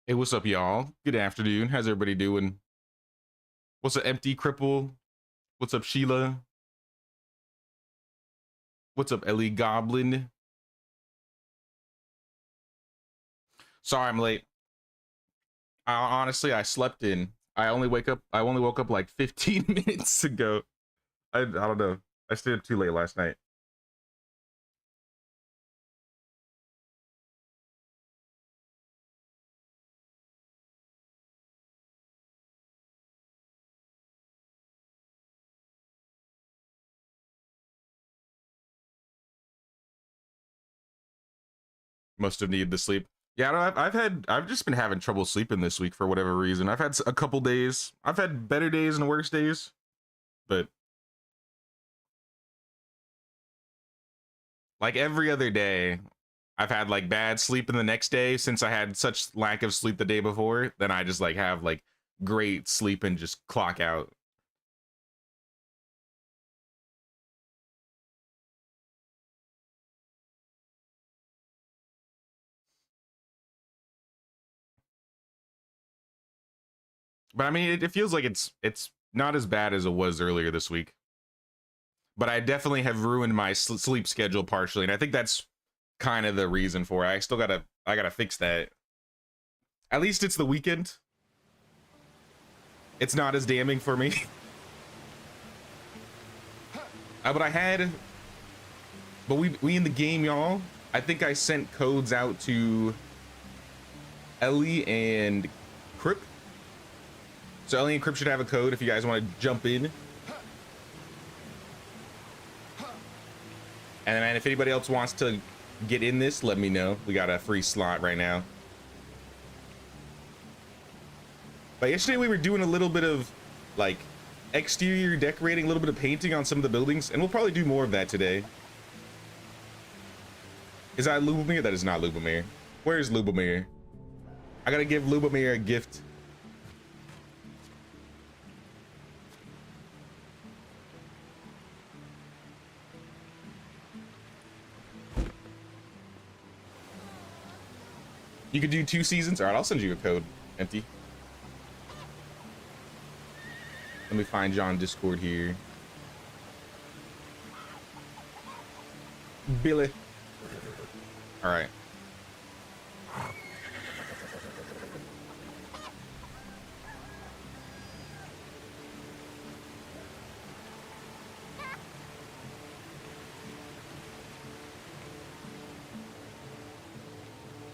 Hey, what's up, y'all? Good afternoon. How's everybody doing? What's up, Empty Cripple? What's up, Sheila? What's up, Ellie Goblin? Sorry I'm late. Honestly, I slept in. I only woke up like 15 minutes ago. I don't know. I stayed up too late last night. Must have needed the sleep. Yeah, I don't, I've just been having trouble sleeping this week for whatever reason. I've had a couple days. I've had better days and worse days, but like every other day, I've had like bad sleep in the next day since I had such lack of sleep the day before. Then I just like have like great sleep and just clock out. But I mean, it feels like it's not as bad as it was earlier this week. But I definitely have ruined my sleep schedule partially, and I think that's kind of the reason for it. I gotta fix that. At least it's the weekend. It's not as damning for me. But I had, but we in the game, y'all. I think I sent codes out to Ellie and Crip. So Ellie and Crip should have a code if you guys want to jump in. And then if anybody else wants to get in this, let me know. We got a free slot right now. But yesterday we were doing a little bit of like exterior decorating, a little bit of painting on some of the buildings, and we'll probably do more of that today. Is that Lubomir? That is not Lubomir. Where is Lubomir? I gotta give Lubomir a gift. You could do 2 seasons. All right, I'll send you a code, Empty. Let me find you on Discord here. Billy. All right.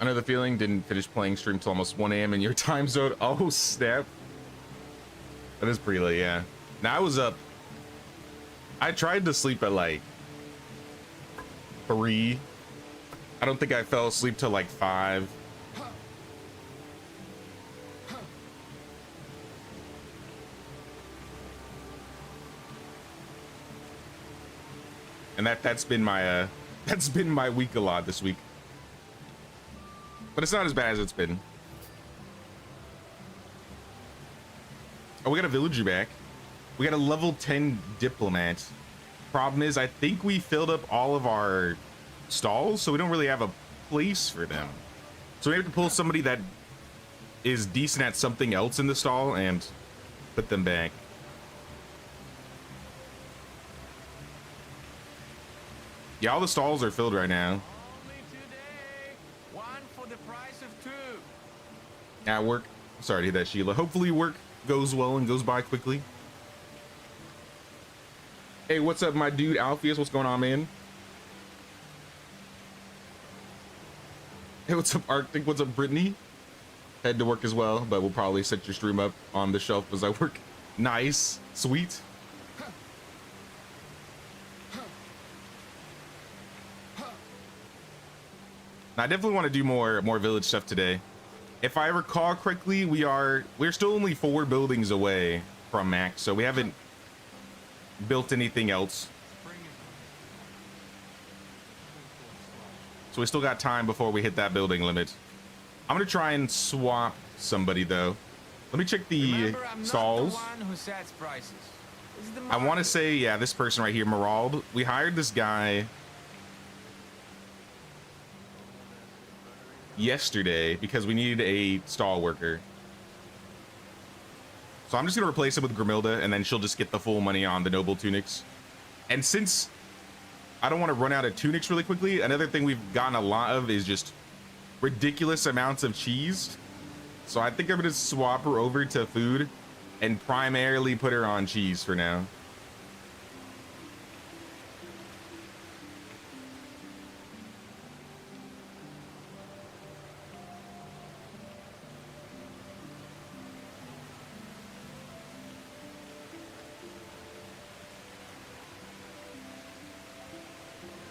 I know the feeling. Didn't finish playing stream till almost 1 a.m. in your time zone. Oh, snap. That is pretty late, yeah. Now I was up. I tried to sleep at like 3. I don't think I fell asleep till like 5. And that's been my week a lot this week. But it's not as bad as it's been. Oh, we got a villager back. We got a level 10 diplomat. Problem is, I think we filled up all of our stalls, so we don't really have a place for them. So we have to pull somebody that is decent at something else in the stall and put them back. Yeah, all the stalls are filled right now. At work. Sorry to hear that, Sheila. Hopefully work goes well and goes by quickly. Hey, what's up, my dude Alpheus? What's going on, man? Hey, what's up, Arctic? What's up, Brittany? Head to work as well, but we'll probably set your stream up on the shelf as I work. Nice. Sweet. I definitely want to do more village stuff today. If I recall correctly, we're still only 4 buildings away from max, so we haven't built anything else. So we still got time before we hit that building limit. I'm gonna try and swap somebody though. Let me check the stalls. I want to say, yeah, this person right here, Merald. We hired this guy. yesterday because we needed a stall worker. So I'm just gonna replace it with Grimilda, and then she'll just get the full money on the noble tunics. And since I don't want to run out of tunics really quickly, another thing we've gotten a lot of is just ridiculous amounts of cheese. So I think I'm gonna swap her over to food and primarily put her on cheese for now.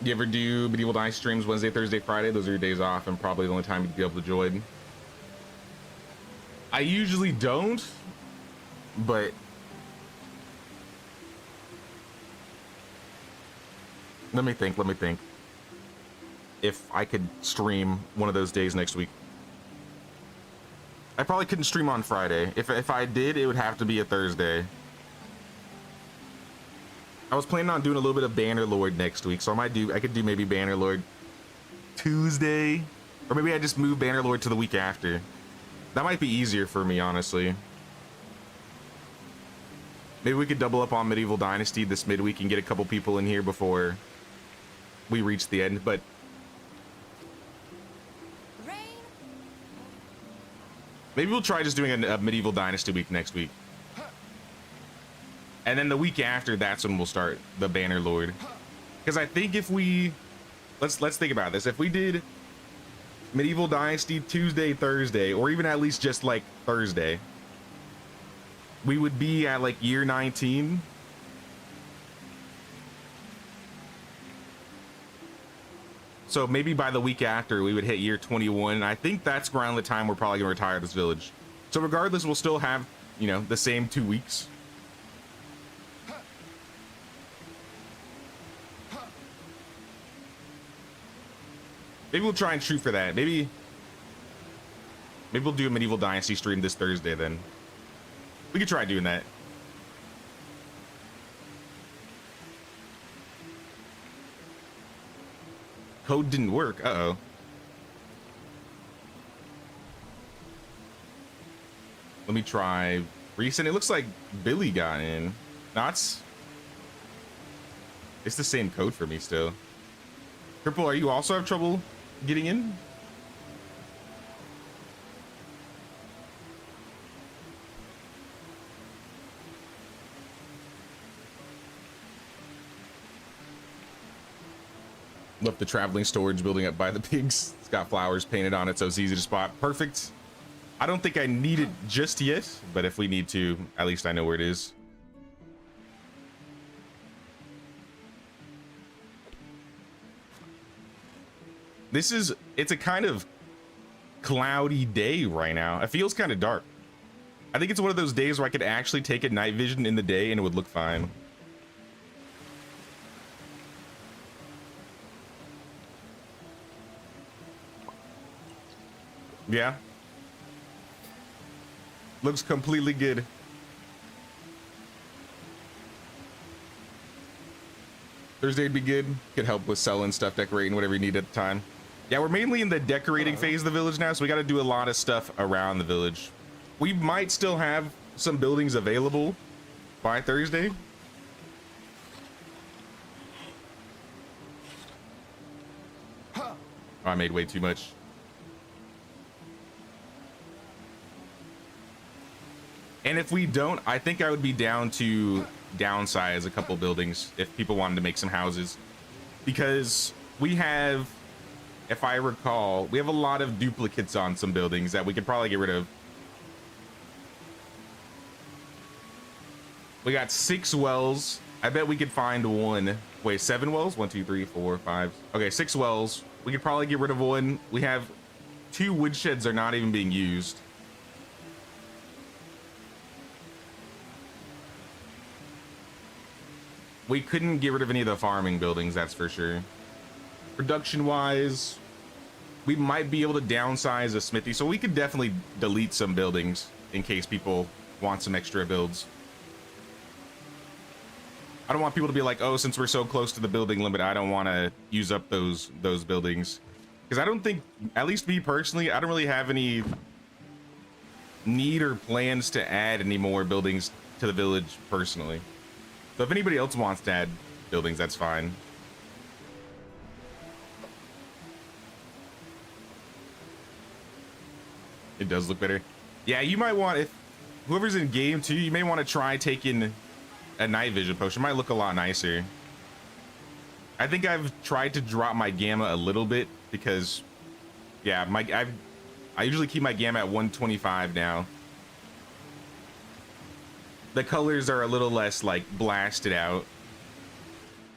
You ever do Medieval Dice streams Wednesday, Thursday, Friday? Those are your days off and probably the only time you'd be able to join. I usually don't, but let me think. If I could stream one of those days next week. I probably couldn't stream on Friday. If I did, it would have to be a Thursday. I was planning on doing a little bit of Bannerlord next week, so I could do maybe Bannerlord Tuesday, or maybe I just move Bannerlord to the week after. That might be easier for me, honestly. Maybe we could double up on Medieval Dynasty this midweek and get a couple people in here before we reach the end, but maybe we'll try just doing a Medieval Dynasty week next week. And then the week after, that's when we'll start the Bannerlord. Because I think if we... Let's think about this. If we did Medieval Dynasty Tuesday, Thursday, or even at least just like Thursday, we would be at like year 19. So maybe by the week after, we would hit year 21. And I think that's around the time we're probably going to retire this village. So regardless, we'll still have, you know, the same 2 weeks. Maybe we'll try and shoot for that. Maybe we'll do a Medieval Dynasty stream this Thursday then. We could try doing that. Code didn't work. Uh-oh. Let me try recent. It looks like Billy got in. No, it's the same code for me still. Cripple, are you also have trouble getting in? Left the traveling storage building up by the pigs. It's got flowers painted on it, so it's easy to spot. Perfect. I don't think I need it just yet, but if we need to, at least I know where it is. It's a kind of cloudy day right now. It feels kind of dark. I think it's one of those days where I could actually take a night vision in the day and it would look fine. Yeah. Looks completely good. Thursday'd be good. Could help with selling stuff, decorating, whatever you need at the time. Yeah, we're mainly in the decorating phase of the village now, so we got to do a lot of stuff around the village. We might still have some buildings available by Thursday. Oh, I made way too much. And if we don't, I think I would be down to downsize a couple buildings if people wanted to make some houses. Because we have, if I recall, we have a lot of duplicates on some buildings that we could probably get rid of. We got 6 wells. I bet we could find one. Wait, 7 wells? 1, 2, 3, 4, 5. Okay, 6 wells. We could probably get rid of one. We have 2 woodsheds are not even being used. We couldn't get rid of any of the farming buildings, that's for sure. Production-wise, we might be able to downsize a smithy, so we could definitely delete some buildings in case people want some extra builds. I don't want people to be like, oh, since we're so close to the building limit, I don't want to use up those buildings. Because I don't think, at least me personally, I don't really have any need or plans to add any more buildings to the village personally. So if anybody else wants to add buildings, that's fine. It does look better. Yeah, you might want, if whoever's in game too, you may want to try taking a night vision potion. It might look a lot nicer. I think I've tried to drop my gamma a little bit because, yeah, I usually keep my gamma at 125 now. The colors are a little less like blasted out,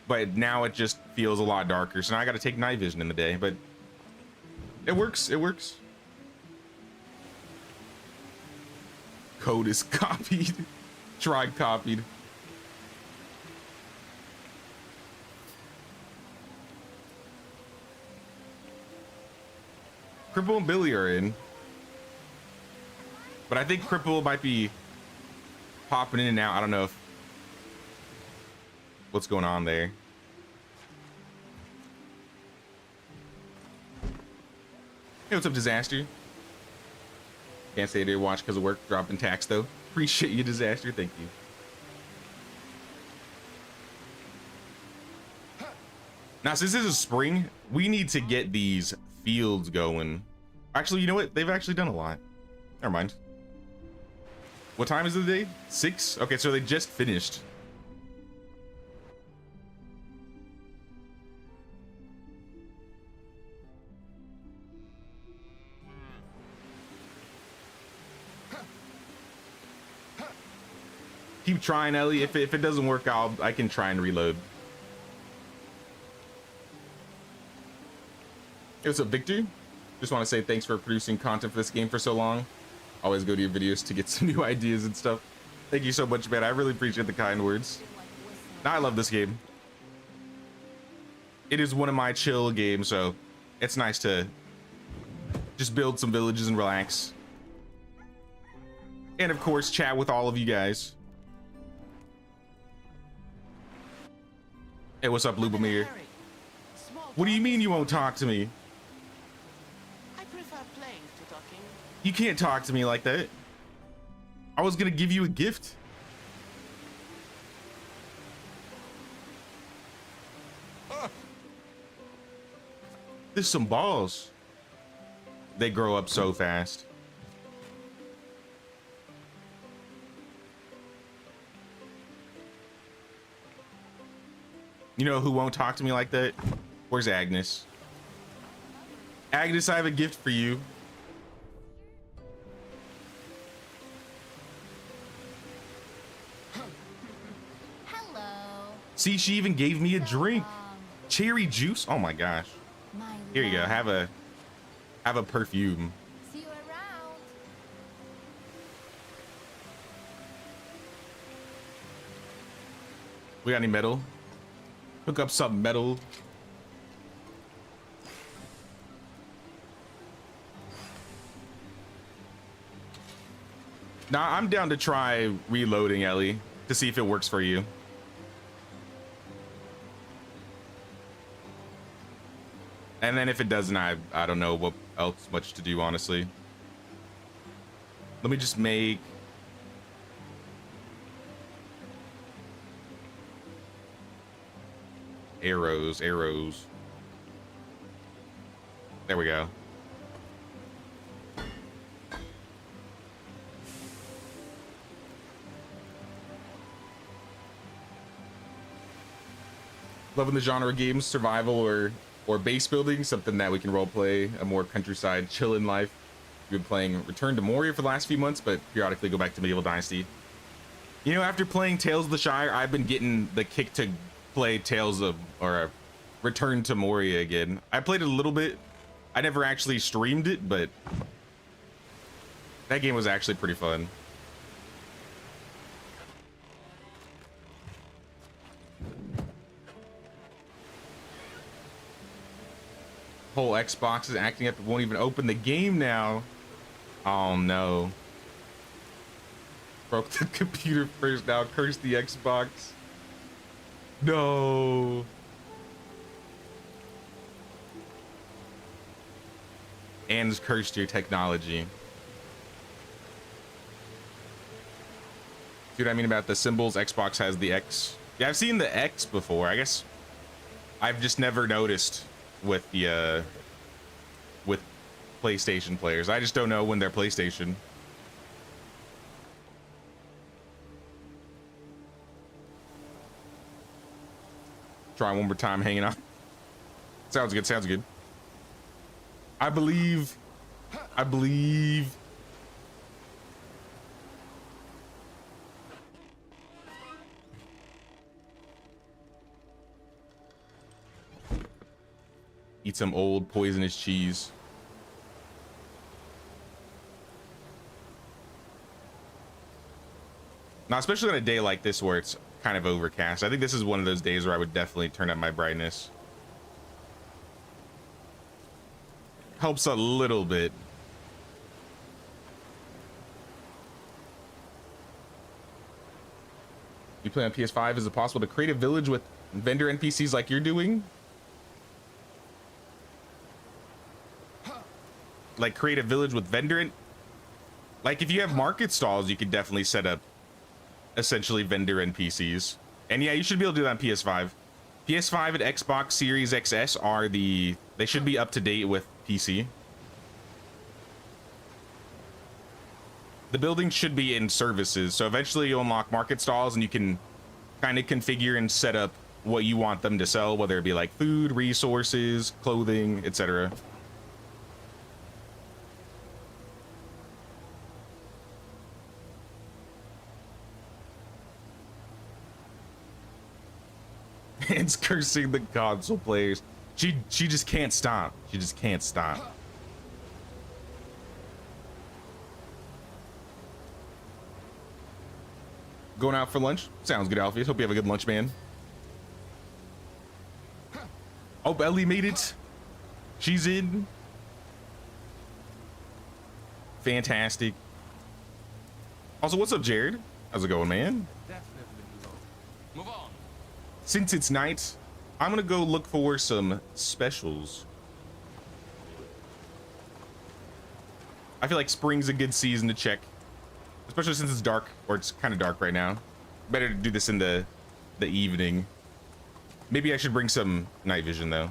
but now it just feels a lot darker. So now I got to take night vision in the day, but it works. It works. Code is copied. Tried copied. Cripple and Billy are in, but I think Cripple might be popping in and out. I don't know if what's going on there. Hey, what's up, Disaster? Can't say I did watch because of work. Dropping tax though. Appreciate you, Disaster. Thank you. Now, since this is spring, we need to get these fields going. Actually, you know what? They've actually done a lot. Never mind. What time is it the day? 6? Okay, so they just finished. Keep trying, Ellie. If it doesn't work, I can try and reload. Hey, what's up, Victor? Just want to say thanks for producing content for this game for so long. Always go to your videos to get some new ideas and stuff. Thank you so much, man. I really appreciate the kind words. Now, I love this game. It is one of my chill games, so it's nice to just build some villages and relax. And of course, chat with all of you guys. Hey, what's up, Lubomir? What do you mean you won't talk to me? You can't talk to me like that. I was gonna give you a gift. There's some balls. They grow up so fast. You know who won't talk to me like that? Where's Agnes? Agnes, I have a gift for you. See, she even gave me a drink. Cherry juice. Oh my gosh. Here you go. Have a perfume. See you around. We got any metal? Hook up some metal. Now I'm down to try reloading, Ellie, to see if it works for you. And then if it doesn't, I don't know what else much to do, honestly. Let me just make... arrows. There we go. Loving the genre of games, survival or base building, something that we can role play, a more countryside chillin' life. We've been playing Return to Moria for the last few months, but periodically go back to Medieval Dynasty. You know, after playing Tales of the Shire, I've been getting the kick to play Return to Moria again. I played it a little bit. I never actually streamed it, but that game was actually pretty fun. Whole Xbox is acting up. It won't even open the game now. Oh no. Broke the computer first, now curse the Xbox. No. and cursed your technology. See what I mean about the symbols? Xbox has the X. Yeah, I've seen the X before. I guess I've just never noticed with the with PlayStation players. I just don't know when they're PlayStation. Try one more time hanging out. Sounds good, sounds good. I believe. Eat some old poisonous cheese. Now, especially on a day like this where it's kind of overcast. I think this is one of those days where I would definitely turn up my brightness. Helps a little bit. You play on PS5? Is it possible to create a village with vendor NPCs like you're doing? Like create a village with vendor like if you have market stalls, you could definitely set up essentially vendor NPCs. And yeah, you should be able to do that on PS5. PS5 and Xbox Series XS are they should be up to date with PC. The building should be in services, so eventually you'll unlock market stalls and you can kind of configure and set up what you want them to sell, whether it be like food, resources, clothing, etc. It's cursing the console players. She just can't stop. She just can't stop. Going out for lunch? Sounds good, Alfie. Hope you have a good lunch, man. Oh, Ellie made it. She's in. Fantastic. Also, what's up, Jared? How's it going, man? Move on. Since it's night, I'm gonna go look for some specials. I feel like spring's a good season to check, especially since it's dark, or it's kind of dark right now. Better to do this in the evening. Maybe I should bring some night vision though.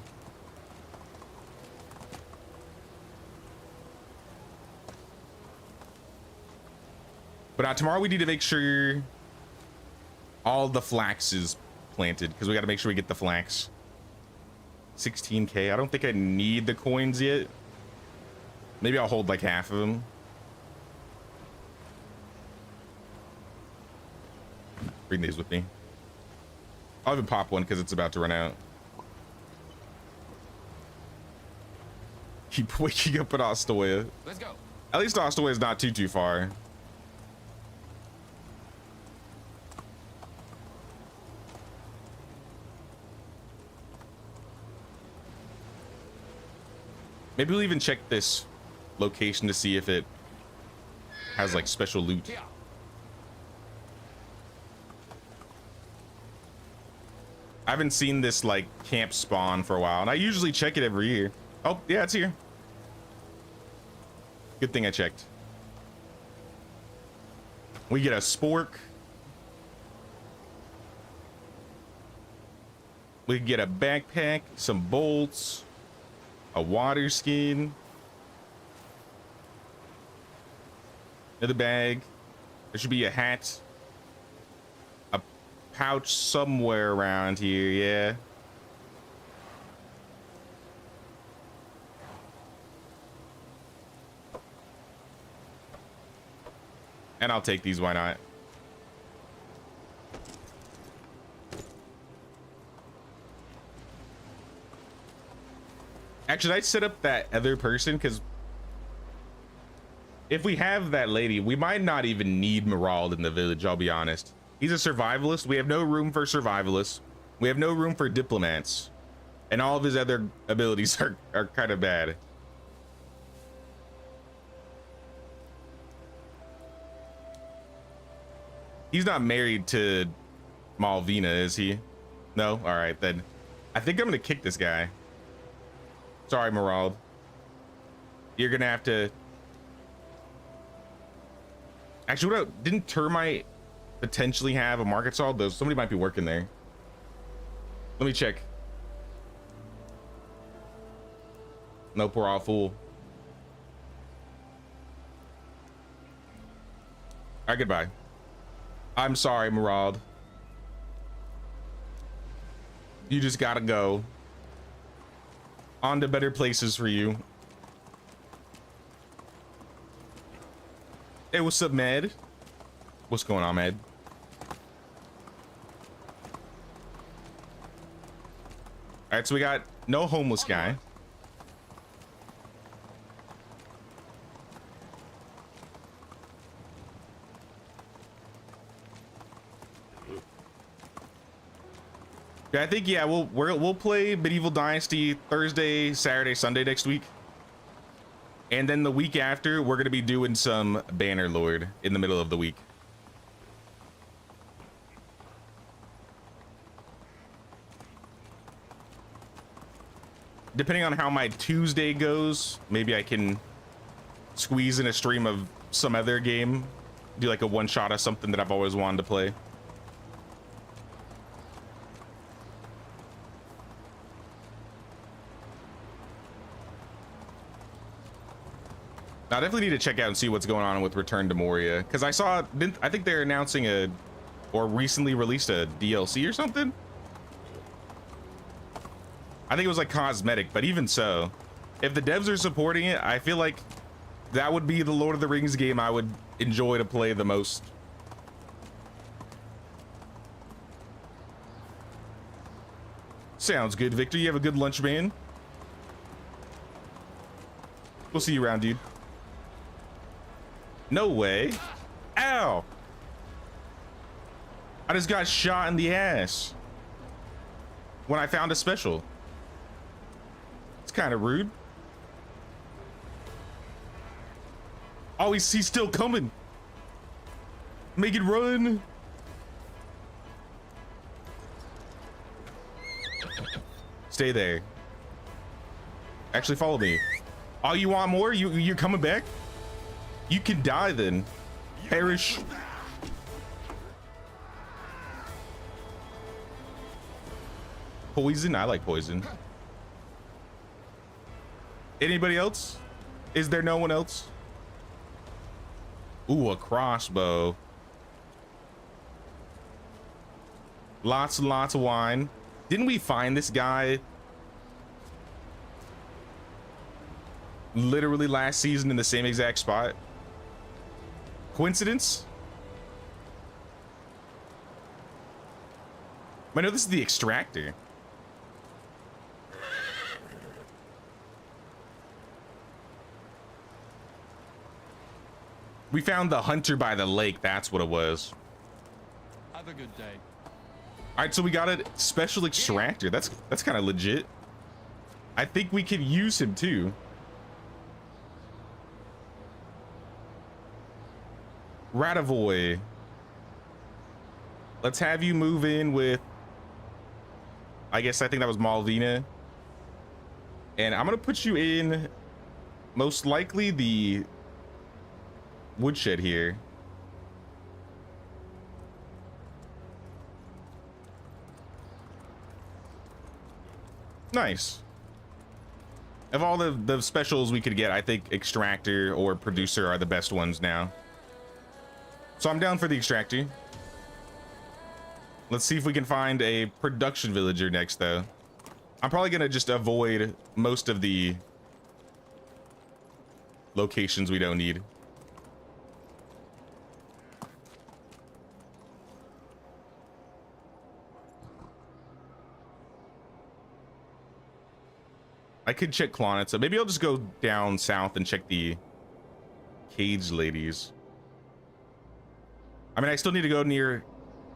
But tomorrow we need to make sure all the flax is planted, because we got to make sure we get the flax. 16k. I don't think I need the coins yet. Maybe I'll hold like half of them. Bring these with me. I'll even pop one because it's about to run out. Keep waking up at Astoya. Let's go. At least Astoya is not too far. Maybe we'll even check this location to see if it has like special loot. Yeah. I haven't seen this like camp spawn for a while, and I usually check it every year. Oh, yeah, it's here. Good thing I checked. We get a spork. We get a backpack, some bolts, a water skin, another bag. There should be a hat, a pouch somewhere around here. Yeah. And I'll take these, why not? Actually, I'd set up that other person, because if we have that lady, we might not even need Merald in the village, I'll be honest. He's a survivalist. We have no room for survivalists. We have no room for diplomats. And all of his other abilities are kind of bad. He's not married to Malvina, is he? No? All right, then. I think I'm going to kick this guy. Sorry, Merald. You're gonna have to. Actually, what didn't Termite potentially have a market stall? Though somebody might be working there. Let me check. Nope, we're all full. All right, goodbye. I'm sorry, Murad. You just gotta go. On to better places for you. Hey, what's up, Med? What's going on, Med? All right, so we got no homeless guy. Yeah, I think we'll play Medieval Dynasty Thursday, Saturday, Sunday next week. And then the week after, we're gonna be doing some Bannerlord in the middle of the week. Depending on how my Tuesday goes, maybe I can squeeze in a stream of some other game, do like a one shot of something that I've always wanted to play. I definitely need to check out and see what's going on with Return to Moria, because I think they're announcing or recently released a DLC or something. I think it was like cosmetic, but even so, if the devs are supporting it, I feel like that would be the Lord of the Rings game I would enjoy to play the most. Sounds good, Victor. You have a good lunch, man. We'll see you around, dude. No way. Ow. I just got shot in the ass when I found a special. It's kind of rude. Oh, he's still coming. Make it run. Stay there. Actually, follow me. Oh, you want more? You're coming back? You can die then. Perish. Poison? I like poison. Anybody else? Is there no one else? Ooh, a crossbow. Lots and lots of wine. Didn't we find this guy literally last season in the same exact spot? Coincidence? I know this is the extractor. We found the hunter by the lake. That's what it was. Have a good day. All right, so we got a special extractor. That's kind of legit. I think we could use him too. Radavoy. Let's have you move in with, I think that was Malvina. And I'm gonna put you in most likely the woodshed here. Nice. Of all the specials we could get, I think extractor or producer are the best ones now. So I'm down for the extractor. Let's see if we can find a production villager next, though. I'm probably gonna just avoid most of the locations we don't need. I could check Klonitsa. Maybe I'll just go down south and check the cage ladies. I mean, I still need to go near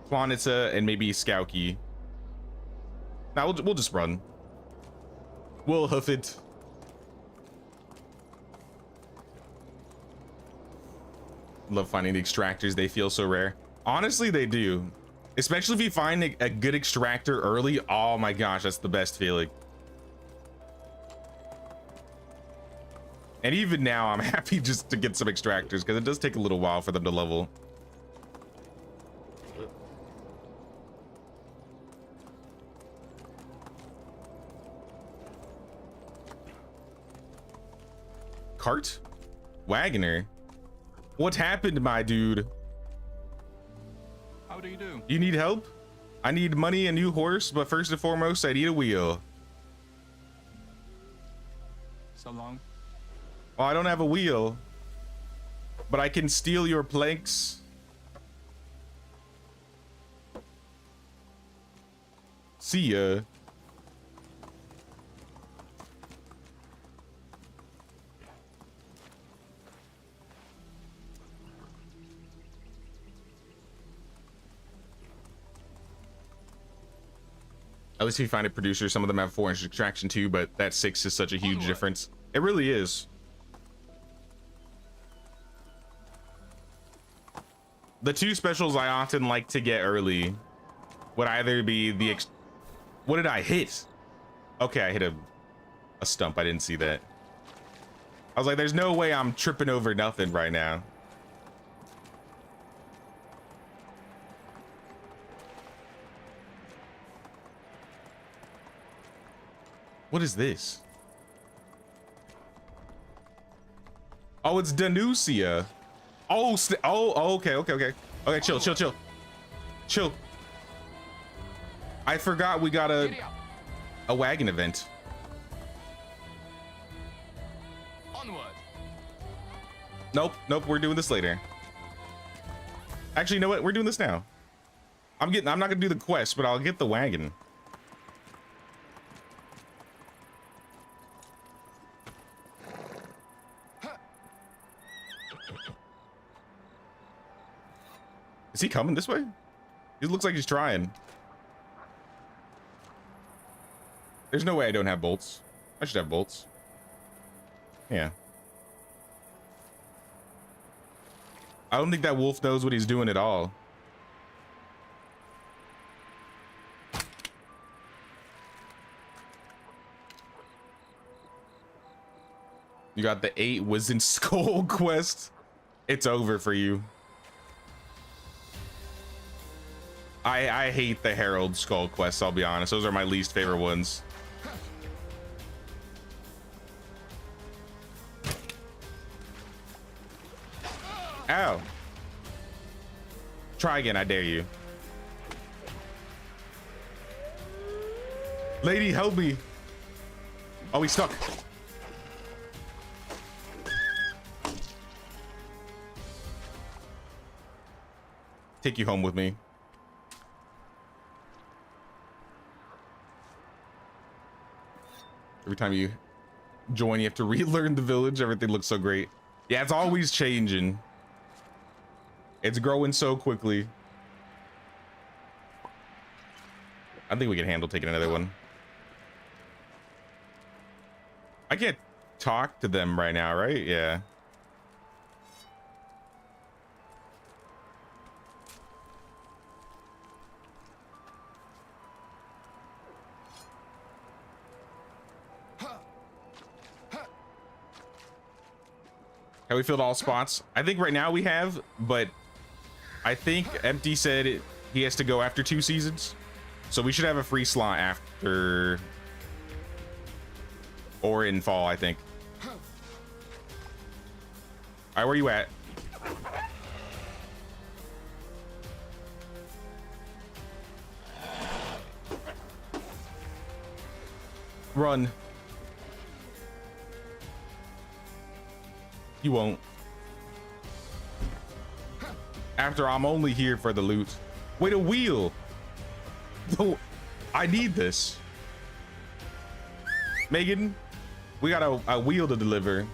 Klonitsa and maybe Skauki. Now we'll just run. We'll hoof it. Love finding the extractors. They feel so rare. Honestly, they do. Especially if you find a good extractor early. Oh my gosh, that's the best feeling. And even now, I'm happy just to get some extractors because it does take a little while for them to level. Cart? Wagoner? What happened, my dude? How do you do? You need help? I need money, a new horse, but first and foremost, I need a wheel. So long. Well, I don't have a wheel, but I can steal your planks. See ya. At least if you find a producer, some of them have 4-inch extraction too, but that 6 is such a huge difference. It really is. The 2 specials I often like to get early would either be the what did I hit? Okay, I hit a stump. I didn't see that. I was like, there's no way I'm tripping over nothing right now. What is this? Oh, it's Danusia. Oh, okay. Okay, chill. I forgot we got a wagon event. Onward. Nope, we're doing this later. Actually, you know what? We're doing this now. I'm not gonna do the quest, but I'll get the wagon. Is he coming this way? He looks like he's trying. There's no way I don't have bolts. I should have bolts. Yeah. I don't think that wolf knows what he's doing at all. You got the 8 Wizened Skull quest. It's over for you. I hate the Herald Skull quests, I'll be honest. Those are my least favorite ones. Ow. Try again, I dare you. Lady, help me. Oh, he's stuck. Take you home with me. Every time you join, you have to relearn the village. Everything looks so great. Yeah, it's always changing. It's growing so quickly. I think we can handle taking another one. I can't talk to them right now, right? Yeah. Have we filled all spots? I think right now we have, but I think Empty said he has to go after 2 seasons. So we should have a free slot after or in fall, I think. All right, where you at? Run. You won't. After I'm only here for the loot. Wait, a wheel. No, I need this. Megan, we got a wheel to deliver.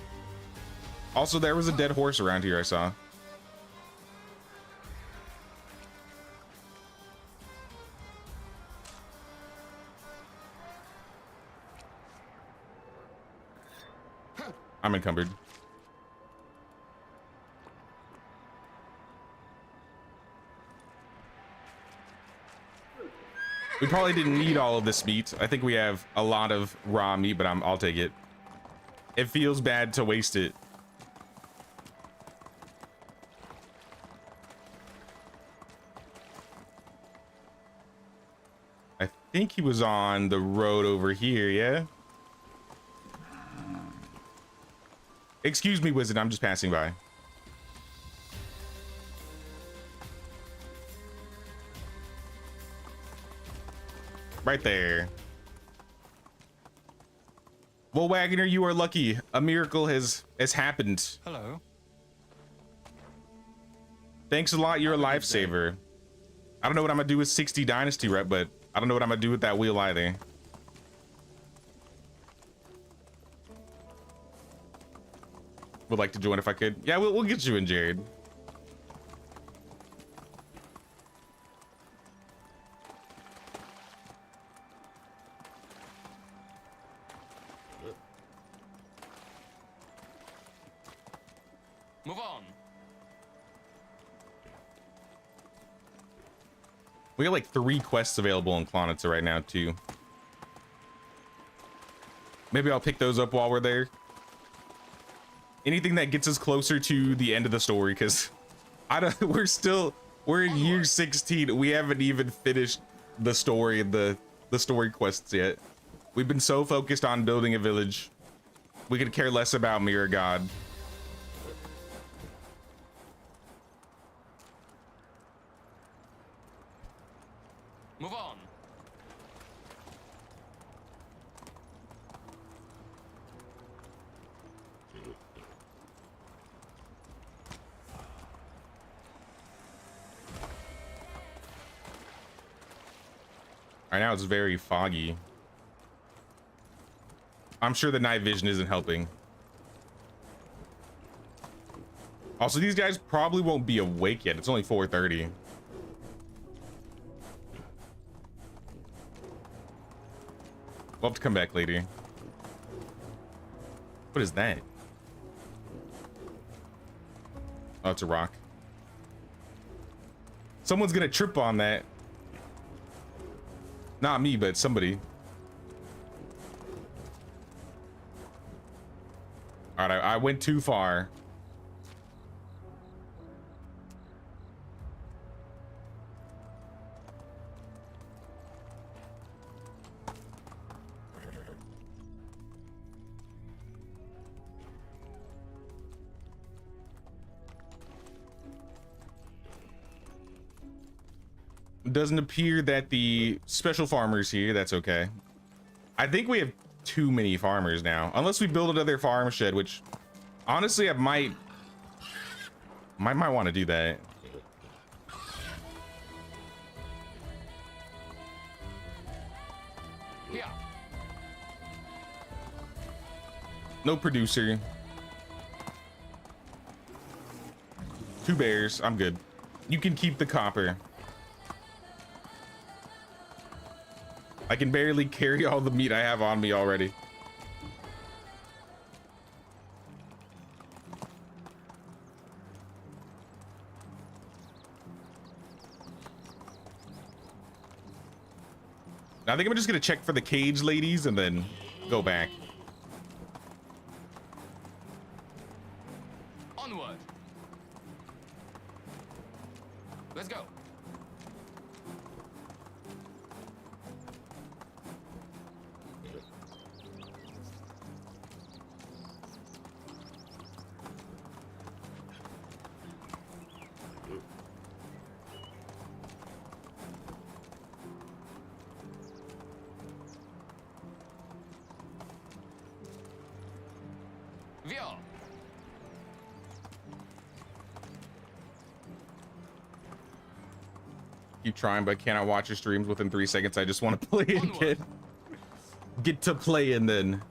Also, there was a dead horse around here I saw. I'm encumbered. We probably didn't need all of this meat. I think we have a lot of raw meat, but I'll take it. It feels bad to waste it. I think he was on the road over here, yeah? Excuse me, wizard, I'm just passing by. Right there. Well, Wagoner, you are lucky. A miracle has happened. Hello. Thanks a lot. You're a lifesaver. I don't know what I'm gonna do with 60 Dynasty rep, but I don't know what I'm gonna do with that wheel either. Would like to join if I could. Yeah, we'll get you in, Jared. Move on. We got like 3 quests available in Klonitza right now too. Maybe I'll pick those up while we're there. Anything that gets us closer to the end of the story, because we're in year 16. We haven't even finished the story, the story quests yet. We've been so focused on building a village, we could care less about Mirror God. Move on. Right now it's very foggy. I'm sure the night vision isn't helping. Also, these guys probably won't be awake yet. It's only 4:30. We'll have to come back later. What is that? Oh, it's a rock. Someone's gonna trip on that. Not me, but somebody. All right, I went too far. Doesn't appear that the special farmer's here. That's okay. I think we have too many farmers now, unless we build another farm shed, which honestly I might want to do that. Yeah. No producer. 2 bears. I'm good. You can keep the copper. I can barely carry all the meat I have on me already. I think I'm just gonna check for the cage ladies and then go back. Onward. Let's go. Via. Keep trying, but cannot watch your streams within 3 seconds. I just want to play and get to play and then.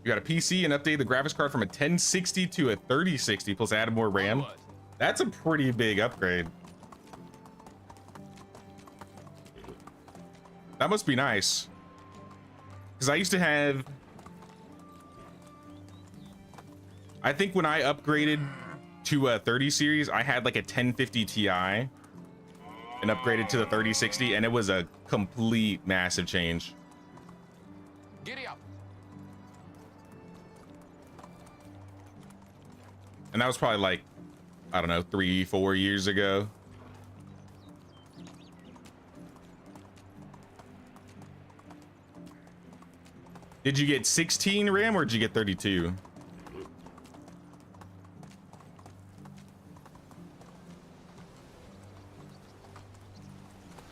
You got a PC and update the graphics card from a 1060 to a 3060 plus added more RAM. Onward. That's a pretty big upgrade. That must be nice. Because I used to have, I think when I upgraded to a 30 series, I had like a 1050 Ti. and upgraded to the 3060, and it was a complete massive change. Giddy up. And that was probably like, I don't know, 3-4 years ago. Did you get 16 RAM or did you get 32?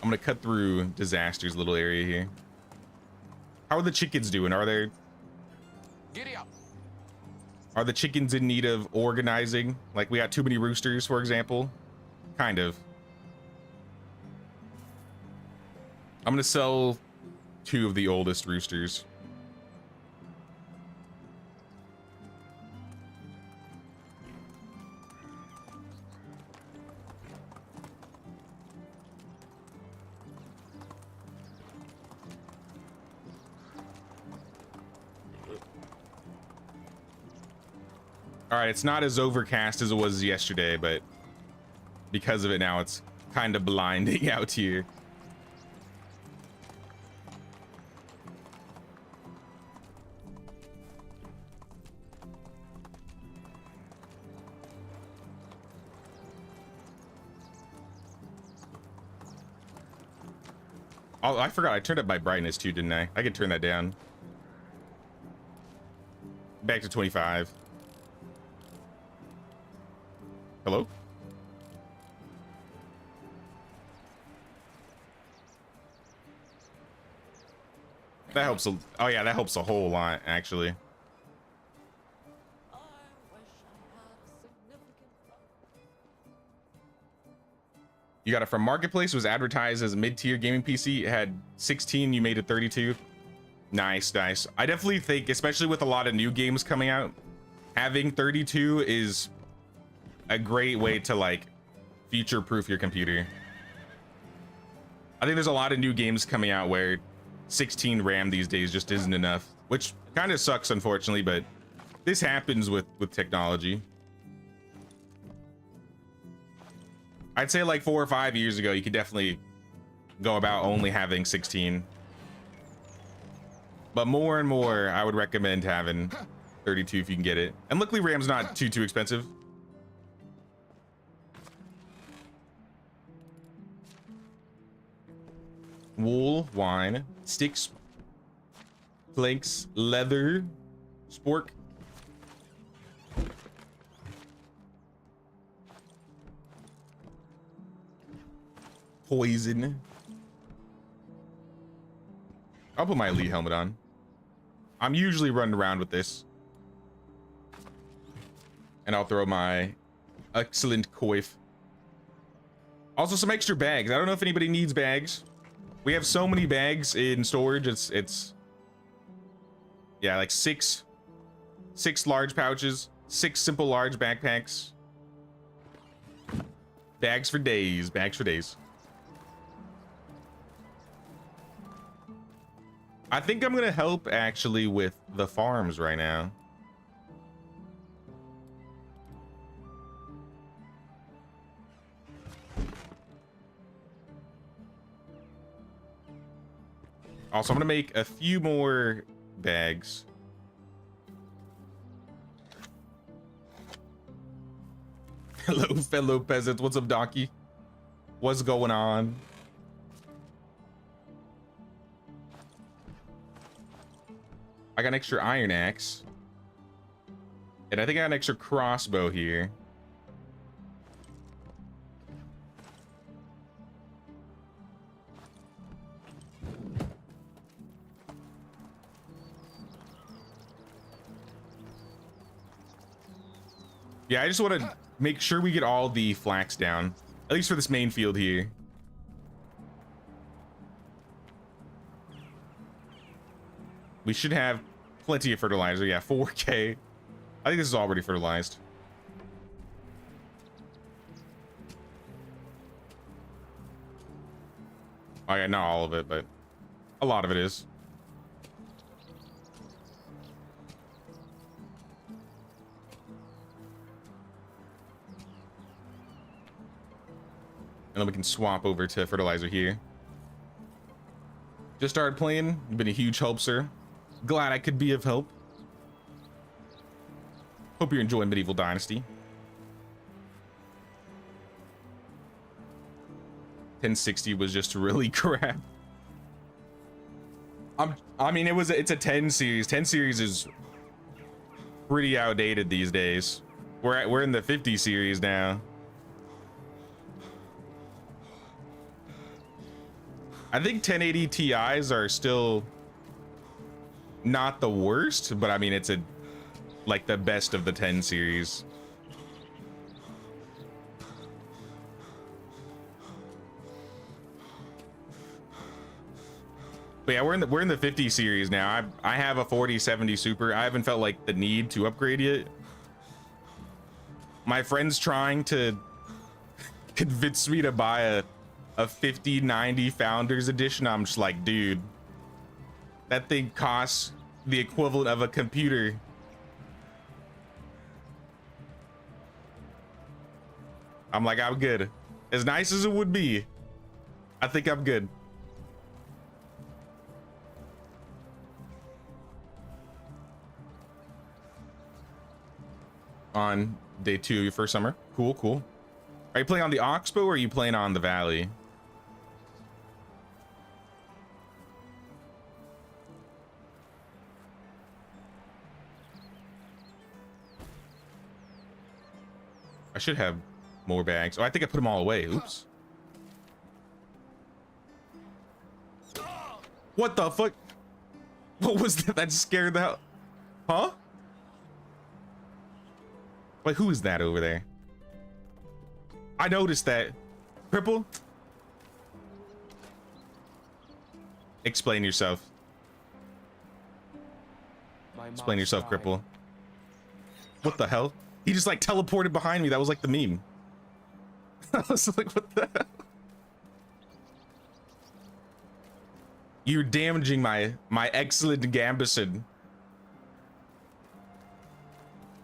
I'm gonna cut through Disaster's little area here. How are the chickens doing? Are Giddy up. the chickens in need of organizing? Like we got too many roosters, for example? Kind of. I'm gonna sell 2 of the oldest roosters. All right, it's not as overcast as it was yesterday, but because of it now, it's kind of blinding out here. Oh, I forgot I turned up my brightness too, didn't I? I could turn that down. Back to 25. Hello? That helps a, oh yeah, that helps a whole lot, actually. You got it from Marketplace, was advertised as a mid-tier gaming PC. It had 16, you made it 32. Nice, nice. I definitely think, especially with a lot of new games coming out, having 32 is a great way to like future-proof your computer. I think there's a lot of new games coming out where 16 RAM these days just isn't enough, which kind of sucks, unfortunately, but this happens with technology. I'd say like 4 or 5 years ago, you could definitely go about only having 16. But more and more, I would recommend having 32 if you can get it. And luckily, RAM's not too expensive. Wool, wine, sticks, planks, leather, spork. Poison. I'll put my elite helmet on. I'm usually running around with this. And I'll throw my excellent coif. Also some extra bags. I don't know if anybody needs bags. We have so many bags in storage. It's yeah, like six large pouches, 6 simple large backpacks. Bags for days, bags for days. I think I'm gonna help actually with the farms right now. Also, I'm gonna make a few more bags. Hello, fellow peasants. What's up, Donkey? What's going on? I got an extra iron axe. And I think I got an extra crossbow here. Yeah, I just want to make sure we get all the flax down, at least for this main field here. We should have plenty of fertilizer. Yeah, 4K. I think this is already fertilized. Oh yeah, not all of it, but a lot of it is. then we can swap over to fertilizer here. Just started playing. You've been a huge help, sir. Glad I could be of help. Hope you're enjoying Medieval Dynasty. 1060 was just really crap. I mean, it's a 10 series. 10 series is pretty outdated these days. We're in the 50 series now. I think 1080 Ti's are still not the worst, but I mean, it's like the best of the 10 series. But yeah, we're in the 50 series now. I have a 4070 Super. I haven't felt like the need to upgrade yet. My friend's trying to convince me to buy a 5090 Founders Edition. I'm just like, dude, that thing costs the equivalent of a computer. I'm like, I'm good. As nice as it would be, I think I'm good. On day 2 of your first summer. Cool, cool. Are you playing on the Oxbow or are you playing on the Valley? I should have more bags. Oh, I think I put them all away. Oops. What the fuck? What was that? That scared the hell. Huh? Wait, who is that over there? I noticed that. Cripple? Explain yourself. Explain yourself, Cripple. What the hell? He just like teleported behind me. That was like the meme. I was like, what the hell? You're damaging my excellent Gambison.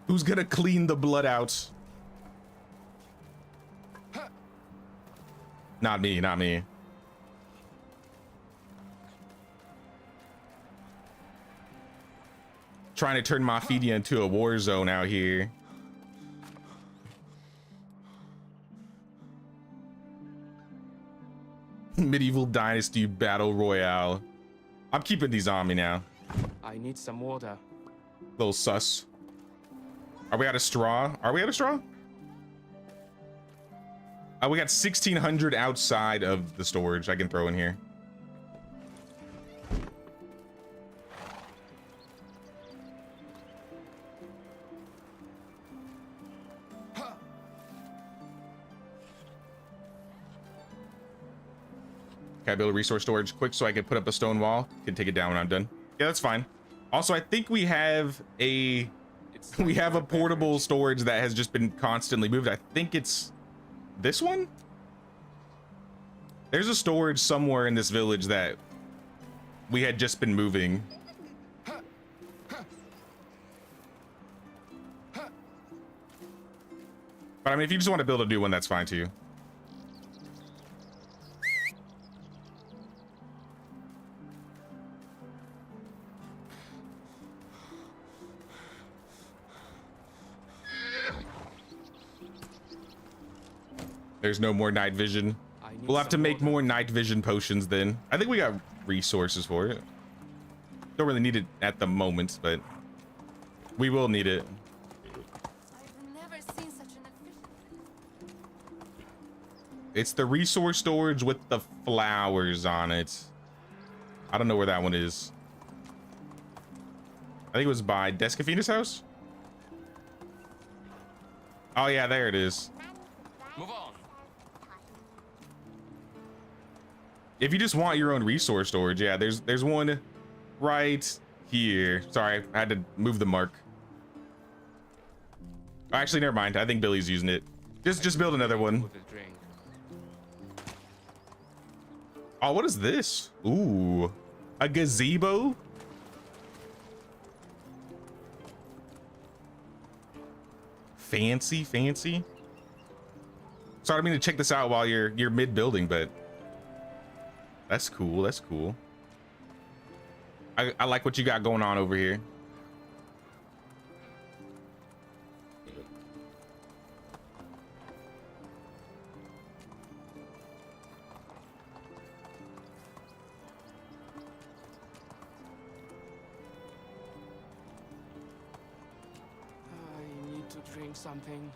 Who's gonna clean the blood out? Not me, not me. Trying to turn Mafia into a war zone out here. Medieval Dynasty Battle Royale. I'm keeping these on me now. I need some water. Little sus. Are we out of straw? Are we out of straw? We got 1600 outside of the storage I can throw in here. Can I build a resource storage quick so I can put up a stone wall? Can take it down when I'm done. Yeah, that's fine. Also, I think we have a portable storage that has just been constantly moved. I think it's this one. There's a storage somewhere in this village that we had just been moving. But I mean, if you just want to build a new one, that's fine too. There's no more night vision. We'll have to make more night vision potions then. I think we got resources for it. Don't really need it at the moment, but we will need it. I've never seen such an efficient... It's the resource storage with the flowers on it. I don't know where that one is. I think it was by Descafina's house. Oh yeah, there it is. Move on. If you just want your own resource storage, yeah, there's one right here. Sorry, I had to move the mark. Oh, actually, never mind. I think Billy's using it. Just build another one. Oh, what is this? Ooh, a gazebo. Fancy, fancy. Sorry, I mean to check this out while you're mid building, but that's cool. That's cool. I like what you got going on over here. I need to drink something.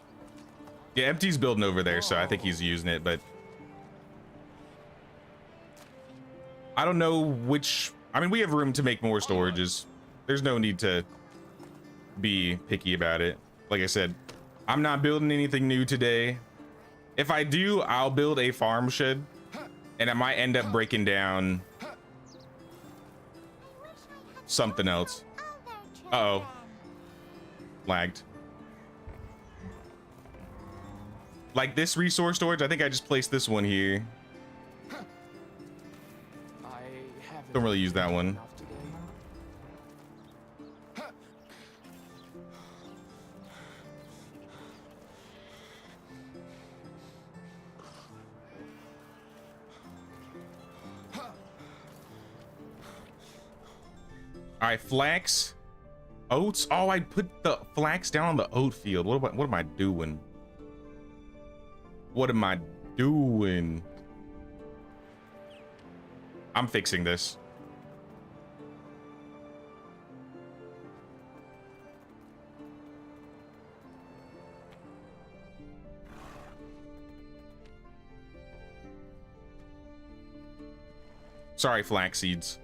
Yeah, Empty's building over there, so I think he's using it, but I don't know which. I mean, we have room to make more storages. There's no need to be picky about it. Like I said, I'm not building anything new today. If I do, I'll build a farm shed, and I might end up breaking down something else. Uh-oh. Lagged. Like this resource storage, I think I just placed this one here. Don't really use that one. All right, flax, oats. Oh, I put the flax down on the oat field. What am I doing? What am I doing? I'm fixing this. Sorry, flax seeds.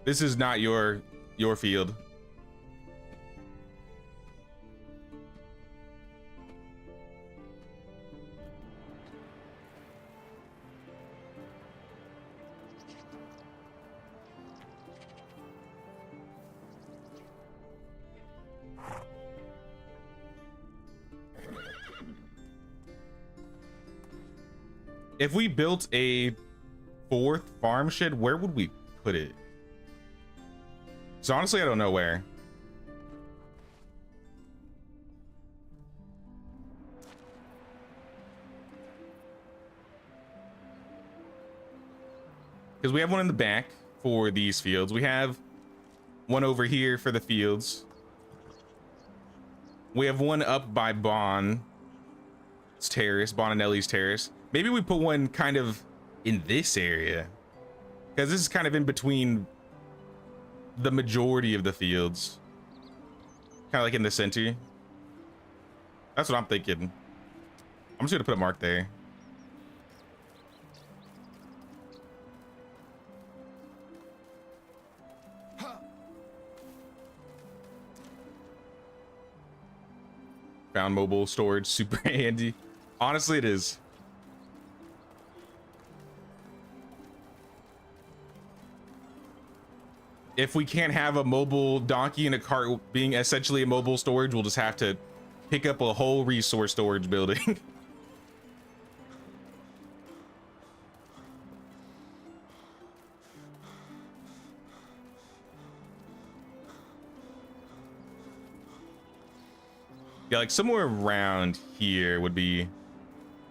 This is not your field. If we built a fourth farm shed, where would we put it? So honestly, I don't know where. Because we have one in the back for these fields. We have one over here for the fields. We have one up by Bon's terrace, Bon and Ellie's terrace. Maybe we put one kind of in this area, because this is kind of in between the majority of the fields, kind of like in the center. That's what I'm thinking. I'm just gonna put a mark there. Found mobile storage super handy. Honestly, it is. If we can't have a mobile donkey and a cart being essentially a mobile storage, we'll just have to pick up a whole resource storage building. Yeah, like somewhere around here would be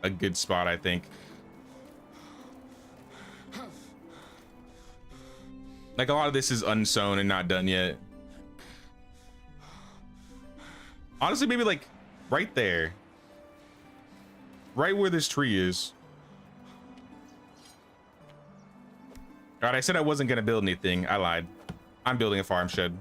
a good spot, I think. Like a lot of this is unsown and not done yet. Honestly, maybe like right there. Right where this tree is. All right, I said I wasn't gonna build anything. I lied. I'm building a farm shed.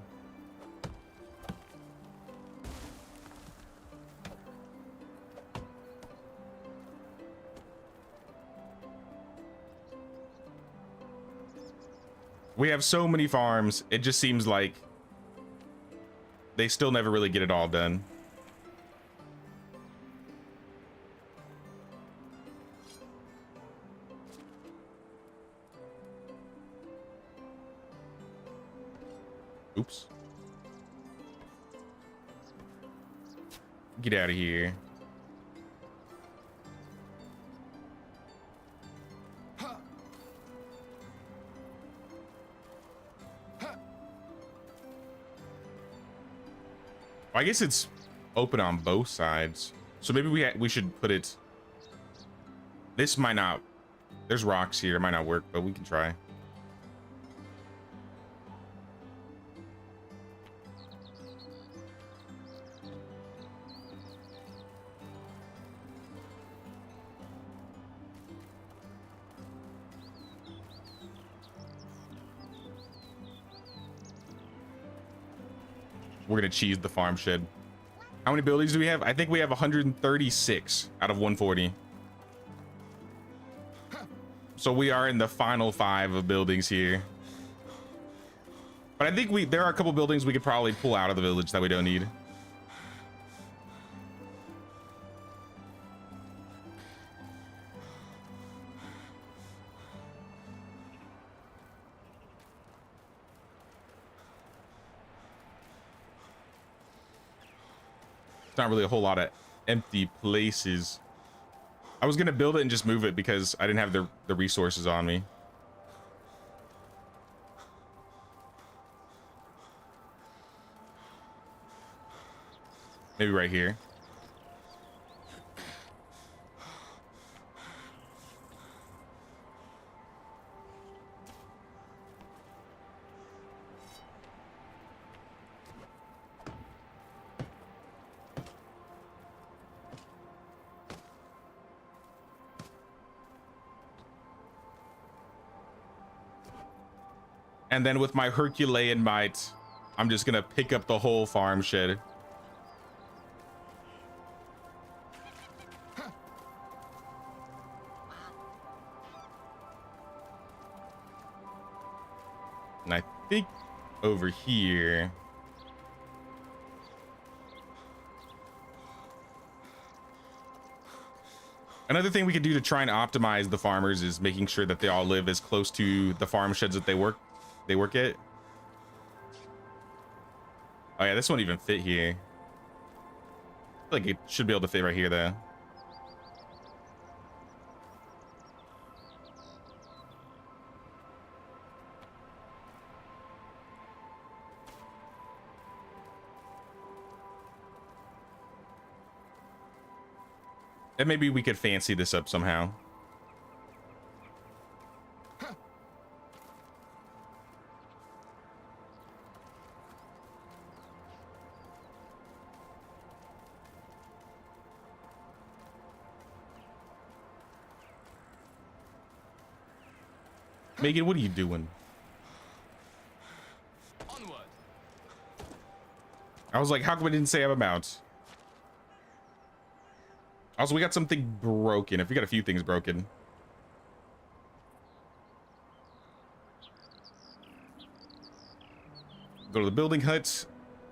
We have so many farms, it just seems like they still never really get it all done. Oops. Get out of here. I guess it's open on both sides, so maybe we should put it This might not. There's rocks here. It might not work, but we can try. We're gonna cheese the farm shed. How many buildings do we have? I think we have 136 out of 140. So we are in the final 5 of buildings here. But I think there are a couple buildings we could probably pull out of the village that we don't need. Not really a whole lot of empty places. I was gonna build it and just move it because I didn't have the resources on me. Maybe right here. And then with my Herculean might, I'm just gonna pick up the whole farm shed. And I think over here. Another thing we could do to try and optimize the farmers is making sure that they all live as close to the farm sheds that they work at. Oh yeah, this won't even fit here. I feel like it should be able to fit right here though. And maybe we could fancy this up somehow. Megan, what are you doing? Onward. I was like, how come I didn't say I'm about? Also, we got something broken. If we got a few things broken. Go to the building huts.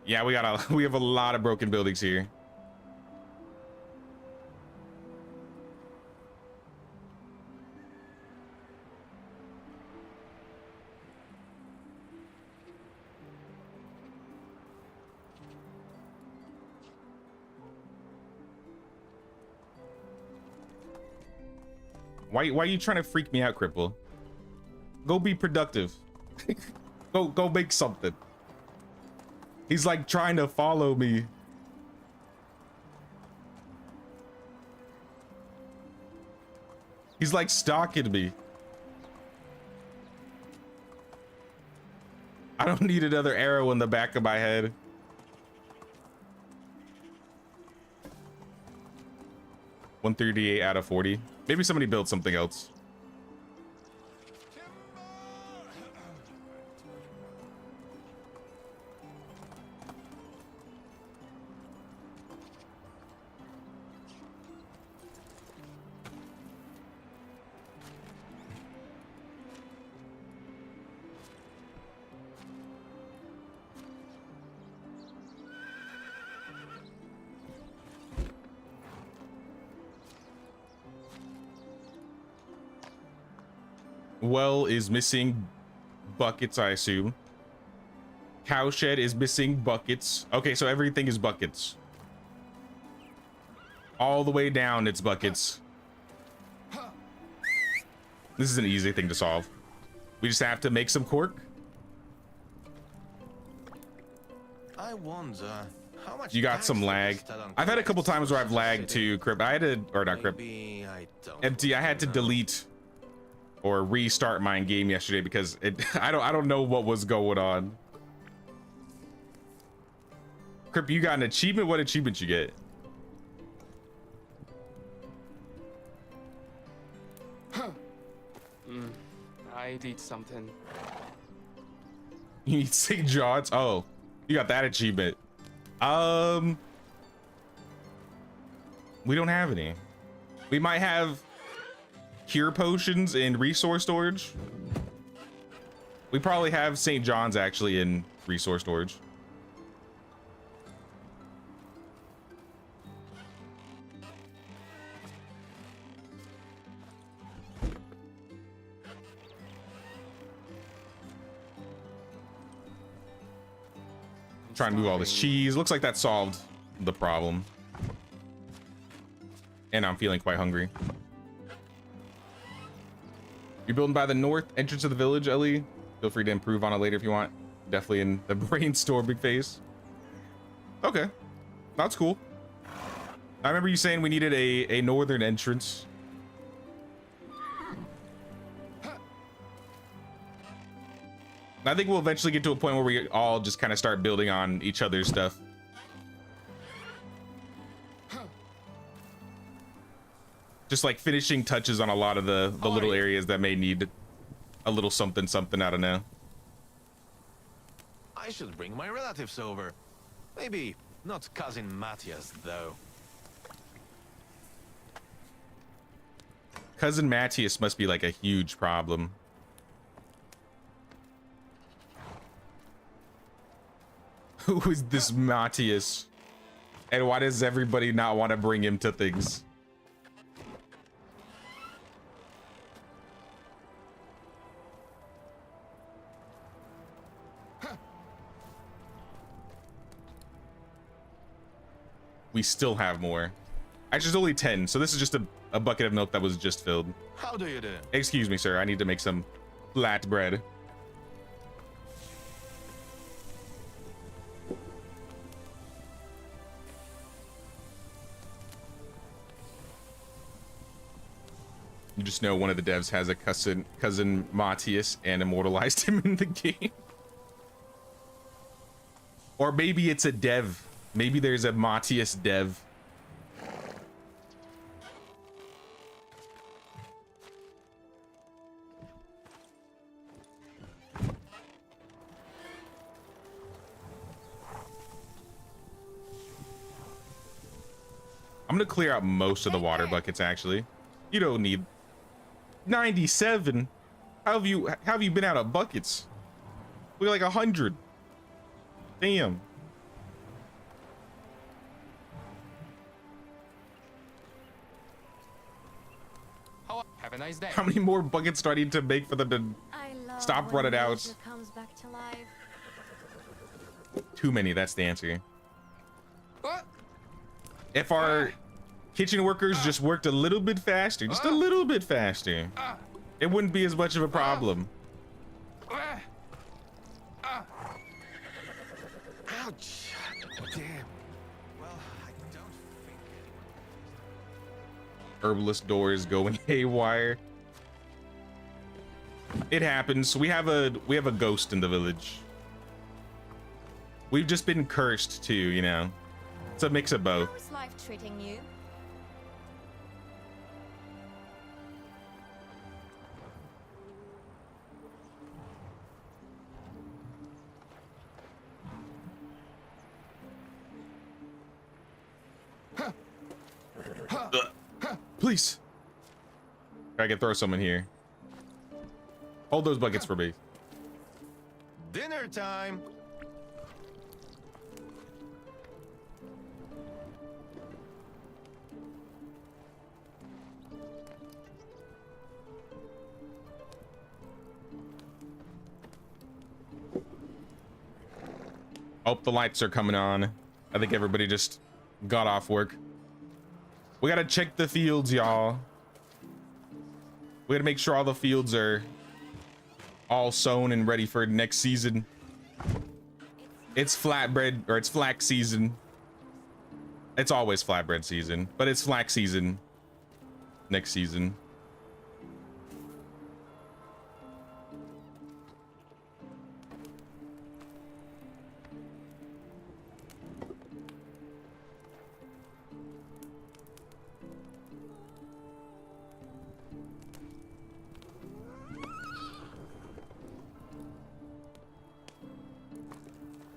Yeah, we have a lot of broken buildings here. Why are you trying to freak me out, Cripple? Go be productive. go make something. He's like trying to follow me. He's like stalking me. I don't need another arrow in the back of my head. $138 out of 40. Maybe somebody built something else. Well is missing buckets, I assume. Cowshed is missing buckets. Okay, so everything is buckets. All the way down, it's buckets. This is an easy thing to solve. We just have to make some cork. I wonder, How much You got tax some does lag. this talent I've had a collect couple times where I've for lagged city? to Crip. I had to, or not Crip, Maybe I don't empty. I had to know. delete or restart my game yesterday because it. I don't know what was going on. Crip, you got an achievement. What achievement you get? I did something. You need St. John's. Oh, you got that achievement. We don't have any. We might have cure potions in resource storage. We probably have St. John's actually in resource storage. Trying to move all this cheese. Looks like that solved the problem. And I'm feeling quite hungry. You're building by the north entrance of the village, Ellie. Feel free to improve on it later if you want. Definitely in the brainstorm, big face. Okay, that's cool. I remember you saying we needed a northern entrance. I think we'll eventually get to a point where we all just kind of start building on each other's stuff. Just like finishing touches on a lot of the little areas that may need a little something, I don't know. I should bring my relatives over. Maybe not cousin Matthias, though. Cousin Matthias must be like a huge problem. Who is this Matthias? And why does everybody not want to bring him to things? We still have more. Actually, there's only 10, so this is just a bucket of milk that was just filled. How do you do? Excuse me, sir. I need to make some flatbread. You just know one of the devs has a cousin Matthias and immortalized him in the game. Or maybe it's a dev. Maybe there's a Matthias dev. I'm gonna clear out most of the water buckets actually. You don't need 97. How have you been out of buckets? We're like 100. Damn. Have a nice day. How many more buckets do I need to make for them to I love stop when running out? nature comes back to life. Too many, that's the answer. What? If our kitchen workers just worked a little bit faster, just a little bit faster, it wouldn't be as much of a problem. Ouch! Damn. Well, I don't think Herbalist door is going haywire. It happens. We have a ghost in the village. We've just been cursed too, you know. It's a mix of both. How is life treating you? Please. I can throw some in here. Hold those buckets for me. dinner time. Oh, the lights are coming on. I think everybody just got off work. We gotta check the fields, y'all. We gotta make sure all the fields are all sown and ready for next season. It's flatbread, or it's flax season. It's always flatbread season, but it's flax season next season.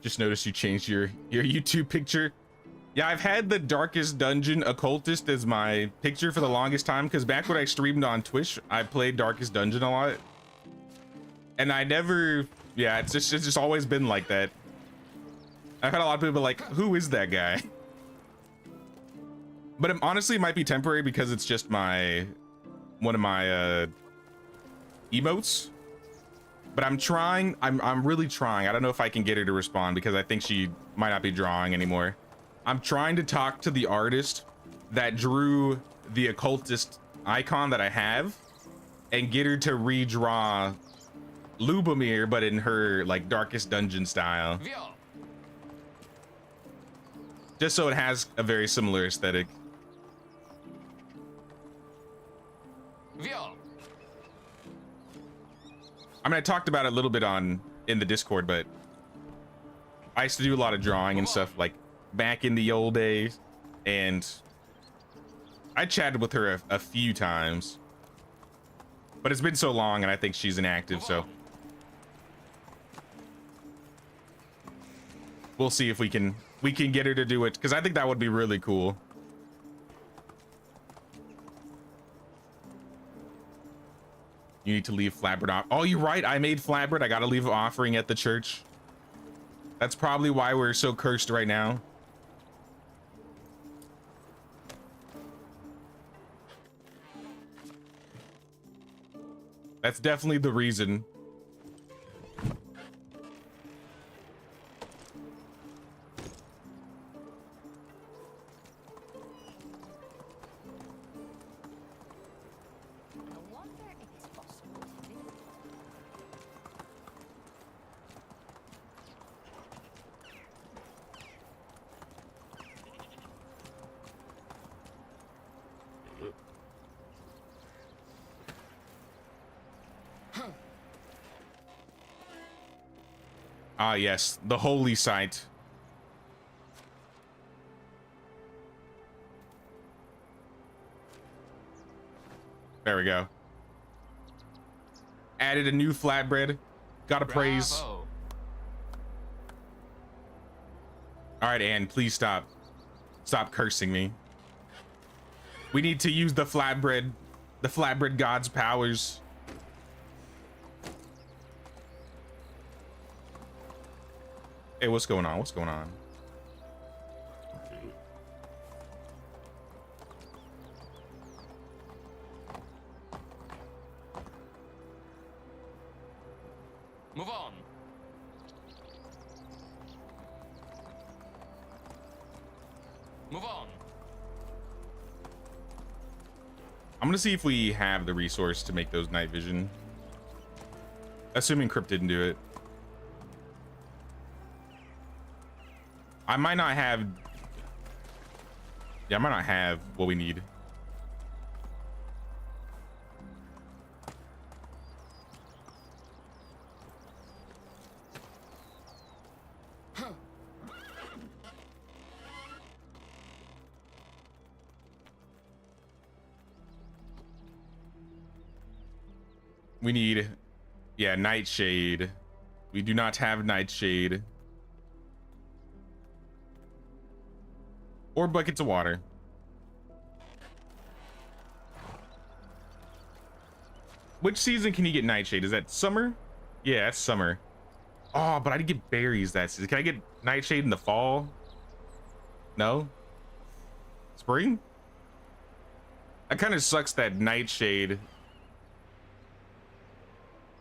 Just noticed you changed your YouTube picture. Yeah, I've had the Darkest Dungeon Occultist as my picture for the longest time, because back when I streamed on Twitch, I played Darkest Dungeon a lot. And I never, yeah, it's just always been like that. I've had a lot of people like, who is that guy? But honestly, it might be temporary because it's just one of my emotes. But I'm trying, I'm really trying. I don't know if I can get her to respond because I think she might not be drawing anymore. I'm trying to talk to the artist that drew the occultist icon that I have and get her to redraw Lubomir, but in her like Darkest Dungeon style. Just so it has a very similar aesthetic. I mean, I talked about it a little bit in the Discord, but I used to do a lot of drawing and stuff like back in the old days, and I chatted with her a few times, but it's been so long, and I think she's inactive, so we'll see if we can get her to do it, because I think that would be really cool. You need to leave Flatbread off. Oh, you're right. I made Flatbread. I gotta leave an offering at the church. That's probably why we're so cursed right now. That's definitely the reason. I wonder if it's possible to do. Ah, yes, the holy site. There we go. Added a new flatbread. Gotta praise. Bravo. All right, Anne, please stop cursing me. We need to use the flatbread god's powers. Hey, what's going on? What's going on? Move on. Move on. I'm gonna see if we have the resource to make those night vision. Assuming Crypt didn't do it. I might not have. Yeah, I might not have what we need. We need, yeah, nightshade. We do not have nightshade. Or buckets of water. Which season can you get nightshade? Is that summer? Yeah, that's summer. Oh, but I didn't get berries that season. Can I get nightshade in the fall? No? Spring? That kind of sucks that nightshade.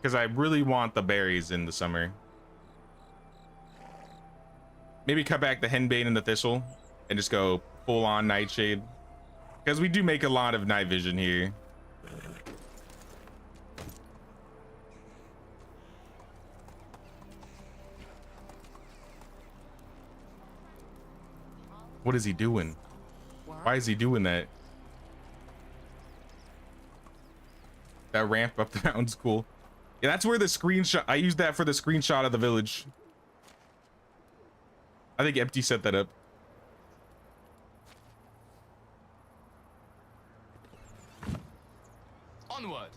Because I really want the berries in the summer. Maybe cut back the henbane and the thistle and just go full on nightshade. Because we do make a lot of night vision here. What is he doing? Why is he doing that? That ramp up the mountain's cool. Yeah, that's where the screenshot, I used that for the screenshot of the village. I think Empty set that up. Onward.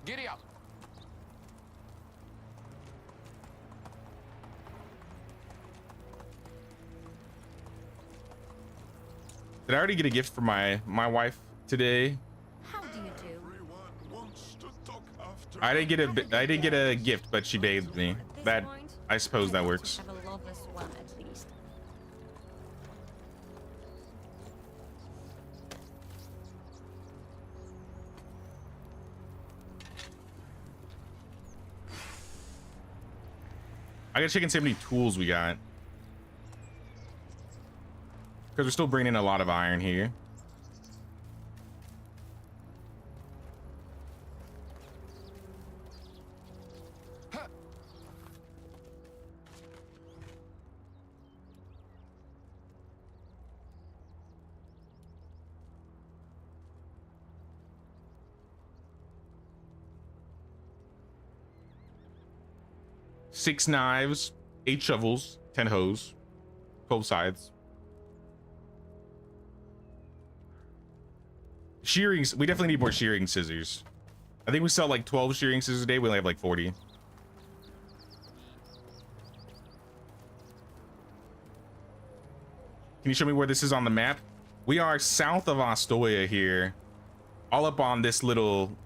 Giddy up. Did I already get a gift for my wife today? How do you do? I didn't get a gift, but she bathed me. That, I suppose that works. Have a loveless one at least. I gotta check and see how many tools we got. Because we're still bringing in a lot of iron here. Six knives, 8 shovels, 10 hoes, 12 scythes. Shearing, we definitely need more shearing scissors. I think we sell like 12 shearing scissors a day. We only have like 40. Can you show me where this is on the map? We are south of Ostoya here, all up on this little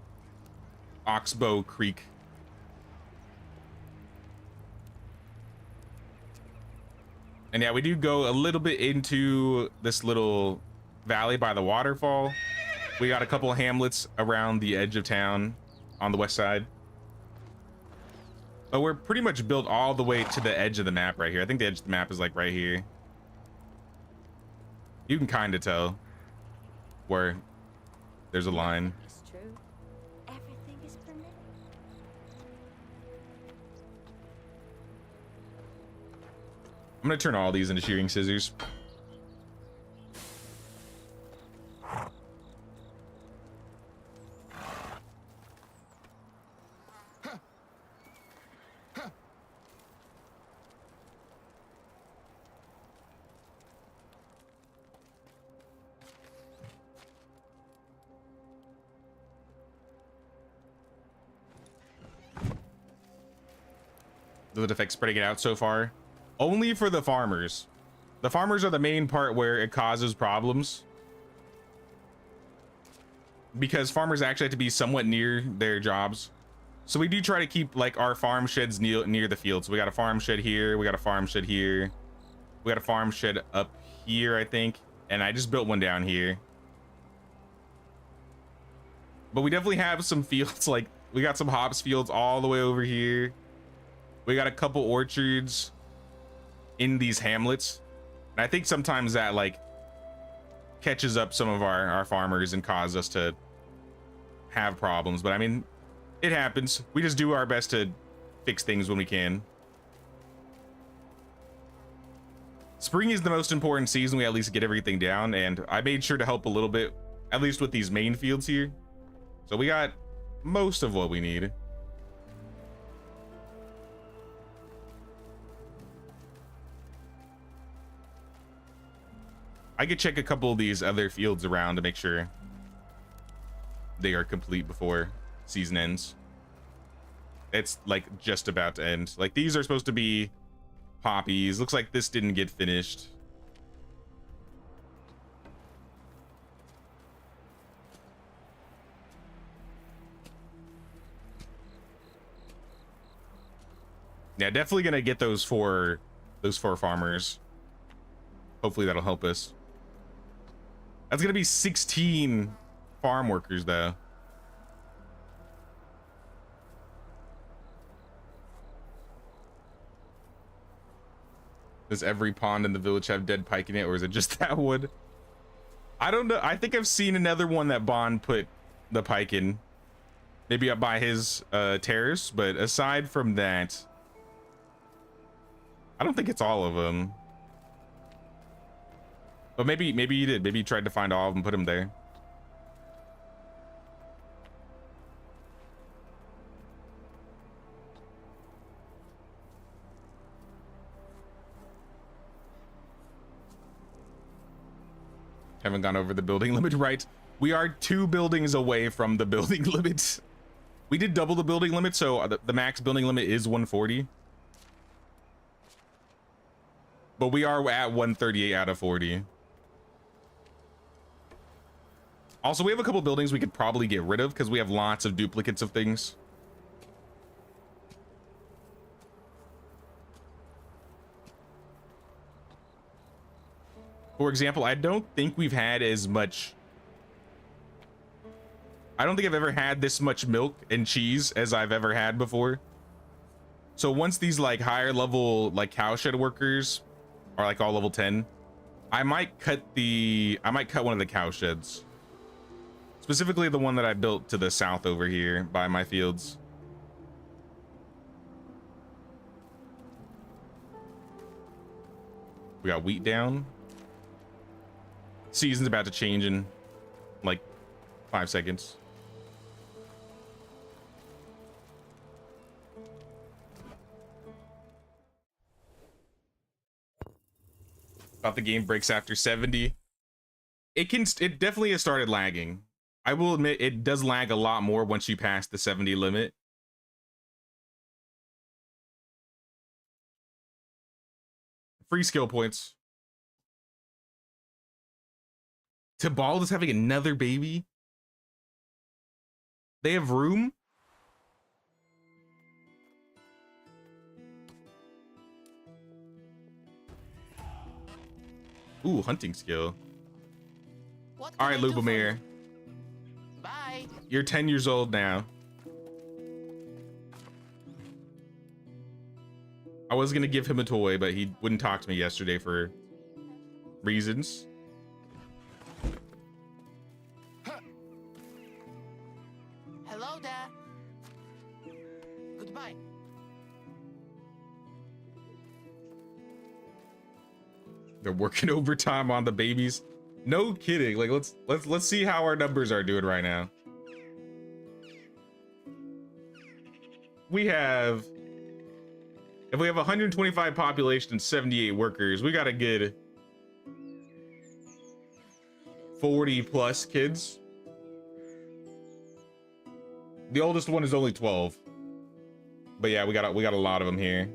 Oxbow Creek. And yeah, we do go a little bit into this little valley by the waterfall. We got a couple hamlets around the edge of town on the west side. But we're pretty much built all the way to the edge of the map right here. I think the edge of the map is like right here. You can kind of tell where there's a line. It's true. Everything is permitted. I'm gonna turn all these into shearing scissors. Does it affect spreading it out so far? Only for the farmers. The farmers are the main part where it causes problems. Because farmers actually have to be somewhat near their jobs. So we do try to keep like our farm sheds near the fields. We got a farm shed here. We got a farm shed here. We got a farm shed up here, I think. And I just built one down here. But we definitely have some fields, like we got some hops fields all the way over here. We got a couple orchards in these hamlets. And I think sometimes that like catches up some of our farmers and causes us to have problems. But I mean, it happens. We just do our best to fix things when we can. Spring is the most important season. We at least get everything down, and I made sure to help a little bit, at least with these main fields here. So we got most of what we need. I could check a couple of these other fields around to make sure they are complete before season ends. It's like just about to end. Like these are supposed to be poppies. Looks like this didn't get finished. Yeah, definitely gonna get those four farmers. Hopefully that'll help us. That's gonna be 16 farm workers though. Does every pond in the village have dead pike in it, or is it just that one? I don't know. I think I've seen another one that Bond put the pike in. Maybe up by his terrace, but aside from that, I don't think it's all of them. But maybe you did. Maybe you tried to find all of them and put them there. Haven't gone over the building limit, right? We are 2 buildings away from the building limit. We did double the building limit, so the max building limit is 140. But we are at 138 out of 40. Also, we have a couple buildings we could probably get rid of because we have lots of duplicates of things. For example, I don't think we've had as much. I don't think I've ever had this much milk and cheese as I've ever had before. So once these like higher level like cowshed workers are like all level 10, I might cut one of the cowsheds. Specifically the one that I built to the south over here by my fields. We got wheat down. Season's about to change in like 5 seconds. Thought the game breaks after 70. It definitely has started lagging. I will admit it does lag a lot more once you pass the 70 limit. Free skill points. Tibalt is having another baby. They have room. Ooh, hunting skill. What All can right, I do for Lubomir. you? Bye. You're 10 years old now. I was gonna give him a toy, but he wouldn't talk to me yesterday for reasons. Hello there. Goodbye. They're working overtime on the babies. No kidding. Like let's see how our numbers are doing right now. We have, if we have 125 population and 78 workers, we got a good 40 plus kids. The oldest one is only 12. But yeah, we got a lot of them here.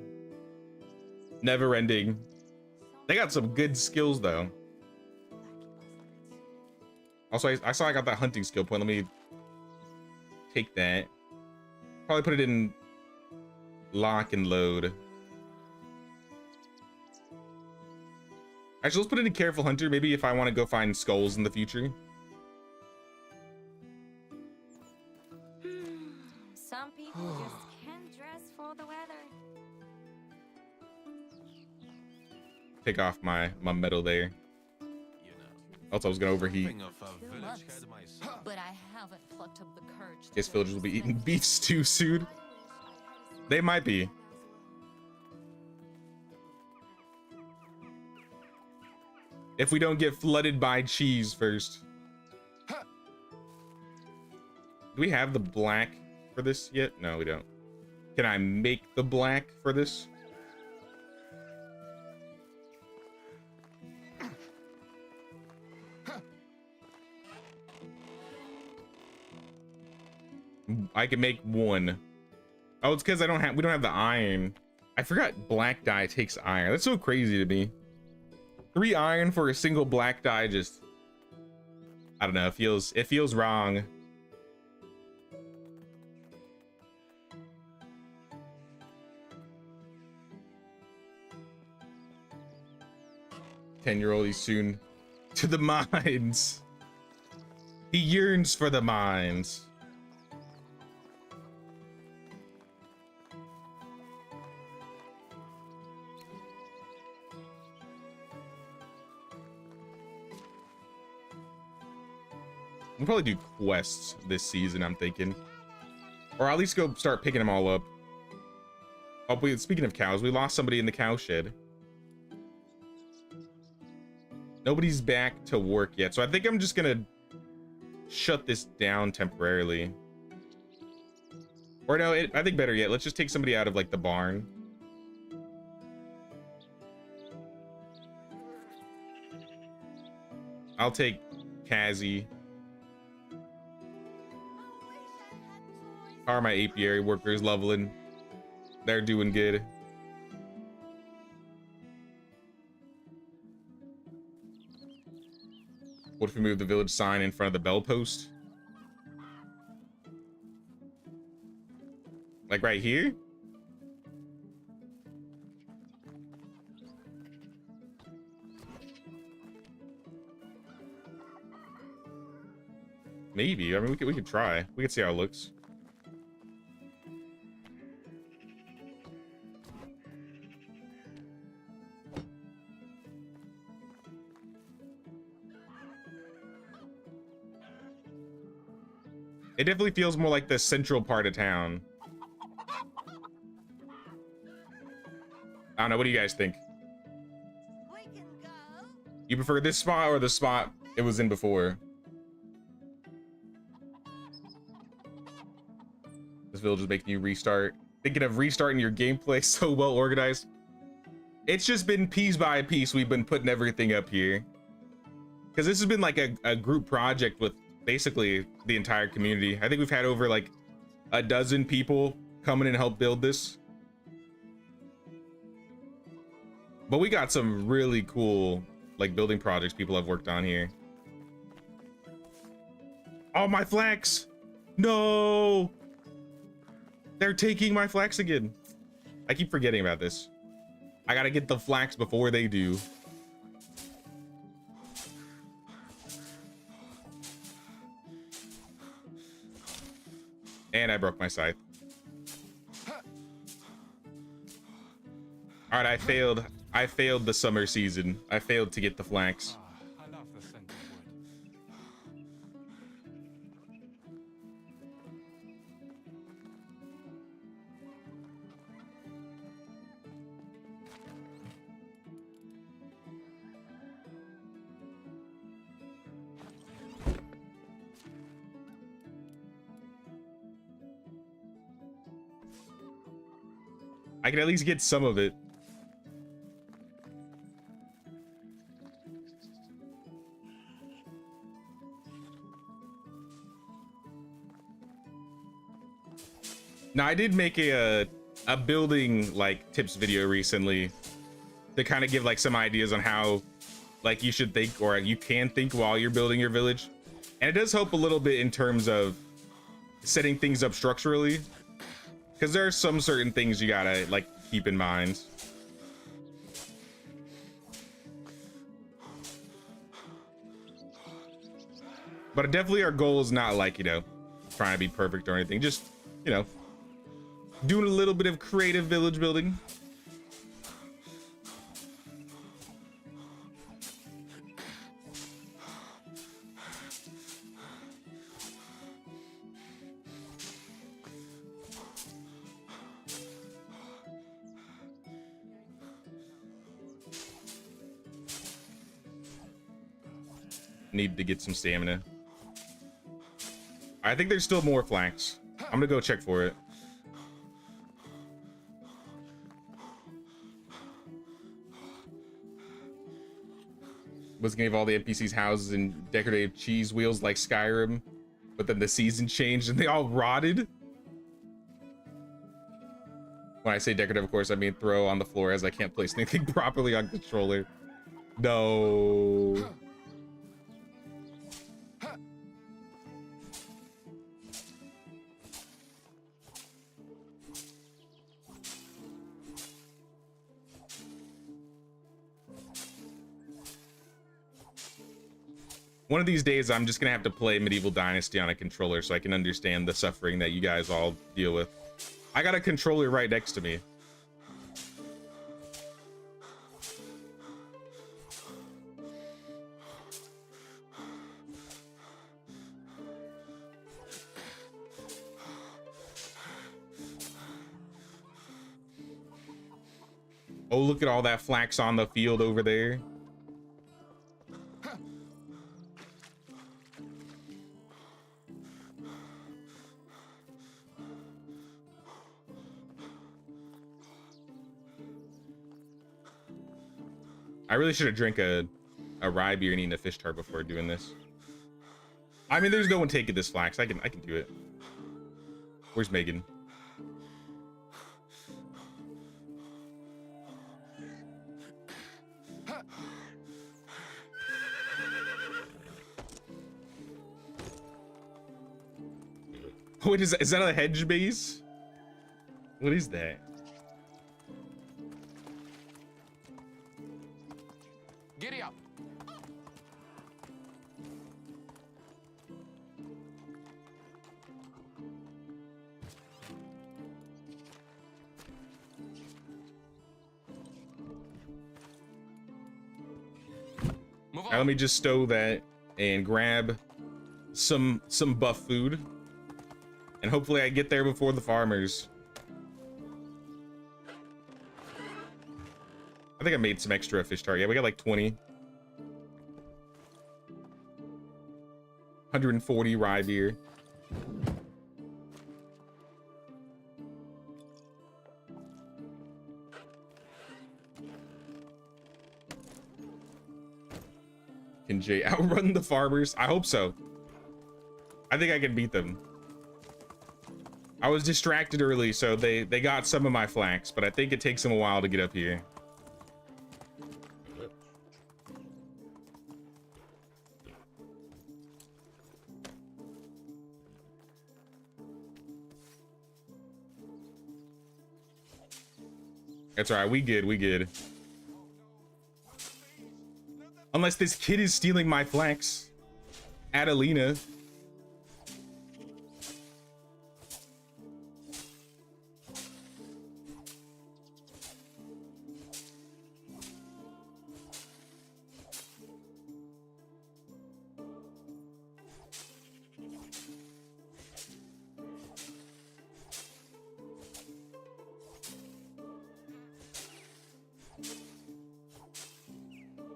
Never ending. They got some good skills though. Also, I saw I got that hunting skill point. Let me take that. Probably put it in lock and load. Actually, let's put it in careful hunter. Maybe if I want to go find skulls in the future. Some people just can't dress for the weather. Take off my medal there. You know, Else I was gonna overheat. think of a village head myself. But I haven't plucked up the courage. Guess villagers will be eating beef stew soon. They might be. If we don't get flooded by cheese first. Do we have the black for this yet? No, we don't. Can I make the black for this? I can make one. Oh, it's because we don't have the iron. I forgot black dye takes iron. That's so crazy to me. 3 iron for a single black dye, just I don't know, it feels wrong. Ten-year-old, he's soon to the mines. He yearns for the mines. We'll probably do quests this season, I'm thinking. Or at least go start picking them all up. Oh, wait, speaking of cows, we lost somebody in the cow shed. Nobody's back to work yet, so I think I'm just gonna shut this down temporarily. Or no, I think better yet, let's just take somebody out of like the barn. I'll take Kazzy. How are my apiary workers leveling? They're doing good. What if we move the village sign in front of the bell post? Like right here? Maybe. I mean, we could try. We could see how it looks. It definitely feels more like the central part of town. I don't know. What do you guys think? You prefer this spot or the spot it was in before? This village is making you restart. Thinking of restarting your gameplay so well organized. It's just been piece by piece we've been putting everything up here. Because this has been like a group project with basically the entire community. I think we've had over like a dozen people come in and help build this. But we got some really cool like building projects people have worked on here. Oh, my flax! No! They're taking my flax again. I keep forgetting about this. I gotta get the flax before they do. And I broke my scythe. All right, I failed. I failed the summer season. I failed to get the flax. I love the scent of wood. I can at least get some of it. Now, I did make a building like tips video recently to kind of give like some ideas on how like you should think or you can think while you're building your village. And it does help a little bit in terms of setting things up structurally, because there are some certain things you gotta like keep in mind. But definitely our goal is not like, you know, trying to be perfect or anything. Just, you know, doing a little bit of creative village building. Need to get some stamina. I think there's still more flax. I'm gonna go check for it. Was gonna give all the NPCs houses and decorative cheese wheels like Skyrim, but then the season changed and they all rotted. When I say decorative, of course, I mean throw on the floor, as I can't place anything properly on controller. No. One of these days, I'm just gonna have to play Medieval Dynasty on a controller so I can understand the suffering that you guys all deal with. I got a controller right next to me. Oh, look at all that flax on the field over there. I really should have drank a rye beer and eaten a fish tart before doing this. I mean, there's no one taking this flax. I can do it. Where's Megan? What is that? Is that a hedge base? What is that? Giddy up. Move Now let on. me just stow that and grab some buff food. And hopefully I get there before the farmers. I think I made some extra fish tart. Yeah, we got like 20. 140 rye beer. Can Jay outrun the farmers? I hope so. I think I can beat them. I was distracted early, so they got some of my flax, but I think it takes them a while to get up here. That's all right. We good. We good. Unless this kid is stealing my flax. Adelina.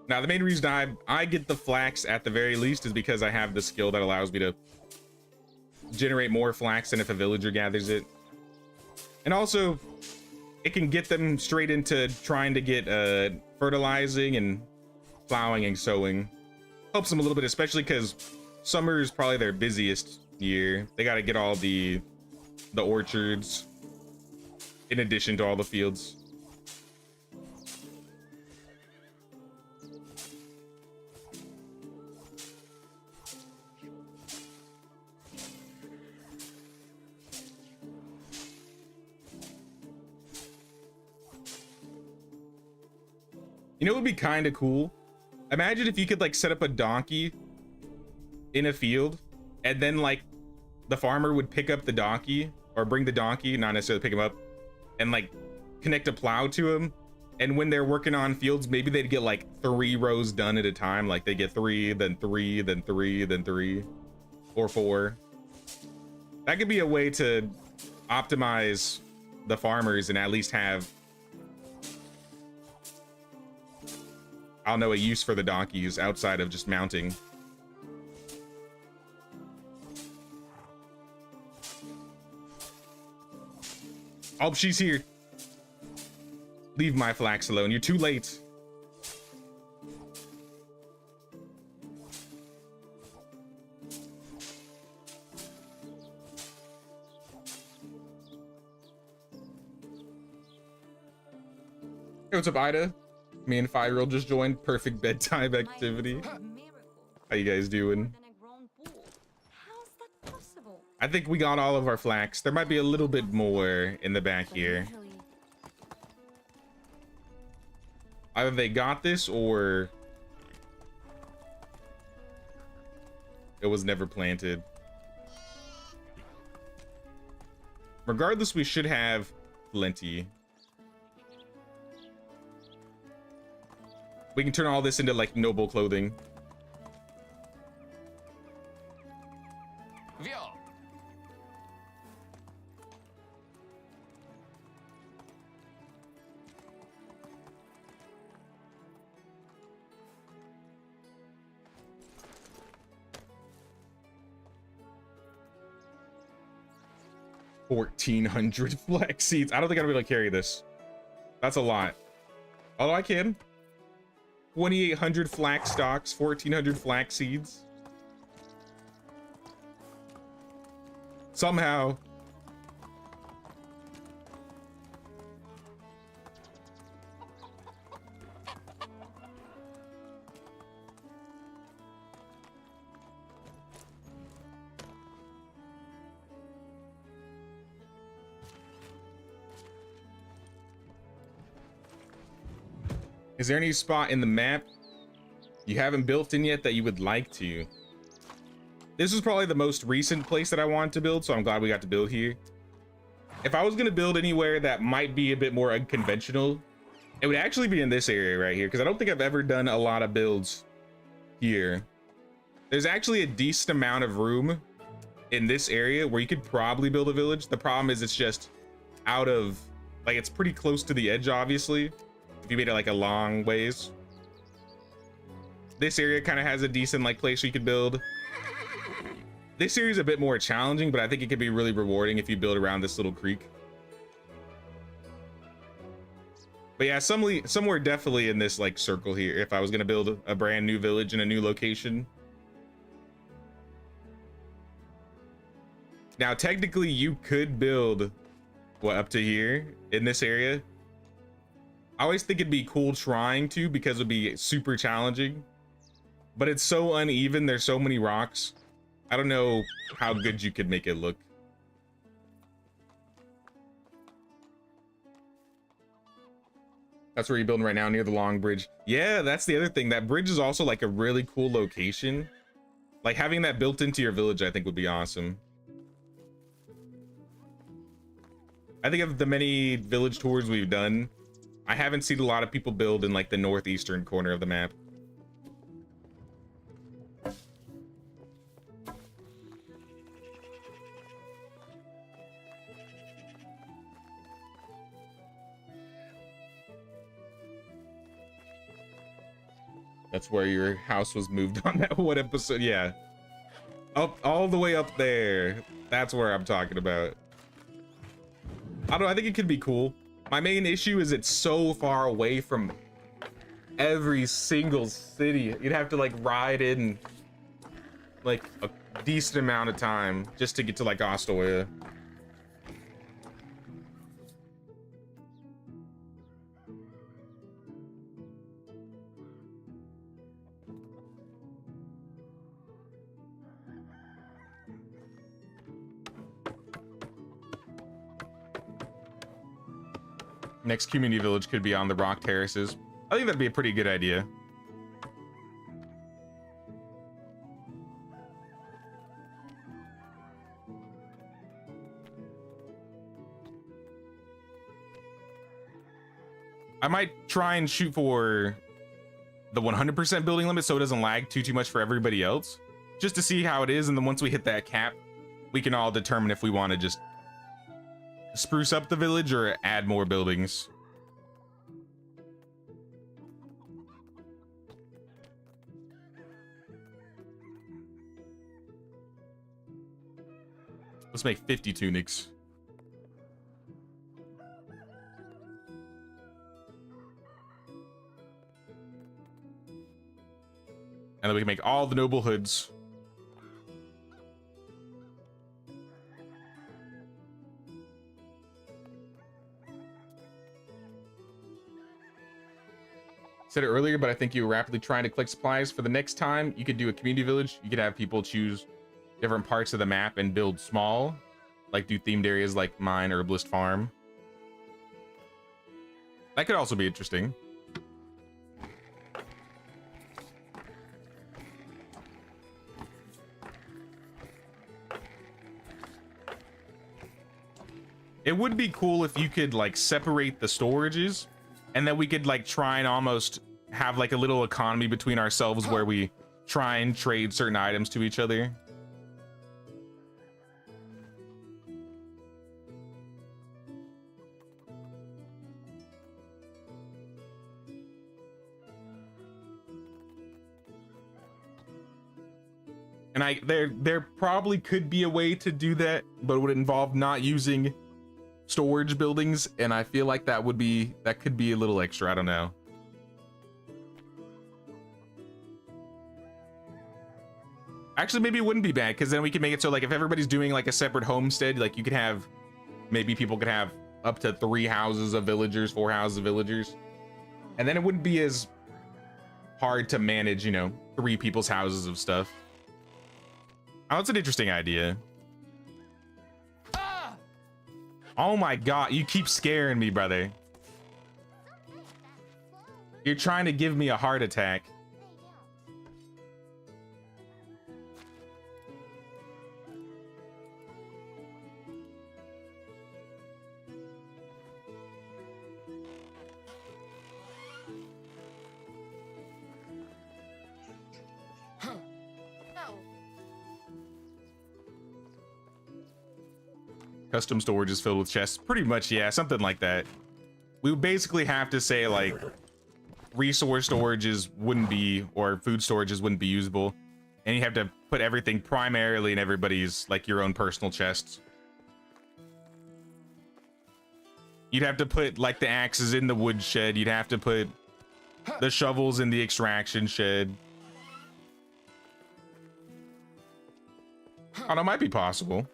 Now, the main reason I get the flax at the very least is because I have the skill that allows me to generate more flax than if a villager gathers it. And also, it can get them straight into trying to get fertilizing and plowing and sowing. Helps them a little bit, especially because summer is probably their busiest year. They got to get all the orchards in addition to all the fields. You know what would be kind of cool? Imagine if you could like set up a donkey in a field and then like the farmer would pick up the donkey or bring the donkey, not necessarily pick him up, and like connect a plow to him. And when they're working on fields, maybe they'd get like 3 rows done at a time. Like they get 3, then 3, then 3, then 3 or 4. That could be a way to optimize the farmers and at least have, I don't know, a use for the donkeys outside of just mounting. Oh, she's here. Leave my flax alone. You're too late. Hey, what's up, Ida? Me and 5-year-old just joined. Perfect bedtime activity. How you guys doing? How's that possible? I think we got all of our flax. There might be a little bit more in the back here. Either they got this or it was never planted. Regardless, we should have plenty. We can turn all this into like noble clothing. Vio. 1,400 flax seeds. I don't think I'm gonna carry this. That's a lot. Although I can. 2,800 flax stalks, 1,400 flax seeds. Somehow. Is there any spot in the map you haven't built in yet that you would like to? This is probably the most recent place that I wanted to build, so I'm glad we got to build here. If I was gonna build anywhere that might be a bit more unconventional, it would actually be in this area right here, because I don't think I've ever done a lot of builds here. There's actually a decent amount of room in this area where you could probably build a village. The problem is it's just out of, like, it's pretty close to the edge, obviously. If you made it like a long ways. This area kind of has a decent like place where you could build. This area is a bit more challenging, but I think it could be really rewarding if you build around this little creek. But yeah, somewhere definitely in this like circle here, if I was gonna build a brand new village in a new location. Now, technically you could build what, up to here in this area. I always think it'd be cool trying to, because it'd be super challenging, but it's so uneven. There's so many rocks. I don't know how good you could make it look. That's where you're building right now, near the long bridge. Yeah, that's the other thing. That bridge is also like a really cool location. Like having that built into your village, I think would be awesome. I think of the many village tours we've done, I haven't seen a lot of people build in like the northeastern corner of the map. That's where your house was moved on that one episode. Yeah. Up, all the way up there. That's where I'm talking about. I don't know, I think it could be cool. My main issue is it's so far away from every single city. You'd have to like ride in like a decent amount of time just to get to like Ostoya. Next community village could be on the rock terraces. I think that'd be a pretty good idea. I might try and shoot for the 100% building limit so it doesn't lag too much for everybody else, just to see how it is. And then once we hit that cap, we can all determine if we want to just spruce up the village or add more buildings. Let's make 50 tunics. And then we can make all the noble hoods. Said it earlier, but I think you were rapidly trying to collect supplies. For the next time you could do a community village, you could have people choose different parts of the map and build small, like do themed areas like mine, Herbalist Farm. That could also be interesting. It would be cool if you could like separate the storages, and then we could like try and almost have like a little economy between ourselves where we try and trade certain items to each other. And there probably could be a way to do that, but it would involve not using storage buildings, and I feel like that could be a little extra. I don't know. Actually, maybe it wouldn't be bad, because then we could make it so like if everybody's doing like a separate homestead, like you could have, maybe people could have up to 3 houses of villagers, 4 houses of villagers, and then it wouldn't be as hard to manage, you know, 3 people's houses of stuff. Oh, it's an interesting idea. Oh my god, you keep scaring me, brother. You're trying to give me a heart attack. No. Custom storage is filled with chests. Pretty much, yeah, something like that. We would basically have to say like resource storages wouldn't be, or food storages wouldn't be usable. And you have to put everything primarily in everybody's, like your own personal chests. You'd have to put like the axes in the wood shed. You'd have to put the shovels in the extraction shed. Oh, that might be possible.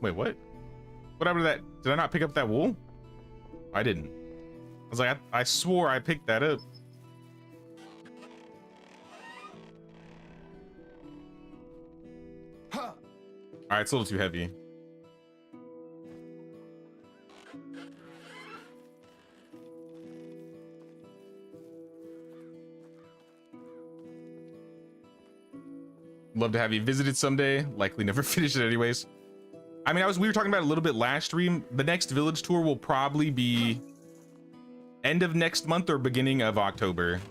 Wait, what? What happened to that? Did I not pick up that wool? I didn't. I was like, I swore I picked that up. All right, it's a little too heavy. Love to have you visited someday. Likely never finish it anyways. I mean, we were talking about it a little bit last stream. The next village tour will probably be end of next month or beginning of October.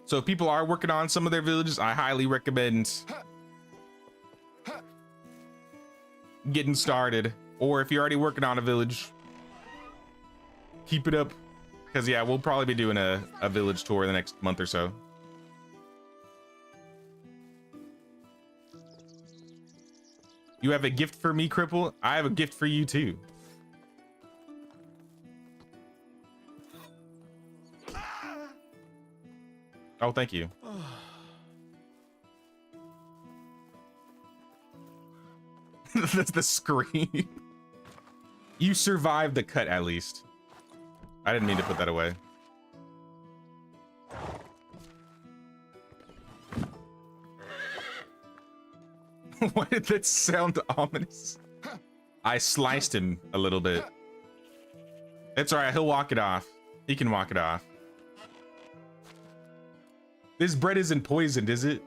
So if people are working on some of their villages, I highly recommend getting started. Or if you're already working on a village, keep it up. Because yeah, we'll probably be doing a village tour in the next month or so. You have a gift for me, Cripple? I have a gift for you too. Oh, thank you. That's the scream. You survived the cut at least. I didn't mean to put that away. Why did that sound ominous? I sliced him a little bit. It's all right. He'll walk it off. He can walk it off. This bread isn't poisoned, is it?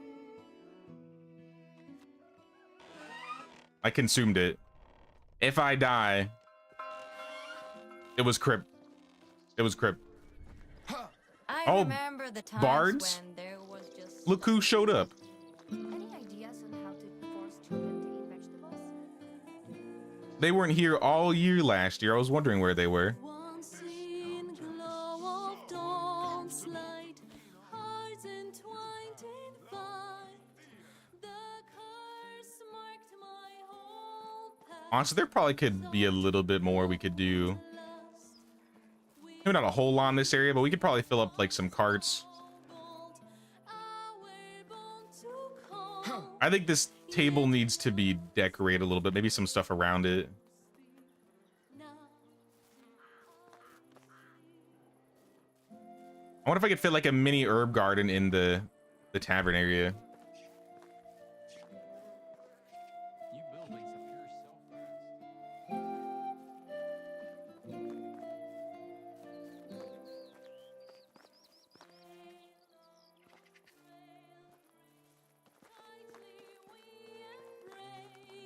I consumed it. If I die, it was Crip. It was Crip. I remember the times bards? when there was just Look who showed up. Any ideas on how to force children to eat vegetables? They weren't here all year last year. I was wondering where they were. Once in glow of dawn's light, hearts entwined in fight, the curse marked my whole path. Honestly, there probably could be a little bit more we could do. Maybe not a whole lot in this area, but we could probably fill up like some carts. I think this table needs to be decorated a little bit, maybe some stuff around it. I wonder if I could fit like a mini herb garden in the tavern area. You buildings appear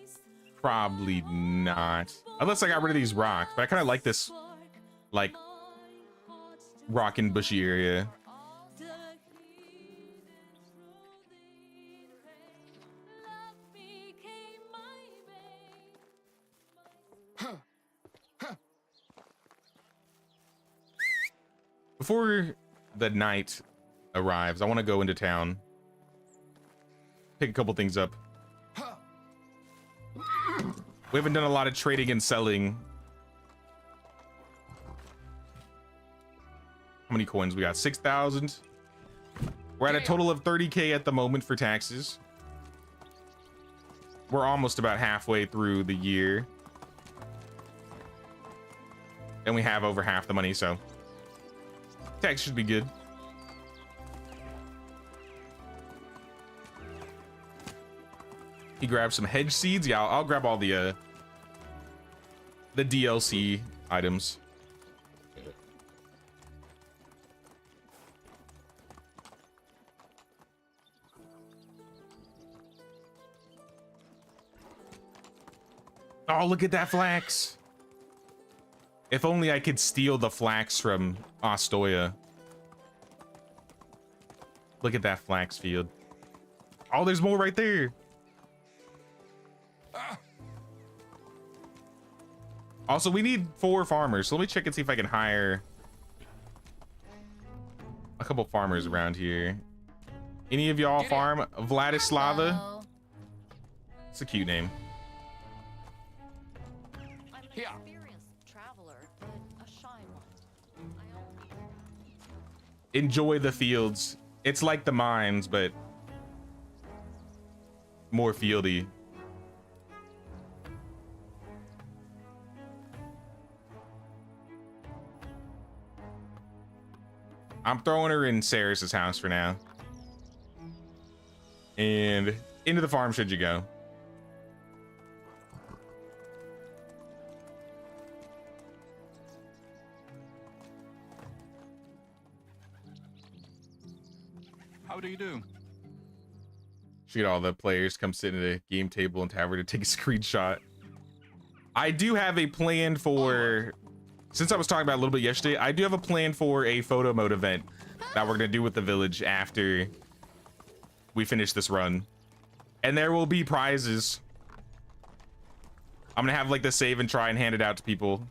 so fast. Probably not. Unless I got rid of these rocks. But I kind of like this, like, rock and bushy area. Before the night arrives, I want to go into town. Pick a couple things up. We haven't done a lot of trading and selling. How many coins we got? 6,000. We're at a total of 30K at the moment for taxes. We're almost about halfway through the year. And we have over half the money, so tax should be good. He grabs some hedge seeds. Yeah, I'll grab all the DLC items. Oh, look at that flax. If only I could steal the flax from Ostoya. Look at that flax field. Oh, there's more right there. Also, we need 4 farmers. So let me check and see if I can hire a couple farmers around here. Any of y'all farm? Vladislava? Hello. It's a cute name. I'm an experienced traveler, but a shy one. I only... Enjoy the fields. It's like the mines, but more fieldy. I'm throwing her in Saris's house for now. And into the farm should you go. How do you do? Should get all the players come sit at a game table and have her to take a screenshot. I do have a plan for, since I was talking about it a little bit yesterday, I do have a plan for a photo mode event that we're gonna do with the village after we finish this run. And there will be prizes. I'm gonna have like the save and try and hand it out to people.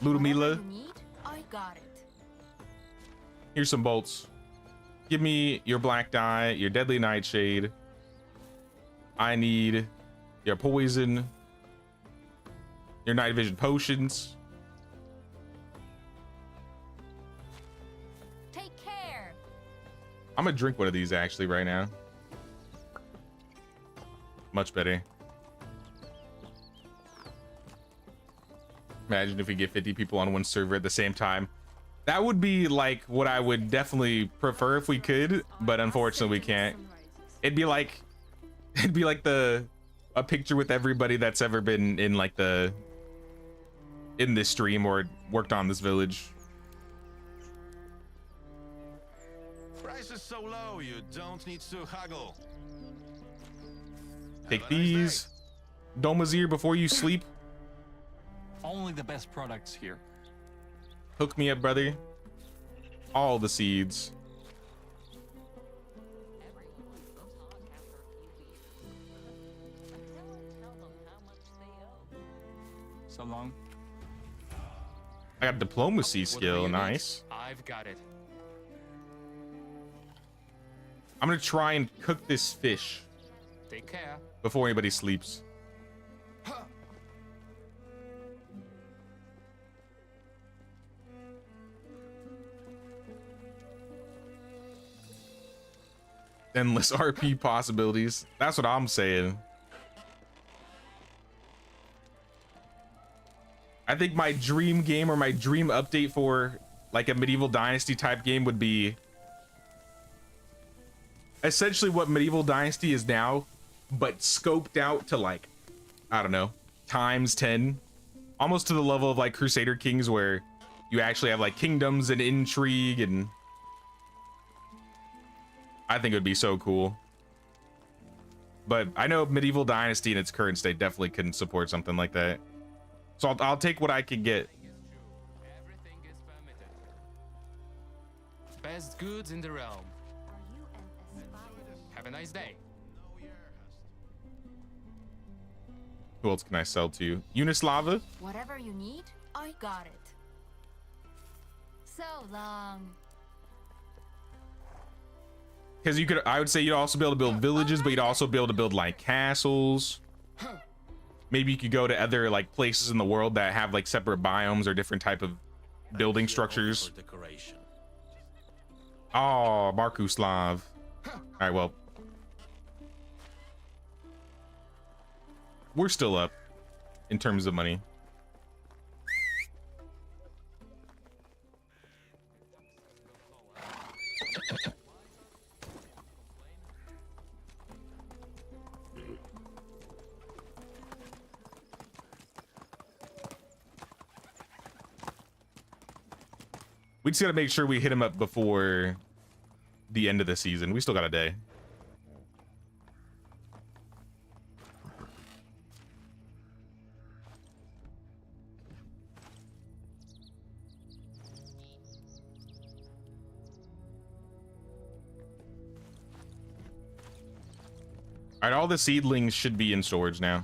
Ludmila, Whatever you need, I got it. here's some bolts. Give me your black dye, your deadly nightshade. I need your poison, your night vision potions. Take care. I'm gonna drink one of these actually right now. Much better. Imagine if we get 50 people on one server at the same time. That would be like what I would definitely prefer if we could, but unfortunately we can't. It'd be like a picture with everybody that's ever been in like in this stream or worked on this village. Price is so low, you don't need to haggle. Take Have a nice these. Domazir before you sleep. Only the best products here. Hook me up, brother. All the seeds. Everyone will talk after a few weeks. Until I tell them how much they owe. So long. I got diplomacy Whatever skill. you need, Nice. I've got it. I'm gonna try and cook this fish Take care. before anybody sleeps. Endless RP possibilities. That's what I'm saying. I think my dream game or my dream update for like a medieval dynasty type game would be essentially what medieval dynasty is now, but scoped out to like, I don't know, times 10, almost to the level of like Crusader Kings, where you actually have like kingdoms and intrigue and I think it would be so cool. But I know Medieval Dynasty in its current state definitely couldn't support something like that. So I'll take what I can get. Everything is permitted. Best goods in the realm. Are you an aspiring? Have a nice day. Who else can I sell to? Unislava? Whatever you need, I got it. So long. Because you could, I would say you'd also be able to build villages, but you'd also be able to build like castles. Maybe you could go to other like places in the world that have like separate biomes or different type of building structures. Decoration. Oh, Markuslav. All right, well, we're still up in terms of money. We just gotta make sure we hit him up before the end of the season. We still got a day. All right, all the seedlings should be in storage now.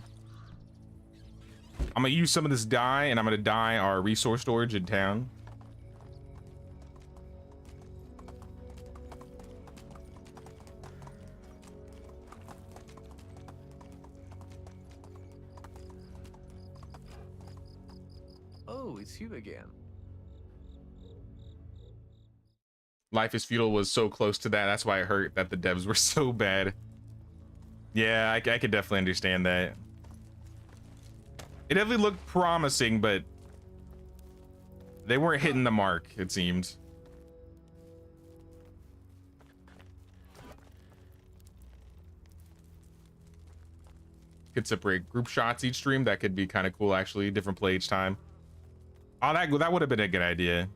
I'm gonna use some of this dye, and I'm gonna dye our resource storage in town. Oh, it's you again. Life is Feudal was so close to that. That's why it hurt that the devs were so bad. Yeah, I could definitely understand that. It definitely looked promising, but they weren't hitting the mark, it seemed. Could separate group shots each stream. That could be kind of cool, actually. Different play each time. Oh, that would have been a good idea.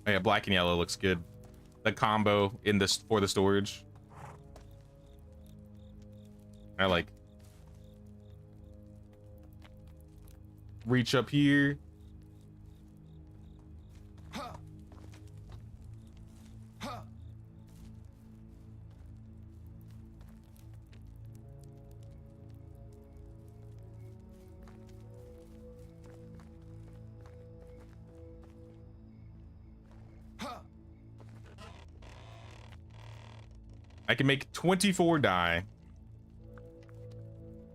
Oh, yeah, black and yellow looks good. The combo in this for the storage. I like. Reach up here. I can make 24 dye.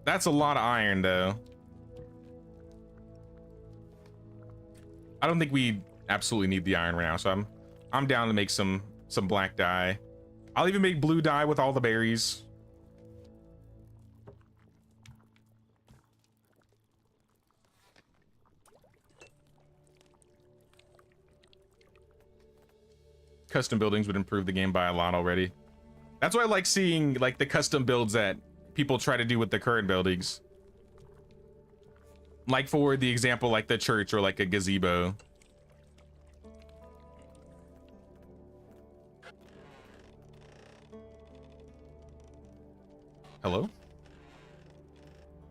That's a lot of iron, though. I don't think we absolutely need the iron right now, so I'm down to make some black dye. I'll even make blue dye with all the berries. Custom buildings would improve the game by a lot already. That's why I like seeing like the custom builds that people try to do with the current buildings. Like for the example, like the church or like a gazebo. Hello?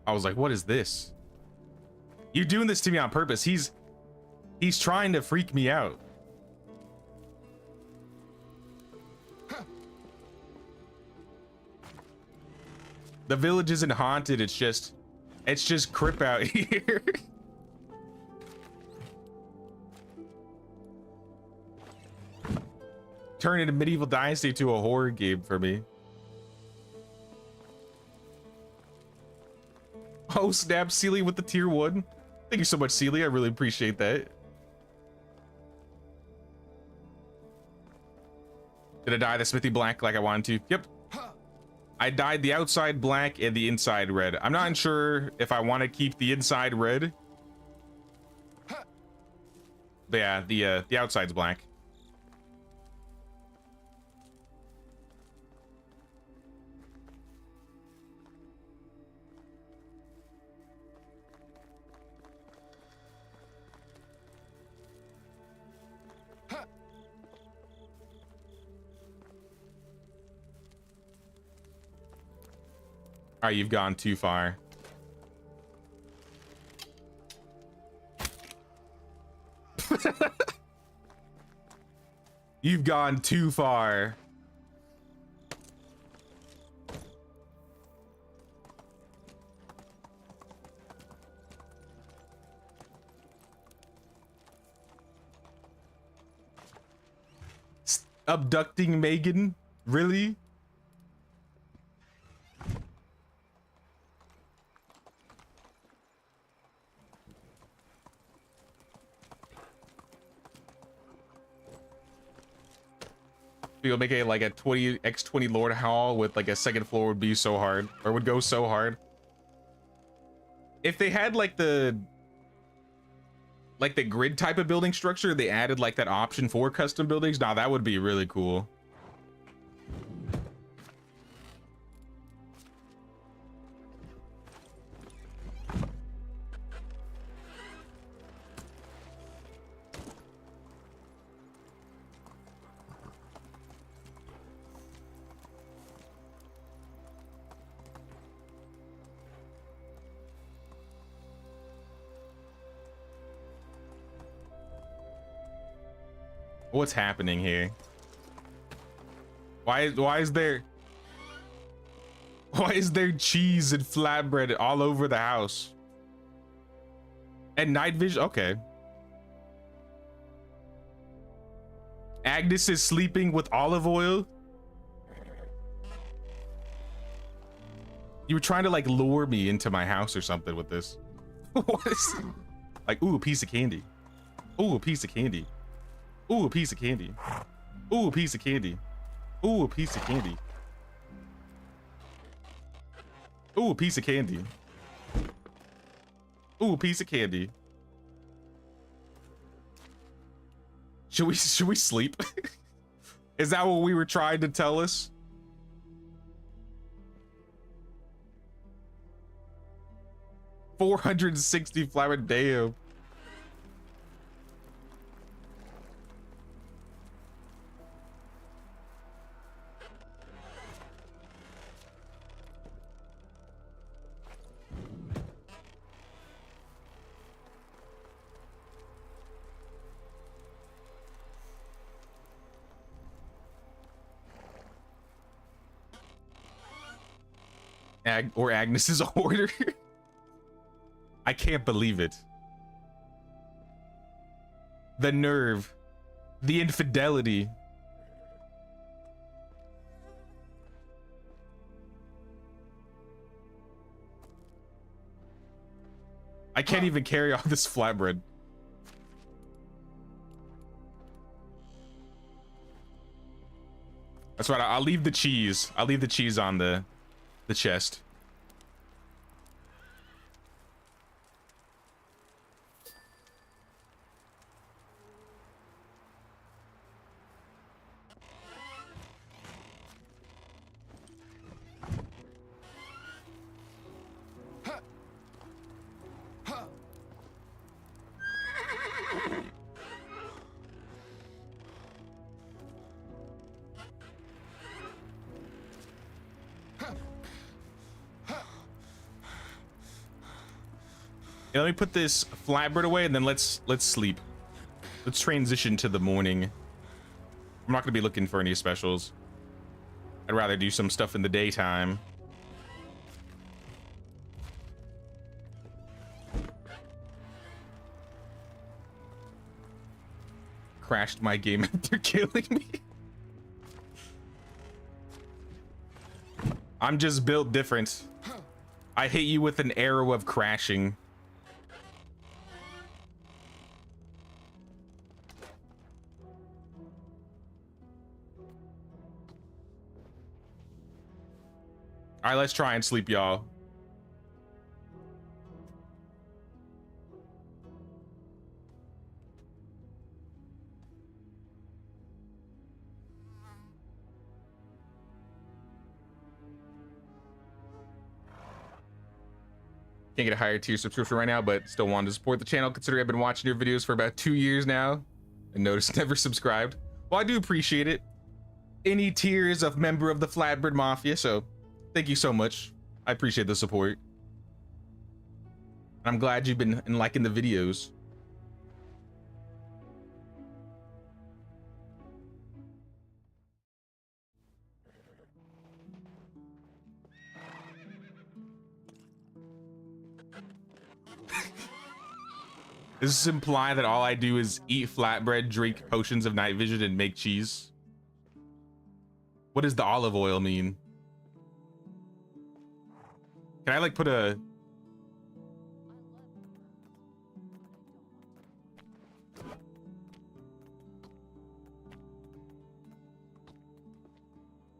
I was like, what is this? You're doing this to me on purpose. He's trying to freak me out. The village isn't haunted, it's just crip out here. Turn into Medieval Dynasty to a horror game for me. Oh snap, Sealy with the tier 1. Thank you so much, Sealy. I really appreciate that. Did I dye the smithy black like I wanted to? Yep. I dyed the outside black and the inside red. I'm not sure if I want to keep the inside red. But yeah, the outside's black. All right, you've gone too far. You've gone too far. Abducting Megan? Really? You'll make it like a 20x20 Lord Hall with like a second floor would be so hard, or would go so hard. If they had like the grid type of building structure, they added like that option for custom buildings. Now that would be really cool. What's happening here? Why is there cheese and flatbread all over the house? And night vision? Okay. Agnes is sleeping with olive oil. You were trying to like lure me into my house or something with this. What is like, ooh, a piece of candy. Ooh, a piece of candy. Ooh, a piece of candy. Ooh, a piece of candy. Ooh, a piece of candy. Ooh, a piece of candy. Ooh, a piece of candy. Should we sleep? Is that what we were trying to tell us? $460 flower, damn. Or Agnes's order. I can't believe it. The nerve. The infidelity. I can't even carry all this flatbread. That's right. I'll leave the cheese. I'll leave the cheese on the chest. Yeah, let me put this flatbread away and then let's sleep. Let's transition to the morning. I'm not gonna be looking for any specials. I'd rather do some stuff in the daytime. Crashed my game after killing me. I'm just built different. I hit you with an arrow of crashing. All right, let's try and sleep, y'all. Can't get a higher tier subscription right now, but still want to support the channel considering I've been watching your videos for about 2 years now and noticed never subscribed. Well, I do appreciate it. Any tier is a member of the Flatbread Mafia, so thank you so much. I appreciate the support. I'm glad you've been liking the videos. Does this imply that all I do is eat flatbread, drink potions of night vision, and make cheese? What does the olive oil mean? Can I like put a...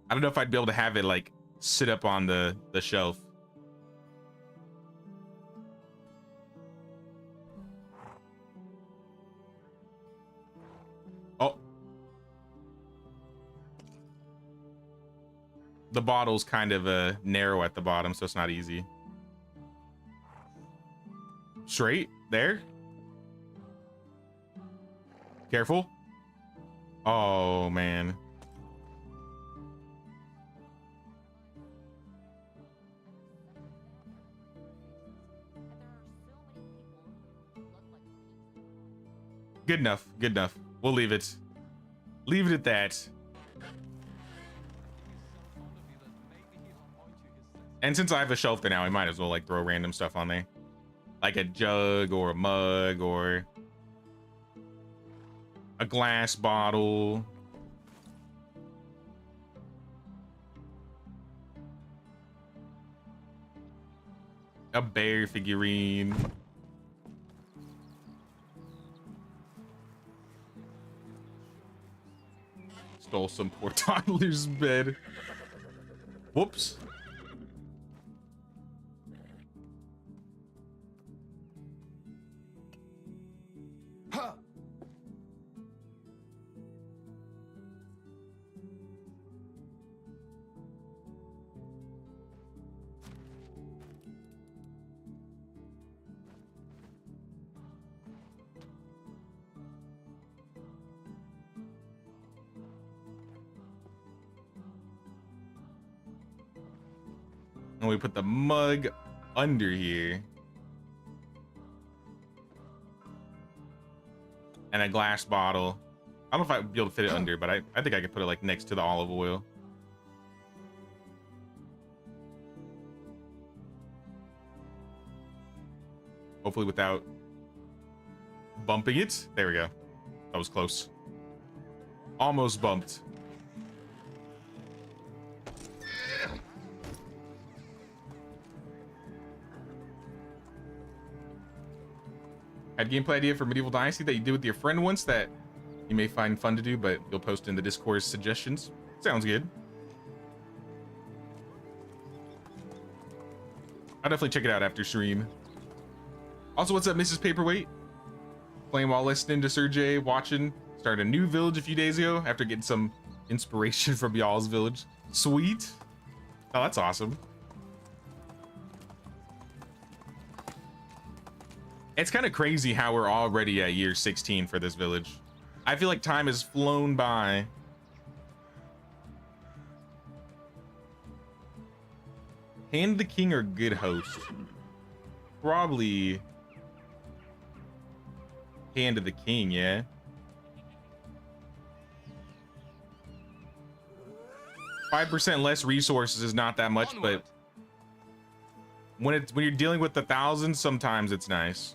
I don't know if I'd be able to have it like sit up on the shelf. Oh. The bottle's kind of narrow at the bottom, so it's not easy. Straight there. Careful. Oh man. Good enough. Good enough. We'll leave it. Leave it at that. And since I have a shelf there now, I might as well like throw random stuff on there. Like a jug or a mug or a glass bottle. A bear figurine. Stole some poor toddler's bed. Whoops. And we put the mug under here. And a glass bottle. I don't know if I'd be able to fit it under, but I think I could put it like next to the olive oil. Hopefully without bumping it. There we go. That was close. Almost bumped. Had a gameplay idea for Medieval Dynasty that you did with your friend once that you may find fun to do, but you'll post in the Discord suggestions. Sounds good. I'll definitely check it out after stream. Also, what's up, Mrs. Paperweight? Playing while listening to Sergey, watching. Started a new village a few days ago after getting some inspiration from y'all's village. Sweet. Oh, that's awesome. It's kind of crazy how we're already at year 16 for this village. I feel like time has flown by. Hand the king or good host? Probably hand to the king, yeah. %less resources is not that much, but when you're dealing with the thousands, sometimes it's nice.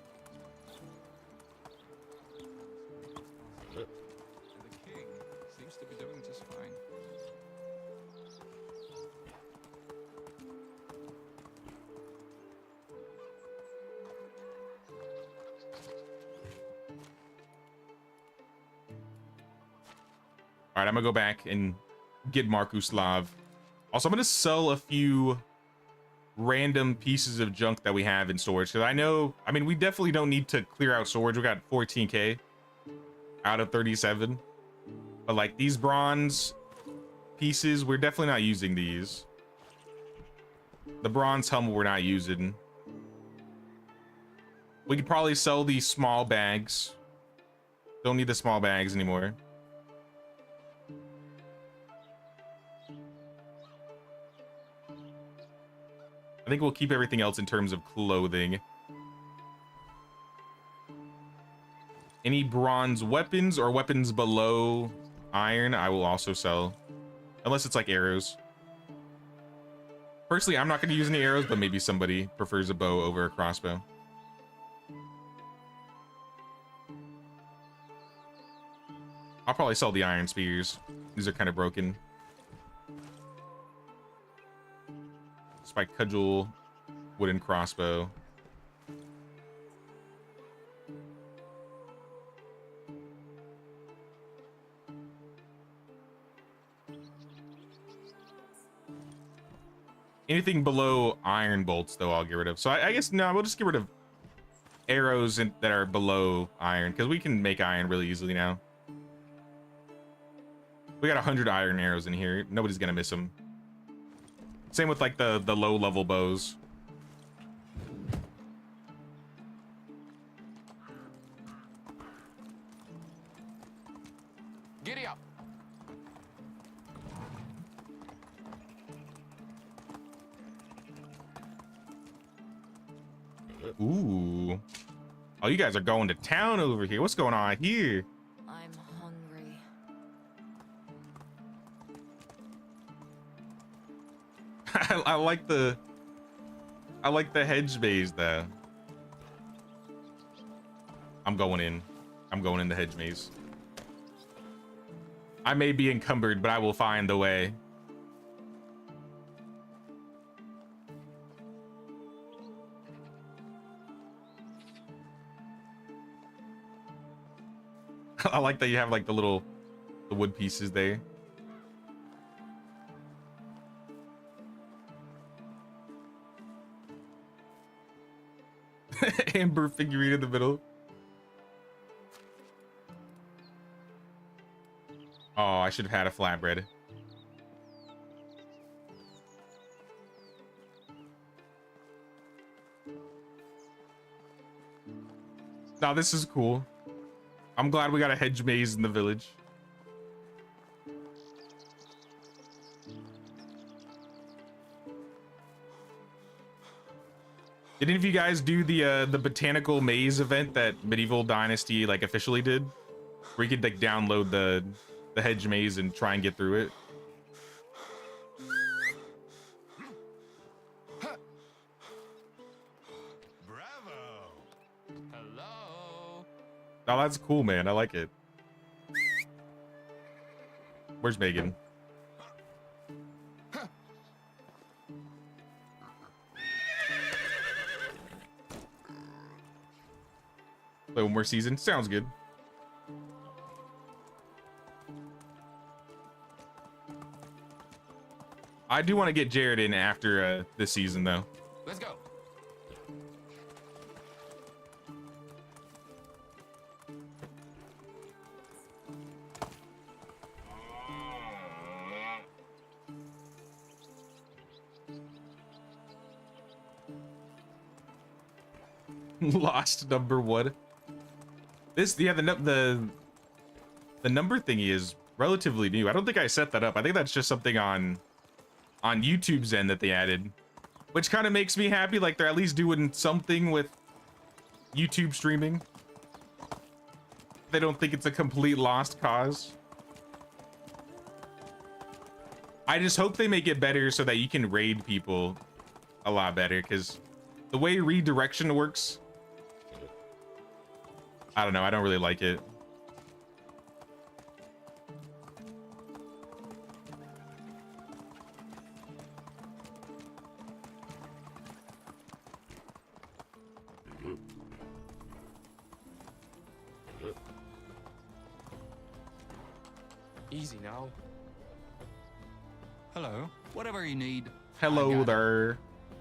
All right, I'm gonna go back and get Markuslav. Also, I'm gonna sell a few random pieces of junk that we have in storage, because I mean, we definitely don't need to clear out storage. We got 14k out of 37, but like these bronze pieces, we're definitely not using these. The bronze helmet we're not using. We could probably sell these small bags. Don't need the small bags anymore. I think we'll keep everything else in terms of clothing. Any bronze weapons or weapons below iron, I will also sell. Unless it's like arrows. Personally, I'm not going to use any arrows, but maybe somebody prefers a bow over a crossbow. I'll probably sell the iron spears. These are kind of broken. Spike cudgel, wooden crossbow. Anything below iron bolts, though, I'll get rid of. So I guess, no, we'll just get rid of arrows that are below iron, because we can make iron really easily now. We got 100 iron arrows in here. Nobody's going to miss them. Same with, like, the low-level bows. Giddy up. Ooh. Oh, you guys are going to town over here. What's going on here? I'm hungry. I like the hedge maze though. I'm going in the hedge maze. I may be encumbered, but I will find the way. I like that you have like the wood pieces there. Amber figurine in the middle. Oh, I should have had a flatbread. Now this is cool. I'm glad we got a hedge maze in the village. Did any of you guys do the botanical maze event that Medieval Dynasty like officially did? Where you could like download the hedge maze and try and get through it? Bravo! Hello. Oh, that's cool, man. I like it. Where's Megan? Play one more season. Sounds good. I do want to get Jared in after this season, though. Let's go. Lost number one. This, yeah, the number thingy is relatively new. I don't think I set that up. I think that's just something on YouTube's end that they added, which kind of makes me happy. Like they're at least doing something with YouTube streaming. They don't think it's a complete lost cause. I just hope they make it better so that you can raid people a lot better, because the way redirection works, I don't know, I don't really like it. Easy now. Hello. Whatever you need. I Hello got it. there.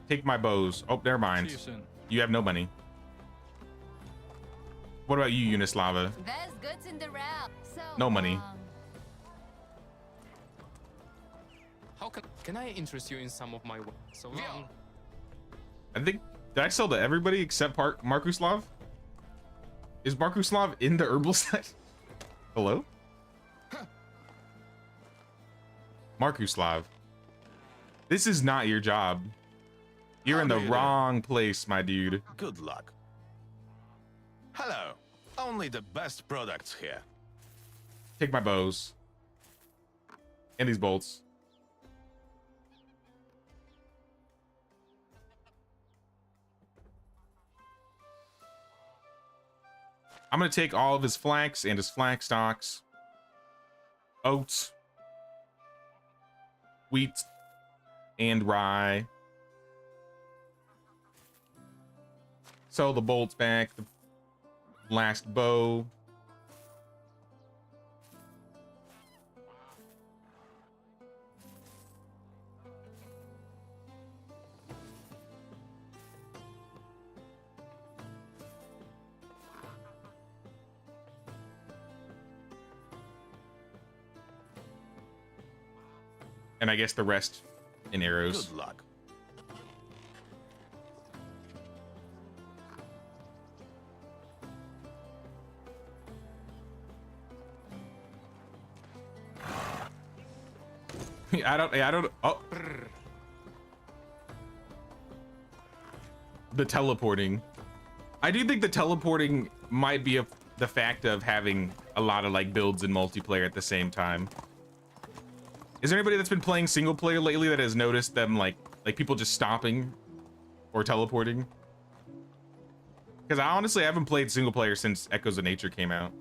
Take my bows. Oh, they're mine. See you soon. You have no money. What about you, Unislava? There's goods in the realm. So, No money. How can I interest you in some of my work? So long. I think, did I sell to everybody except Markuslav? Is Markuslav in the herbal set? Hello? Markuslav. This is not your job. You're in the How do you do? wrong place, my dude. Good luck. Hello. Only the best products here. Take my bows. And these bolts. I'm gonna take all of his flax and his flax stocks. Oats. Wheat. And rye. Sell the bolts back. The last bow. And I guess the rest in arrows. Good luck. I don't. Oh. The teleporting. I do think the teleporting might be the fact of having a lot of like builds in multiplayer at the same time. Is there anybody that's been playing single player lately that has noticed them like people just stopping or teleporting? Because I honestly haven't played single player since Echoes of Nature came out.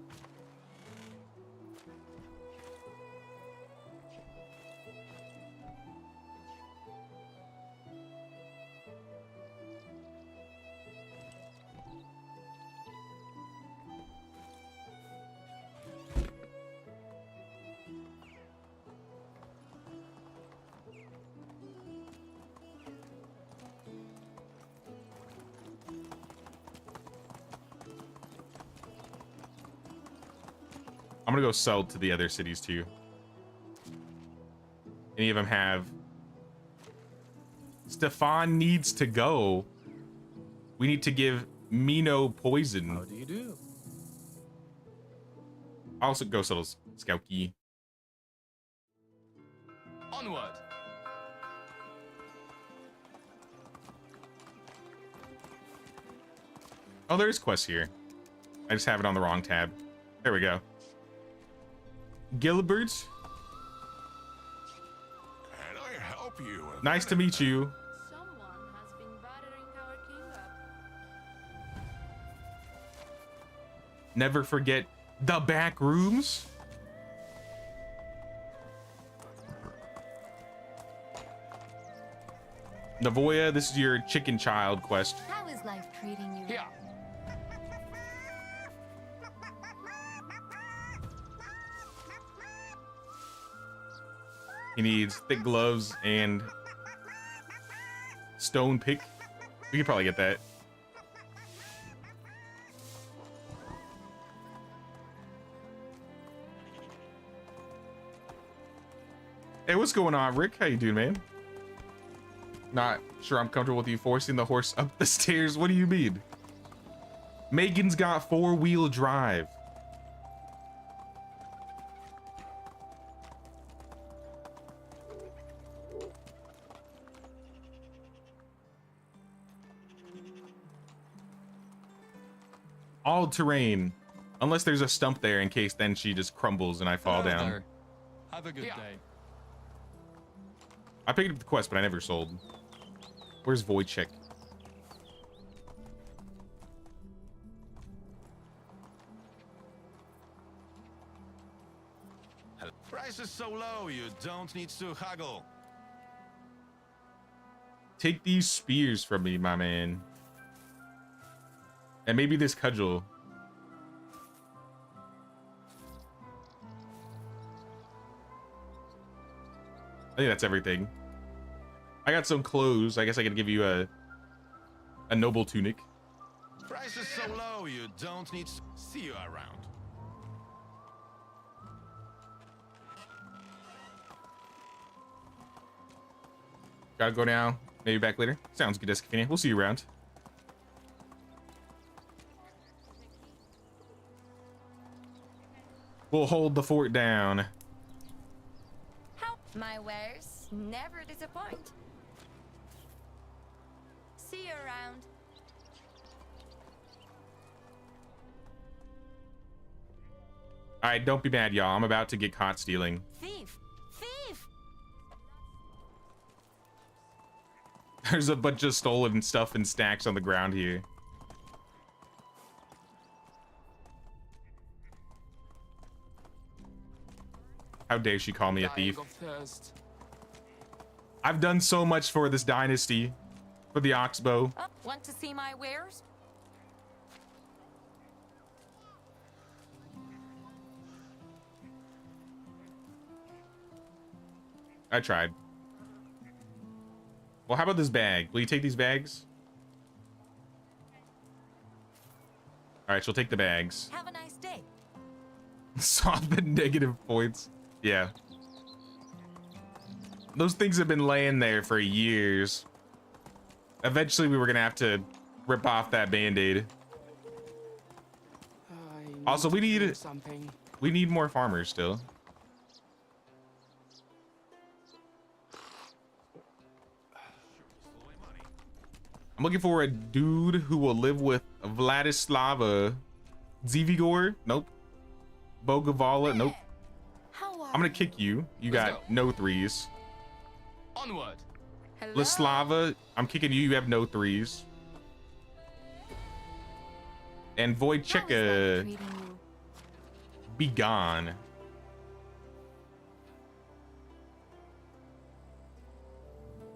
I'm gonna go sell to the other cities too. Any of them have? Stefan needs to go. We need to give Mino poison. How do you do? I'll also go sell Scout Key. Onward. Oh, there's quests here. I just have it on the wrong tab. There we go. Gilbert, Can I help you? nice to meet you. Someone has been battering our king up. Never forget the back rooms. Navoya, this is your chicken child quest. How is life treating you? Here. He needs thick gloves and stone pick. We could probably get that. Hey, what's going on, Rick? How you doing, man? Not sure I'm comfortable with you forcing the horse up the stairs. What do you mean? Megan's got 4-wheel drive. All terrain, unless there's a stump there in case then she just crumbles and I fall Hello down. there. Have a good Yeah. day. I picked up the quest, but I never sold. Where's Wojciech? Price is so low, you don't need to haggle. Take these spears from me, my man. And maybe this cudgel. I think that's everything. I got some clothes. I guess I could give you a noble tunic. Price is so low, you don't need to see you around. Gotta go now. Maybe back later. Sounds good, Escafina. We'll see you around. We'll hold the fort down. How my wares never disappoint. All right, don't be mad, y'all. I'm about to get caught stealing. Thief! Thief! There's a bunch of stolen stuff in stacks on the ground here. How dare she call me a Dying thief? of thirst. I've done so much for this dynasty, for the Oxbow. Oh, want to see my wares? I tried. Well, how about this bag? Will you take these bags? All right, she'll take the bags. Have a nice day. Saw the negative points. Yeah. Those things have been laying there for years. Eventually, we were gonna have to rip off that band-aid. I Also, we to need do something. we need more farmers still. I'm looking for a dude who will live with Vladislava Zivigor. Nope. Bogavala. Nope. How are I'm gonna kick you. You Let's got go. no threes. Onward. Hello? Lislava, I'm kicking you. You have no threes. And How is life Wojciech, treating you? be gone.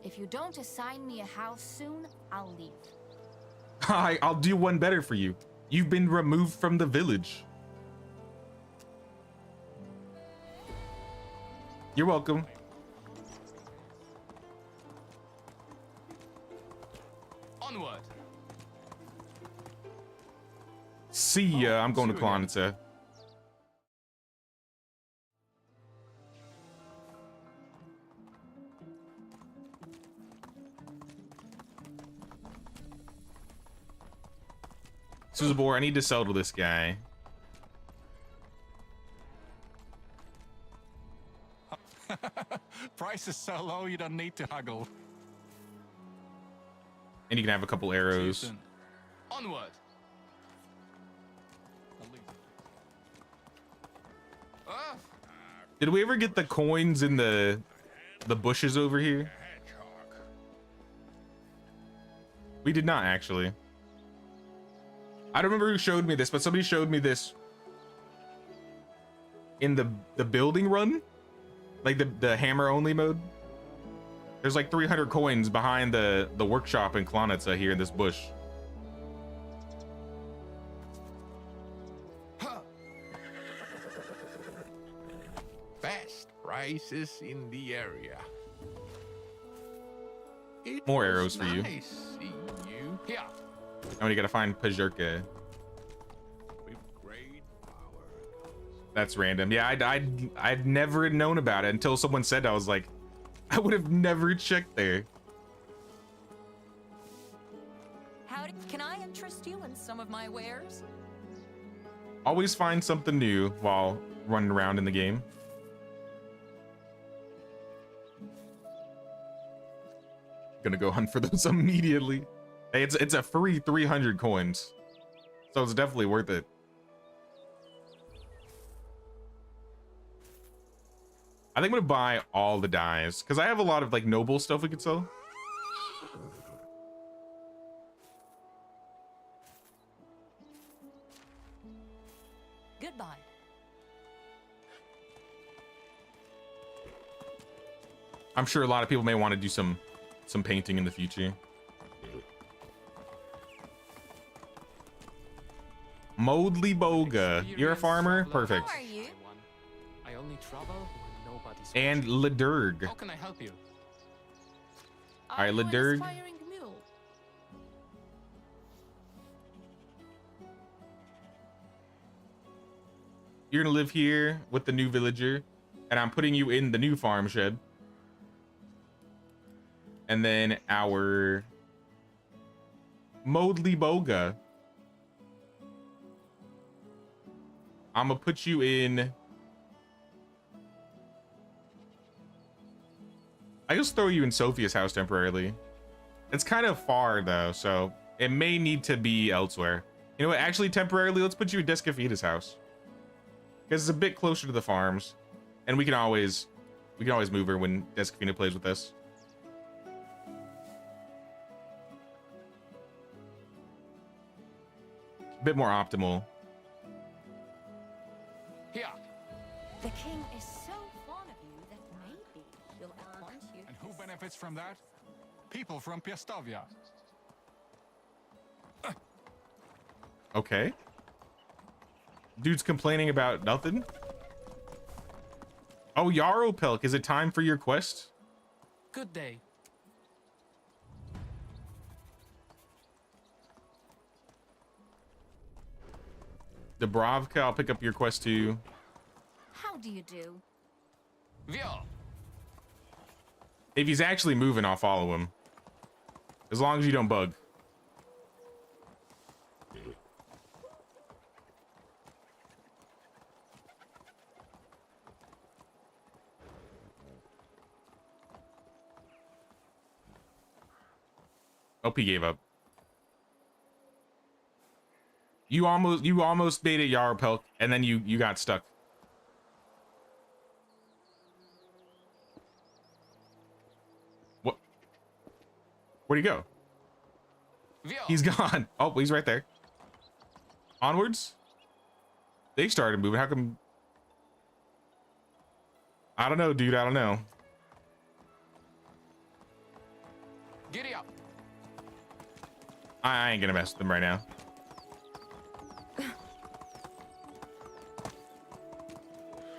If you don't assign me a house soon, I'll leave. I'll do one better for you. You've been removed from the village. You're welcome. Onward. See ya. I'm going to see you again. Klanita. Suzabor, I need to settle this guy. Price is so low you don't need to haggle. And you can have a couple See you arrows. soon. Onward. I'll leave. Ah, Did we ever get the coins in the bushes over here? We did not, actually. I don't remember who showed me this, but somebody showed me this in the building run, like the hammer only mode. There's like 300 coins behind the workshop in Klanitza here in this bush. Best prices in the area. It More was arrows for you. nice seeing you here. Now you gotta find Pajurka. with great power. That's random. Yeah, I'd never known about it until someone said. I was like, I would have never checked there. Howdy. Can I interest you in some of my wares? Always find something new while running around in the game. Gonna go hunt for those immediately. Hey, it's a free 300 coins, so it's definitely worth it. I think I'm gonna buy all the dyes because I have a lot of like noble stuff we could sell. Goodbye. I'm sure a lot of people may want to do some painting in the future. Modley Boga, you're a farmer? Perfect. How are you? I only travel when nobody's And watching. Ledurg. How can I help you? Alright, Are you an Ledurg. aspiring mule? You're gonna live here with the new villager, and I'm putting you in the new farm shed. And then our Modley Boga, I'm gonna put you in. I just throw you in Sophia's house temporarily. It's kind of far though, so it may need to be elsewhere. You know what? Actually, temporarily, let's put you in Descafita's house. because it's a bit closer to the farms, and we can always move her when Descafina plays with us. A bit more optimal. Here. The king is so fond of you that maybe he'll appoint you. And who benefits from that? People from Piastovia. Okay. Dude's complaining about nothing. Oh, Yaropelk, is it time for your quest? Good day. Dubrovka, I'll pick up your quest too. How do you do? Vio. If he's actually moving, I'll follow him. As long as you don't bug. Oh, he gave up. You almost made it, Yaropelk, and then you got stuck. What? Where'd he go? Vio. He's gone. Oh, he's right there. Onwards? They started moving. How come? I don't know, dude. I don't know. Giddy up. I ain't gonna mess with them right now.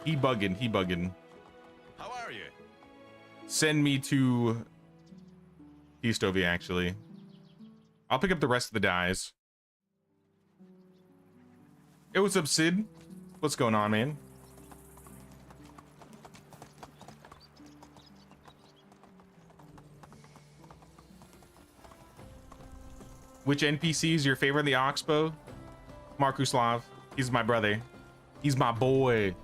He bugging. He bugging. How are you? Send me to Eastovia, actually. I'll pick up the rest of the dyes. Hey, what's up, Sid? What's going on, man? Which NPC is your favorite in the Oxbow? Markuslav. He's my brother. He's my boy.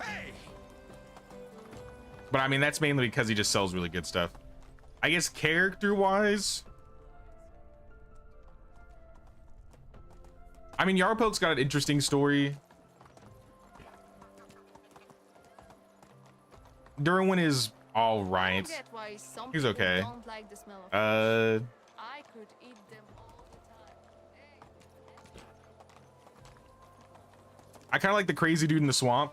Hey! But I mean, that's mainly because he just sells really good stuff. I guess character-wise, I mean, Yaropelk's got an interesting story. Derwin is all right. Get why some He's people okay. don't like the smell of I could eat them all the time. Hey. I kind of like the crazy dude in the swamp.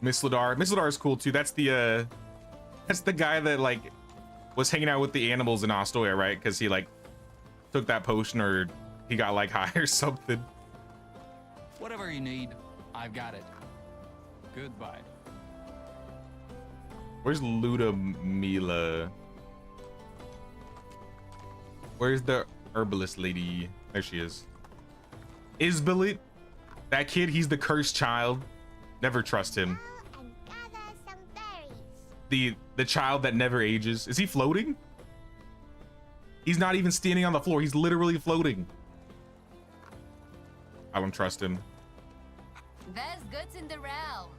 Misladar. Misladar is cool too. That's the guy that like was hanging out with the animals in Ostoya, right? Because he like took that potion or he got like high or something. Whatever you need, I've got it. Goodbye. Where's Ludmila? Where's the herbalist lady? There she is. Isbelit? That kid, he's the cursed child. Never trust him. And gather some berries. The child that never ages. Is he floating? He's not even standing on the floor. He's literally floating. I don't trust him. There's goods in the realm.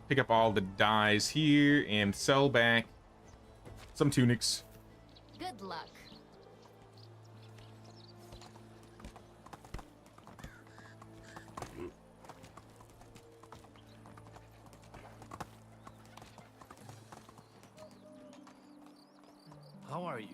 Pick up all the dyes here and sell back some tunics. Good luck. How are you?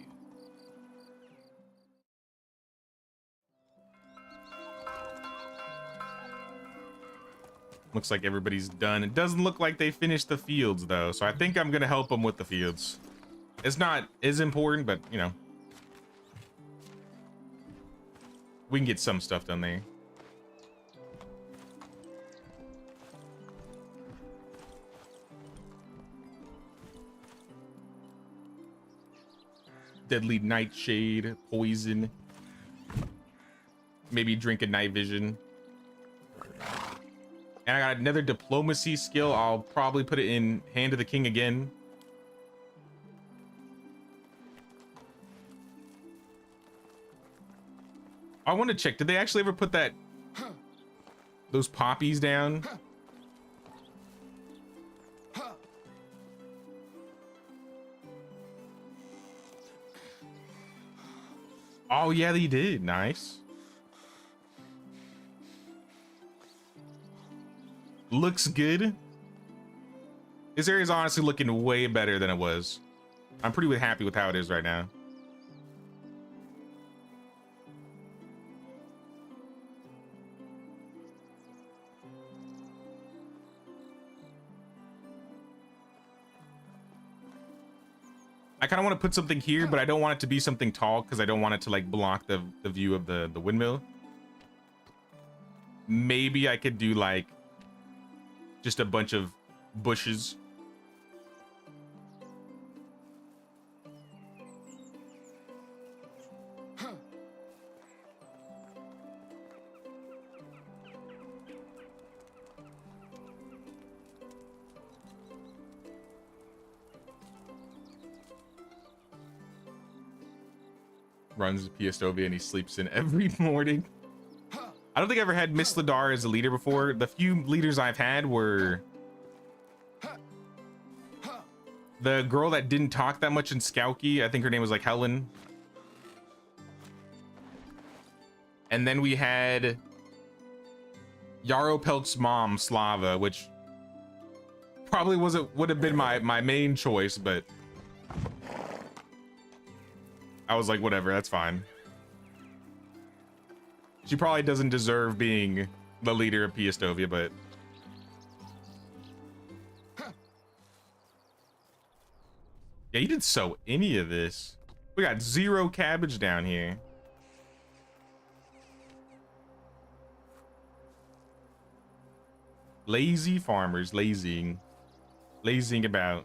Looks like everybody's done. It doesn't look like they finished the fields though, so I think I'm gonna help them with the fields. It's not as important, but you know, we can get some stuff done there. Deadly nightshade, poison. Maybe drink a night vision. And I got another diplomacy skill. I'll probably put it in Hand of the King again. I want to check. Did they actually ever put those poppies down? Oh yeah, they did. Nice. Looks good. This area is honestly looking way better than it was. I'm pretty happy with how it is right now. I kind of want to put something here, but I don't want it to be something tall because I don't want it to like block the view of the windmill. Maybe I could do like just a bunch of bushes. Runs Piestovia and he sleeps in every morning. I don't think I ever had Miss Ladar as a leader before. The few leaders I've had were the girl that didn't talk that much in Skauki. I think her name was like Helen. And then we had Yaropelk's mom, Slava, which probably would have been my main choice, but I was like, whatever, that's fine. She probably doesn't deserve being the leader of Piestovia, but yeah, you didn't sow any of this. We got 0 cabbage down here. Lazy farmers, lazying about.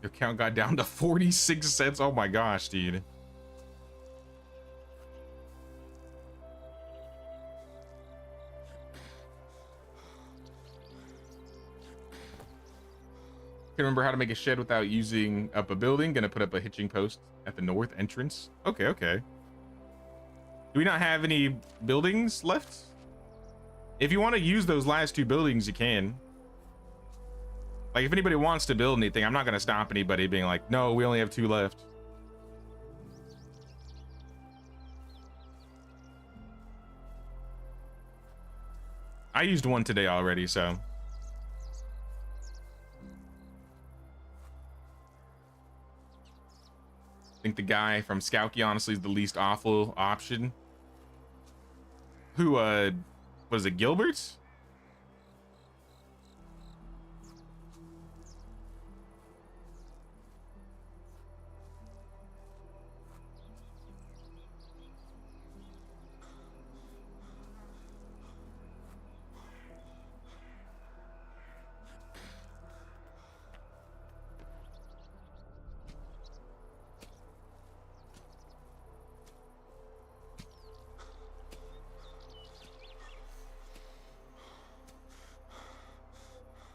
Your count got down to 46 cents. Oh my gosh, dude. Can't remember how to make a shed without using up a building. Gonna put up a hitching post at the north entrance. Okay, okay. Do we not have any buildings left? If you want to use those last 2 buildings, you can. Like, if anybody wants to build anything, I'm not going to stop anybody being like, no, we only have 2 left. I used 1 today already, so. I think the guy from Skauki, honestly, is the least awful option. Who, was it, Gilbert?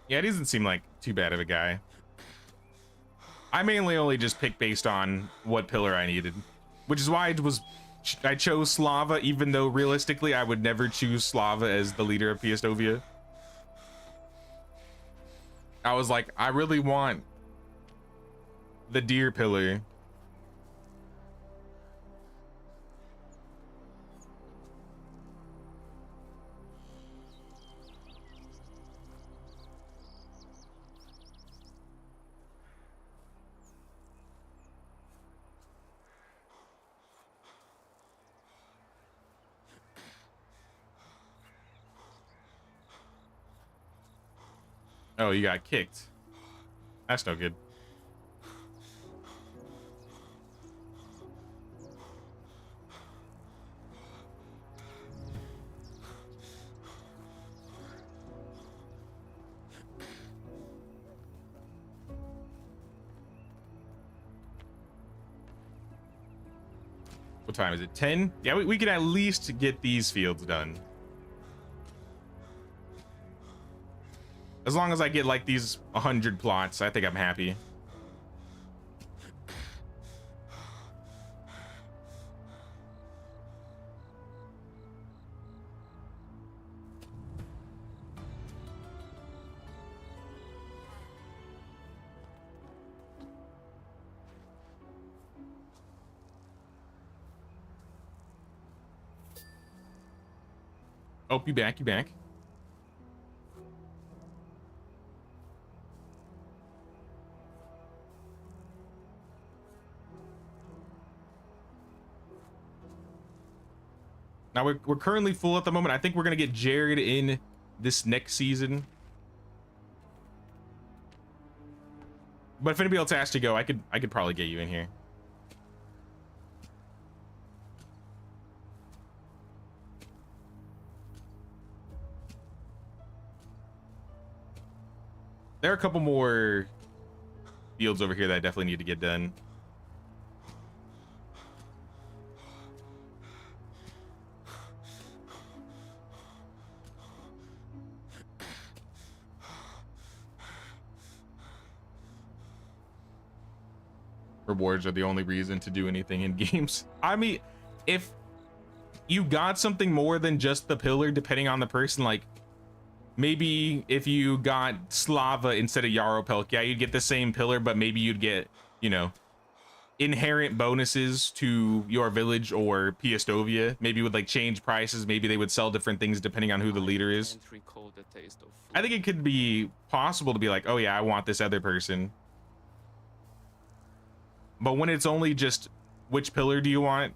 Yeah, it doesn't seem like too bad of a guy. I mainly only just picked based on what pillar I needed, which is why I chose Slava, even though realistically I would never choose Slava as the leader of Piestovia. I was like, I really want the deer pillar. Oh, you got kicked. That's no good. What time is it? 10? Yeah, we can at least get these fields done. As long as I get like these 100 plots, I think I'm happy. Oh, you back, you back. Now we're currently full at the moment. I think we're gonna get Jared in this next season. But if anybody else has to go, I could probably get you in here. There are a couple more fields over here that I definitely need to get done. Rewards are the only reason to do anything in games. I mean, if you got something more than just the pillar, depending on the person, like maybe if you got Slava instead of Yaropelk, yeah, you'd get the same pillar, but maybe you'd get, you know, inherent bonuses to your village or Piastovia. Maybe with like change prices, maybe they would sell different things depending on who the leader is. I think it could be possible to be like, oh yeah, I want this other person. But when it's only just which pillar do you want,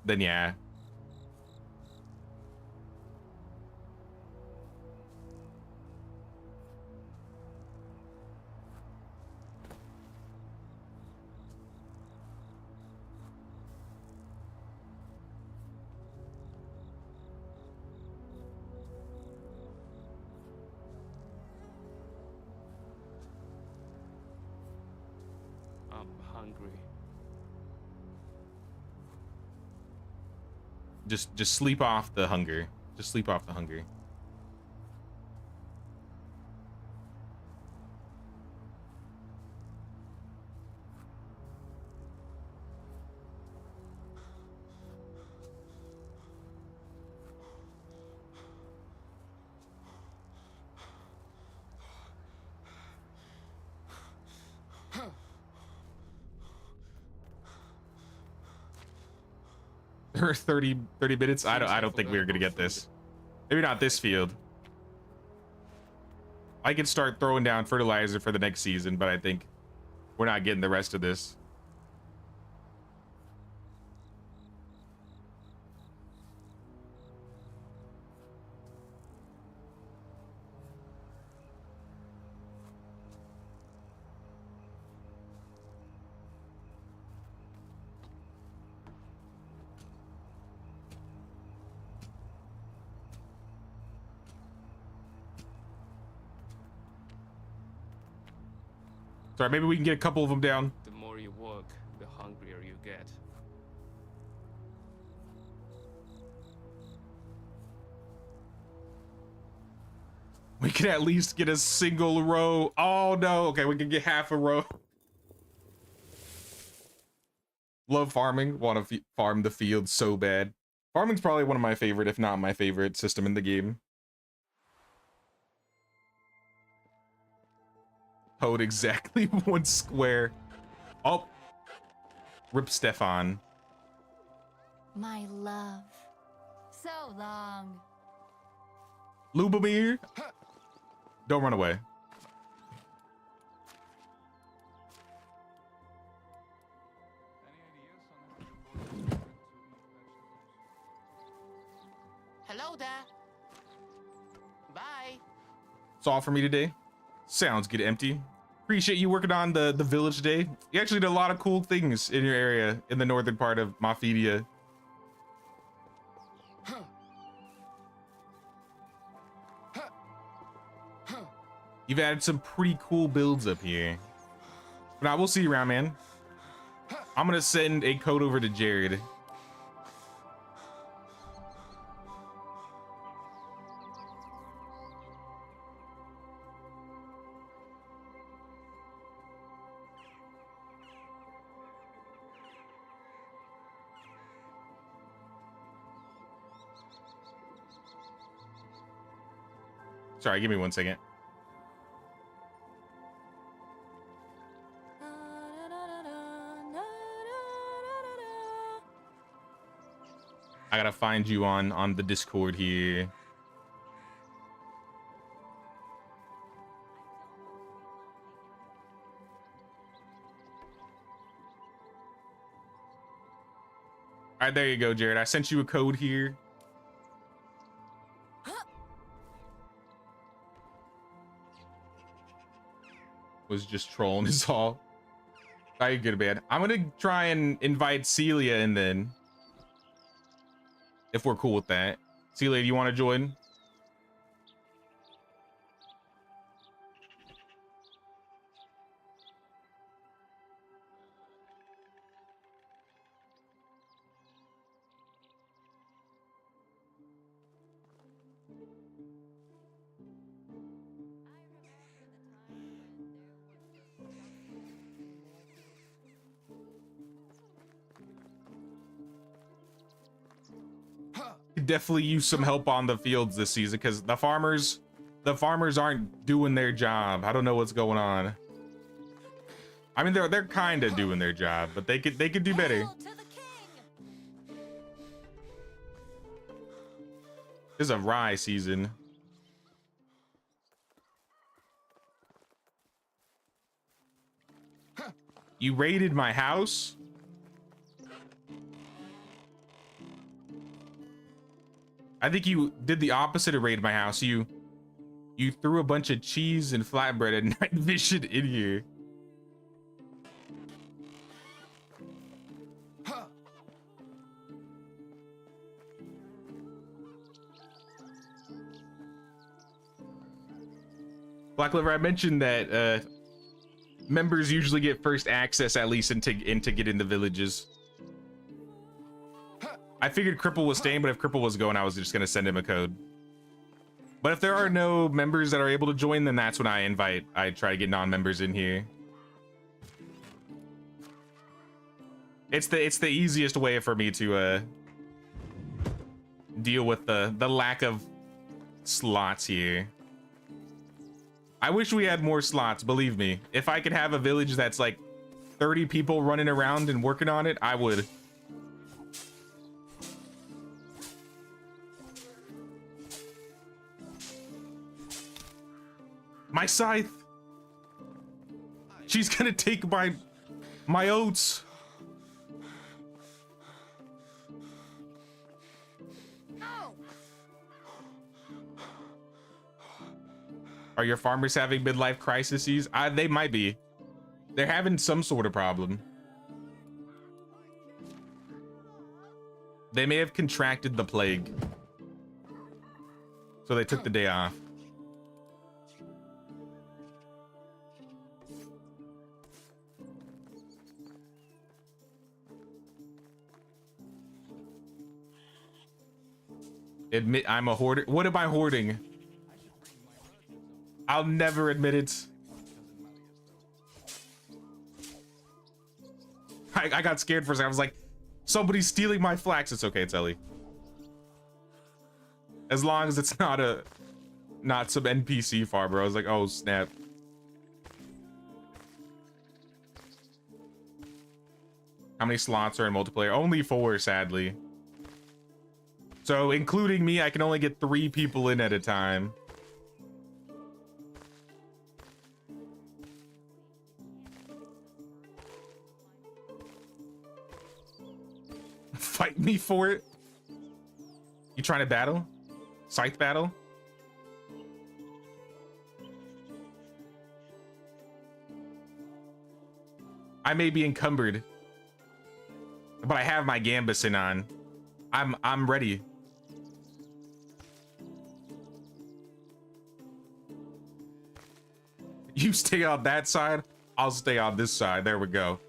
then yeah. Just sleep off the hunger. Just sleep off the hunger. There are 30 minutes. I don't think we're gonna get this. Maybe not this field. I can start throwing down fertilizer for the next season, but I think we're not getting the rest of this. Sorry, maybe we can get a couple of them down. The more you work, the hungrier you get. We can at least get a single row. Oh no, okay, we can get half a row. Love farming, want to farm the field so bad. Farming's probably one of my favorite, if not my favorite system in the game. Code exactly 1 square. Oh, rip Stefan. My love. So long. Lubomir, don't run away. Hello there. Bye. That's all for me today. Sounds good, Empty. Appreciate you working on the village today. You actually did a lot of cool things in your area in the northern part of Mafia. You've added some pretty cool builds up here. But now we'll see you around, man. I'm gonna send a code over to Jared. Sorry, give me 1 second. I gotta find you on the Discord here. All right, there you go, Jared. I sent you a code here. Was just trolling is all. How you good, man? I'm gonna try and invite Celia in then. If we're cool with that. Celia, do you want to join? Could definitely use some help on the fields this season because the farmers aren't doing their job. I don't know what's going on. I mean, they're kind of doing their job, but they could do better. Hail to the king! This is a rye season. You raided my house? I think you did the opposite of raid my house. You threw a bunch of cheese and flatbread and night vision in here. Black Liver, I mentioned that members usually get first access at least into get into villages. I figured Cripple was staying, but if Cripple was going, I was just gonna send him a code. But if there are no members that are able to join, then that's when I try to get non-members in here. It's the easiest way for me to deal with the lack of slots here. I wish we had more slots, believe me. If I could have a village that's like 30 people running around and working on it, I would. My scythe. She's gonna take my oats. Are your farmers having midlife crises? They might be. They're having some sort of problem. They may have contracted the plague. So they took the day off. Admit I'm a hoarder. What am I hoarding? I'll never admit it. I got scared for a second. I was like, somebody's stealing my flax. It's okay, it's Ellie. As long as it's not some NPC farmer. I was like, oh snap. How many slots are in multiplayer? Only 4, sadly. So including me, I can only get 3 people in at a time. Fight me for it. You trying to battle? Scythe battle? I may be encumbered, but I have my gambeson on. I'm ready. You stay on that side, I'll stay on this side. There we go.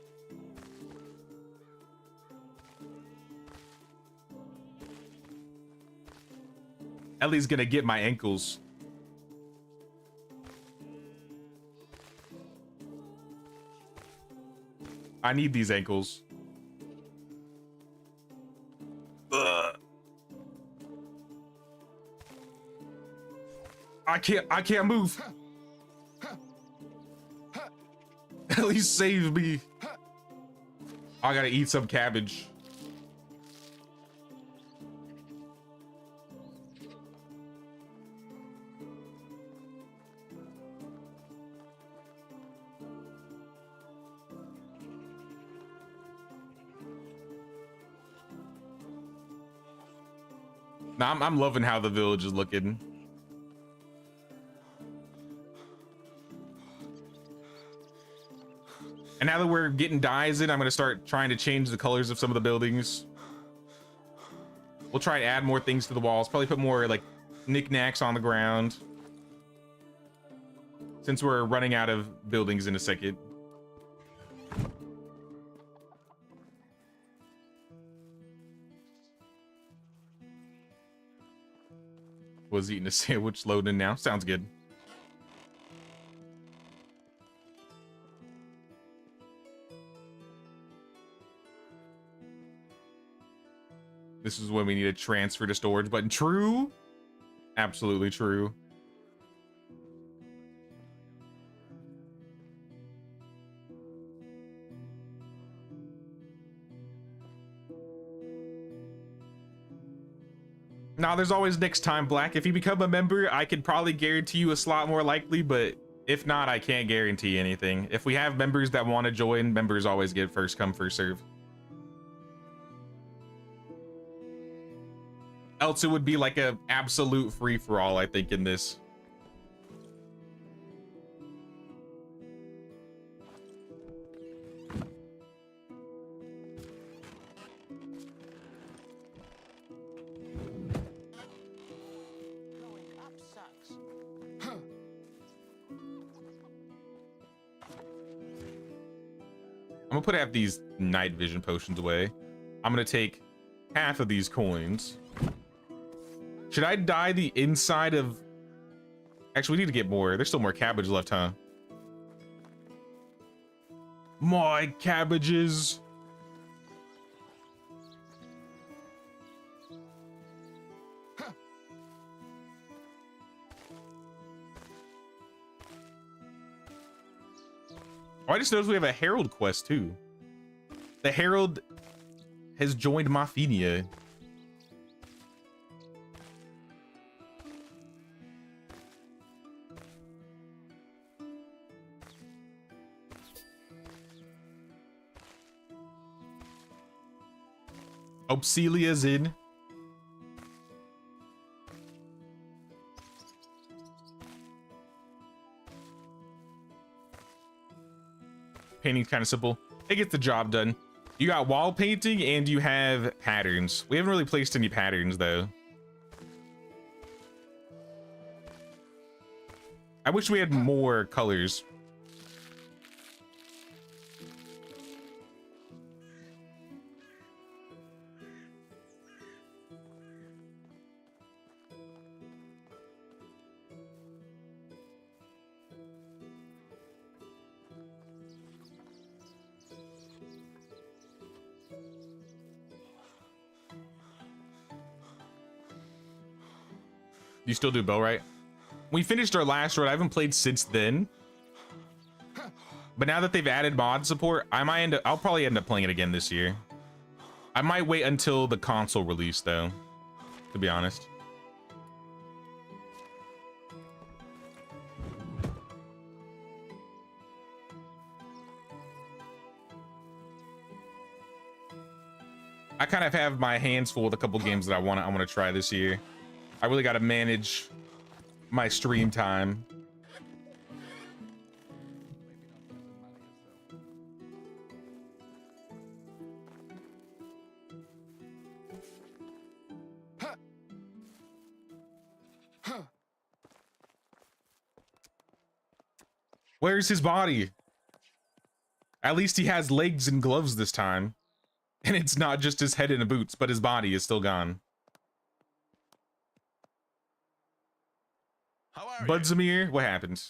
Ellie's gonna get my ankles. I need these ankles. Ugh. I can't move. At least save me. I gotta eat some cabbage. Now I'm loving how the village is looking. And now that we're getting dyes in, I'm gonna start trying to change the colors of some of the buildings. We'll try and add more things to the walls. Probably put more like knickknacks on the ground. Since we're running out of buildings in a second. Was eating a sandwich, loading now. Sounds good. This is when we need a transfer to storage button. True. Absolutely true. Now, there's always next time, Black. If you become a member, I could probably guarantee you a slot more likely, but if not, I can't guarantee anything. If we have members that want to join, members always get first come, first serve. Else it would be like a absolute free-for-all, I think, in this. Going up sucks. I'm gonna put half these night vision potions away. I'm gonna take half of these coins. Should I dye the inside of... Actually, we need to get more. There's still more cabbage left, huh? My cabbages. Oh, I just noticed we have a Herald quest too. The Herald has joined Mafia. Celia's in. Painting's kind of simple. It gets the job done. You got wall painting and you have patterns. We haven't really placed any patterns though. I wish we had more colors. You still do bow, right? We finished our last road. I haven't played since then. But now that they've added mod support, I'll probably end up playing it again this year. I might wait until the console release though, to be honest. I kind of have my hands full with a couple games that I want to try this year. I really got to manage my stream time. Where's his body? At least he has legs and gloves this time. And it's not just his head in the boots, but his body is still gone. How are you? Budsamir, what happened?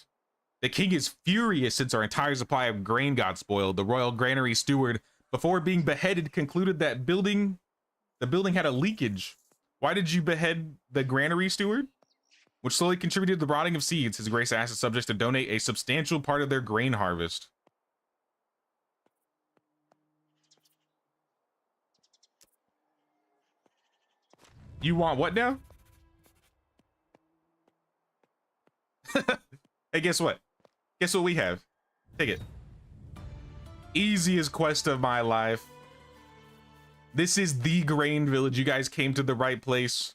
The king is furious since our entire supply of grain got spoiled. The royal granary steward, before being beheaded, concluded that the building had a leakage. Why did you behead the granary steward? Which slowly contributed to the rotting of seeds. His Grace asked the subjects to donate a substantial part of their grain harvest. You want what now? Hey, guess what? Guess what we have? Take it. Easiest quest of my life. This is the grain village. You guys came to the right place.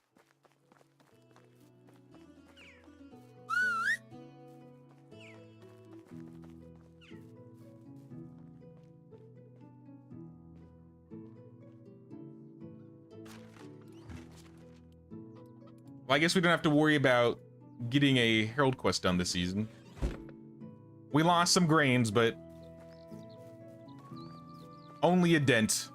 Well, I guess we don't have to worry about getting a Herald quest done this season. We lost some grains, but only a dent.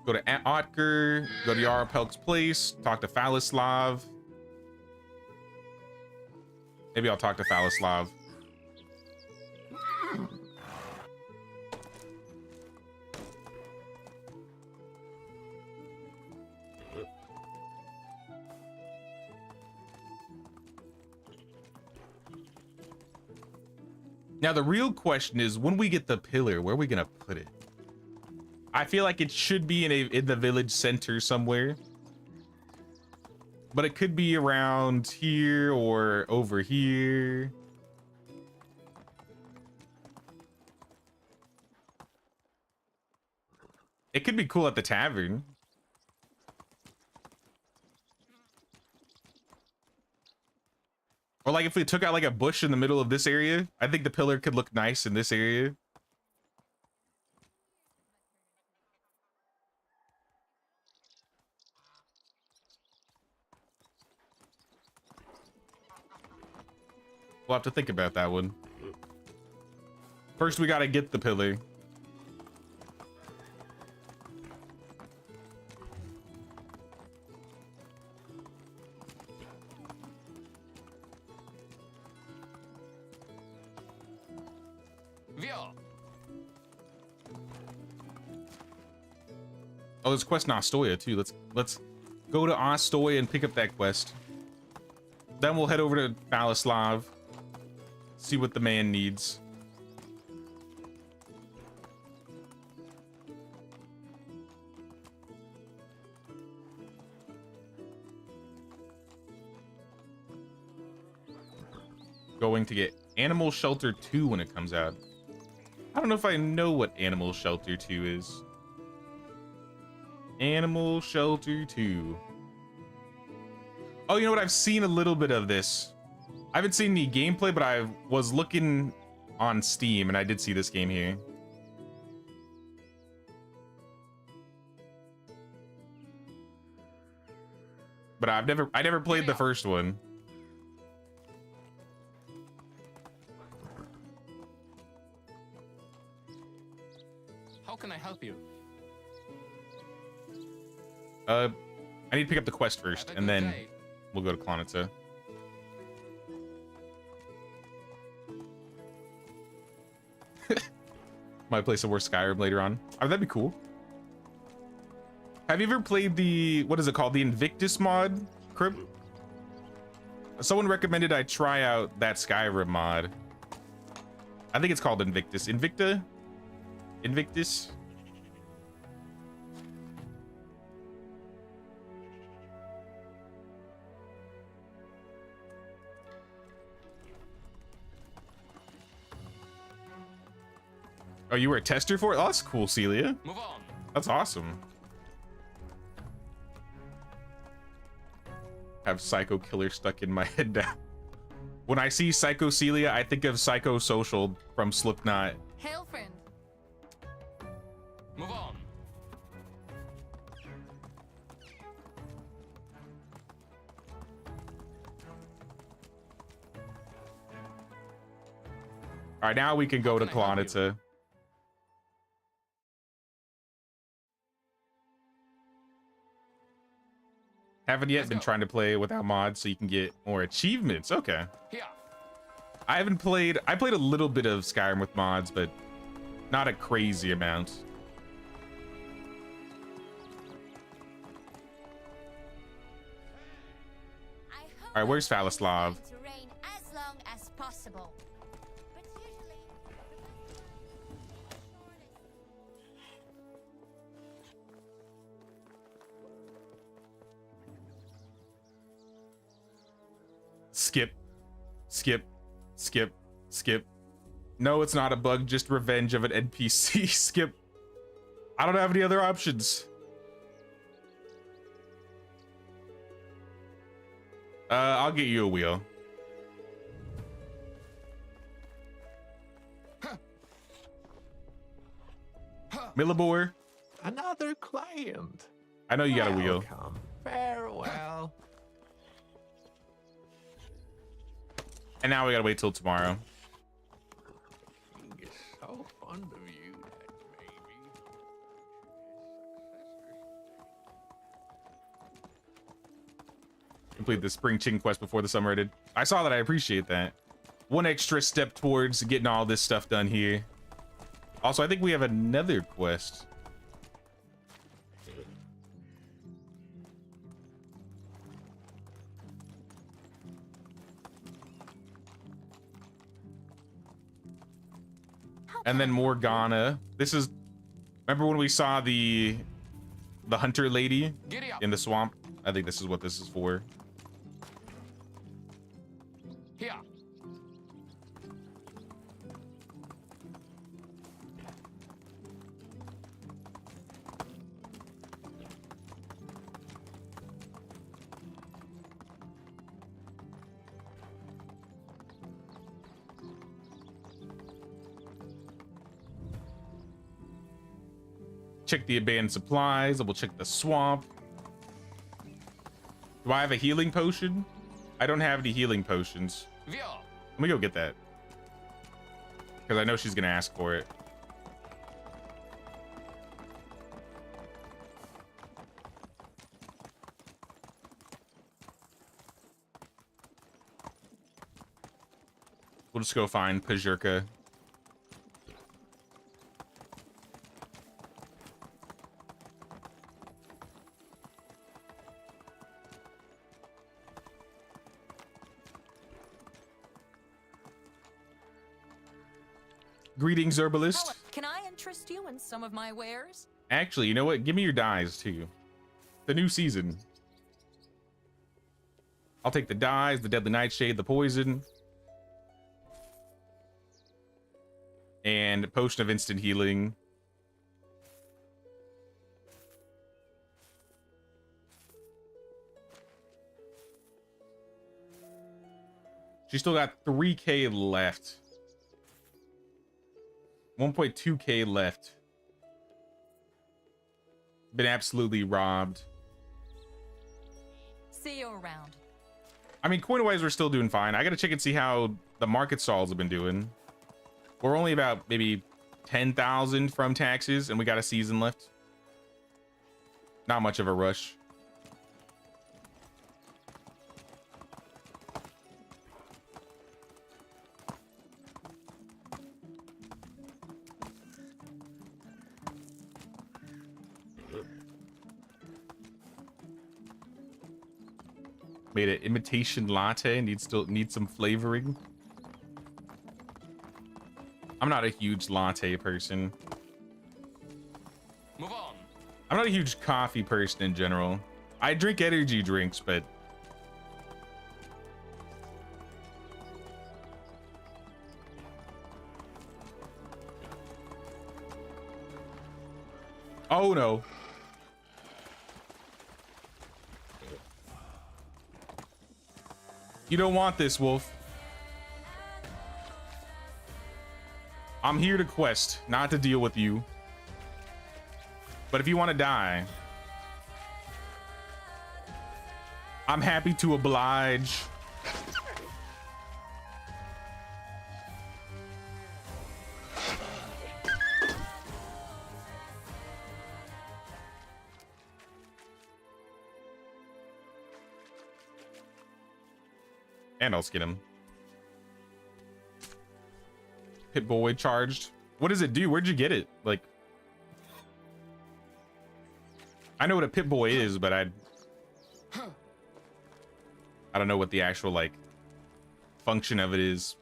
Go to Otker, go to Yarapelk's place, talk to Phalislav. Maybe I'll talk to Phalislav. Now, the real question is, when we get the pillar, where are we gonna put it? I feel like it should be in the village center somewhere. But it could be around here or over here. It could be cool at the tavern. Or like if we took out like a bush in the middle of this area, I think the pillar could look nice in this area. We'll have to think about that one. First, we gotta get the pillar. Oh, there's quest in Ostoya too. Let's go to Ostoya and pick up that quest. Then we'll head over to Phalislav. See what the man needs. Going to get Animal Shelter 2 when it comes out. I don't know if I know what Animal Shelter 2 is. Animal Shelter 2. Oh, you know what? I've seen a little bit of this. I haven't seen any gameplay, but I was looking on Steam and I did see this game here. But I never played the first one. How can I help you? I need to pick up the quest first, and then we'll go to Klonitsa. Might play some more Skyrim later on. Oh, that'd be cool. Have you ever played the, what is it called? The Invictus mod, Crib? Someone recommended I try out that Skyrim mod. I think it's called Invictus. Invicta? Invictus? Oh, you were a tester for it? Oh, that's cool, Celia. Move on. That's awesome. Have Psycho Killer stuck in my head now. When I see Psycho Celia, I think of Psycho Social from Slipknot. Hail, friend. Move on. All right, now we can go to How can I help you? Klonitsa. Haven't yet Let's been go. trying to play without mods so you can get more achievements. Okay. Here. I haven't played. I played a little bit of Skyrim with mods, but not a crazy amount. All right, where's Falislav? To reign as long as possible. But usually, Skip, skip, skip, skip. No, it's not a bug, just revenge of an NPC. Skip. I don't have any other options. I'll get you a wheel. Millibor, Another client. I know you got a wheel. Welcome. Farewell. And now we gotta wait till tomorrow. King is so fond of you that maybe his successors. Complete the spring chicken quest before the summer ended. I saw that. I appreciate that. One extra step towards getting all this stuff done here. Also, I think we have another quest. And then Morgana. This is, remember when we saw the hunter lady Giddy up. in the swamp? I think this is what this is for. Here. Check the abandoned supplies. We'll check the swamp. Do I have a healing potion? I don't have any healing potions. Via. Let me go get that. Because I know she's going to ask for it. We'll just go find Pajurka. Greetings, herbalist. Can I interest you in some of my wares? Actually, you know what? Give me your dyes too. The new season. I'll take the dyes, the deadly nightshade, the poison, and potion of instant healing. She still got 3K left. 1.2K left. Been absolutely robbed. See you around. I mean, coin-wise, we're still doing fine. I gotta check and see how the market stalls have been doing. We're only about maybe 10,000 from taxes, and we got a season left. Not much of a rush. Made an imitation latte. Needs some flavoring. I'm not a huge latte person. Move on. I'm not a huge coffee person in general. I drink energy drinks, but oh no. You don't want this, Wolf. I'm here to quest, not to deal with you. But if you want to die, I'm happy to oblige. And I'll skin him. Pit Boy charged. What does it do? Where'd you get it? Like, I know what a Pit Boy is, but I don't know what the actual like function of it is.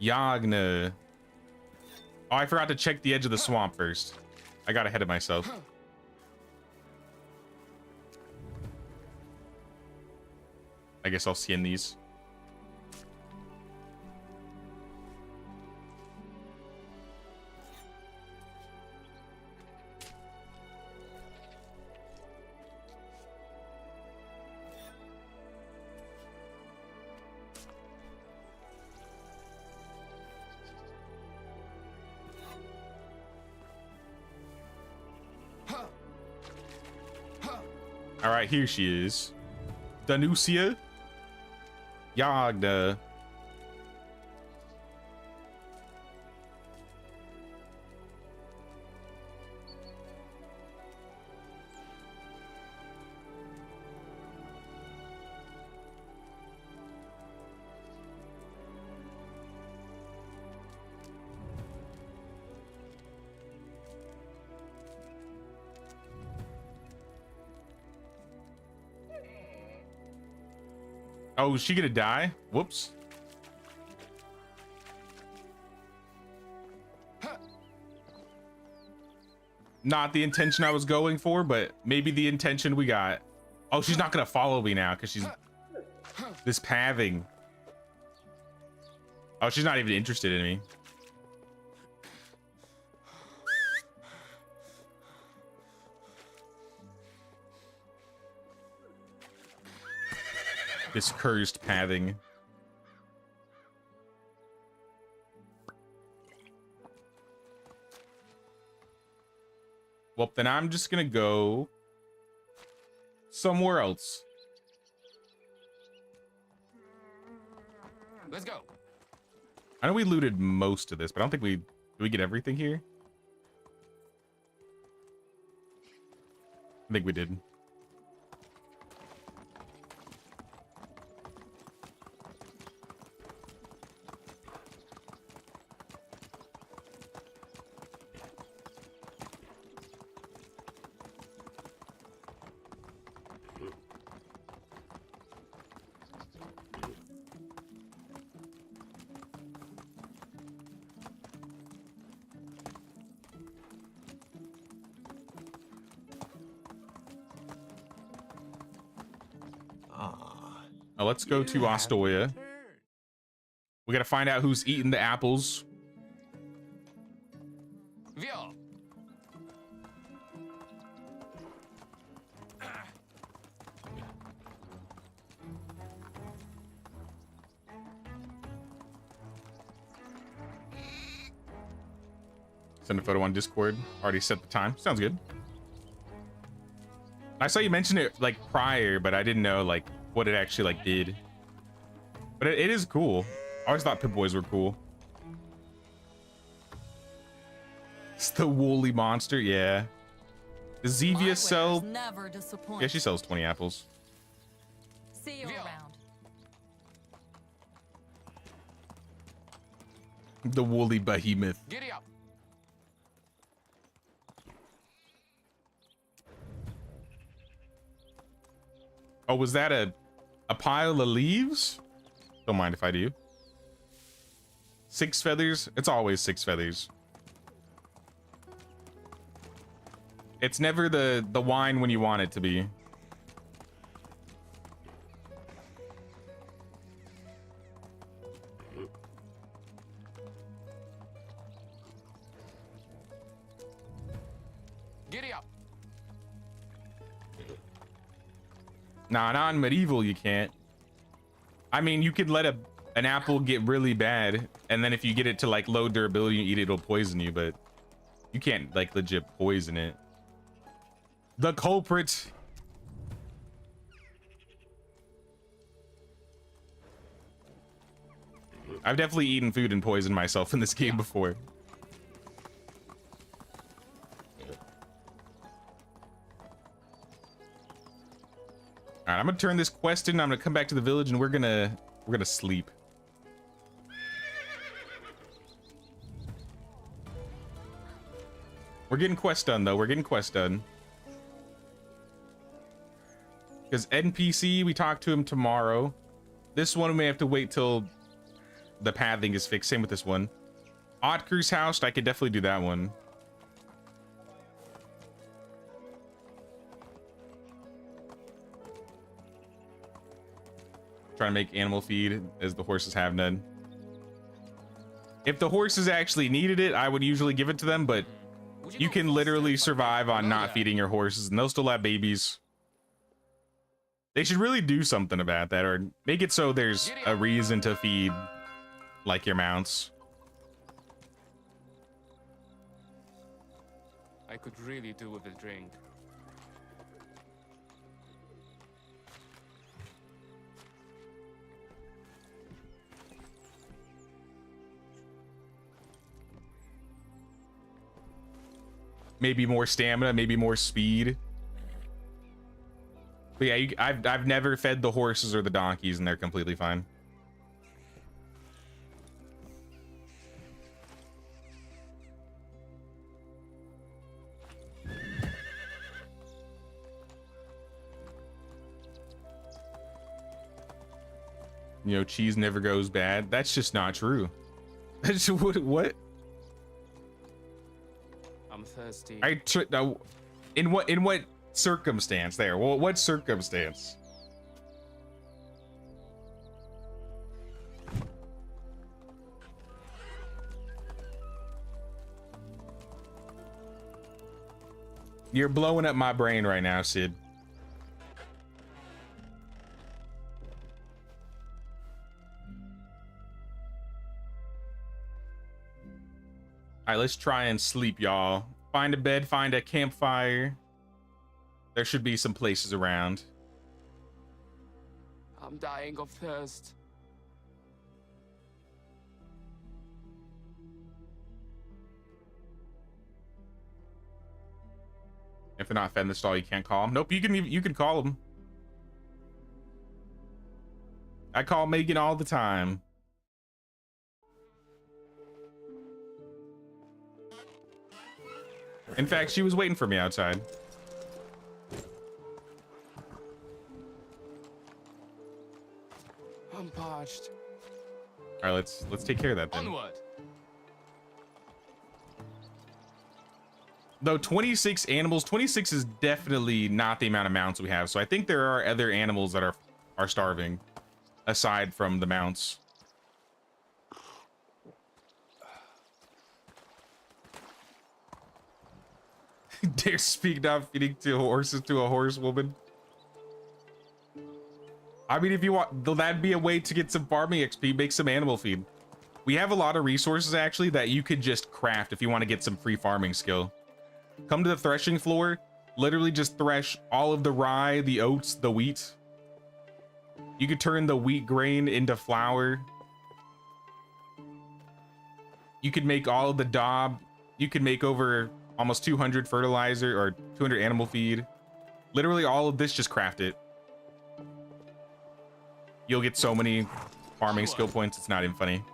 Yagna. Oh, I forgot to check the edge of the swamp first. I got ahead of myself. I guess I'll skin these. All right, here she is. Danusia. Yagna. Oh, is she gonna die? Whoops. Not the intention I was going for, but maybe the intention we got. Oh, she's not gonna follow me now because she's this pathing. Oh, she's not even interested in me. This cursed pathing. Well, then I'm just gonna go somewhere else. Let's go. I know we looted most of this, but I don't think did we get everything here? I think we did. Now let's go to Ostoya. We gotta find out who's eating the apples. Vio. Send a photo on Discord. Already set the time. Sounds good. I saw you mention it like prior, but I didn't know like what it actually like did. But it is cool. I always thought Pip Boys were cool. It's the woolly monster, yeah. Does Zevia sell? Never disappoint. Yeah, she sells 20 apples. See you around. The woolly behemoth. Giddy up. Oh, was that a pile of leaves? Don't mind if I do. 6 feathers? It's always 6 feathers. It's never the wine when you want it to be. Giddy up. Nah, not in medieval you can't. I mean, you could let an apple get really bad, and then if you get it to like low durability, you eat it, it'll poison you, but you can't like legit poison it. The culprit. I've definitely eaten food and poisoned myself in this game before. right, I'm gonna turn this quest in. I'm gonna come back to the village and we're gonna sleep. We're getting quest done though. We're getting quest done. Because NPC, we talk to him tomorrow. This one we may have to wait till the pathing is fixed. Same with this one. Otker's house, I could definitely do that one. Trying to make animal feed as the horses have none. If the horses actually needed it, I would usually give it to them, but you can literally survive on not feeding your horses, and they'll still have babies. They should really do something about that, or make it so there's a reason to feed, like, your mounts. I could really do with a drink. Maybe more stamina, maybe more speed. But yeah, I've never fed the horses or the donkeys, and they're completely fine. You know, cheese never goes bad. That's just not true. That's what? I'm thirsty. In what circumstance there? Well, what circumstance? You're blowing up my brain right now, Sid. All right, let's try and sleep, y'all. Find a bed, find a campfire. There should be some places around. I'm dying of thirst. If they're not fed in the stall, you can't call them. Nope, you can call them. I call Megan all the time. In fact, she was waiting for me outside. I'm parched. All right, let's take care of that then. Onward. Though 26 animals, 26 is definitely not the amount of mounts we have. So I think there are other animals that are starving, aside from the mounts. Dare speak not feeding to horses to a horsewoman. I mean, if you want, that'd be a way to get some farming XP, make some animal feed. We have a lot of resources actually that you could just craft if you want to get some free farming skill. Come to the threshing floor, literally just thresh all of the rye, the oats, the wheat. You could turn the wheat grain into flour. You could make all of the daub. You could make over almost 200 fertilizer or 200 animal feed. Literally all of this, just craft it. You'll get so many farming skill points, it's not even funny.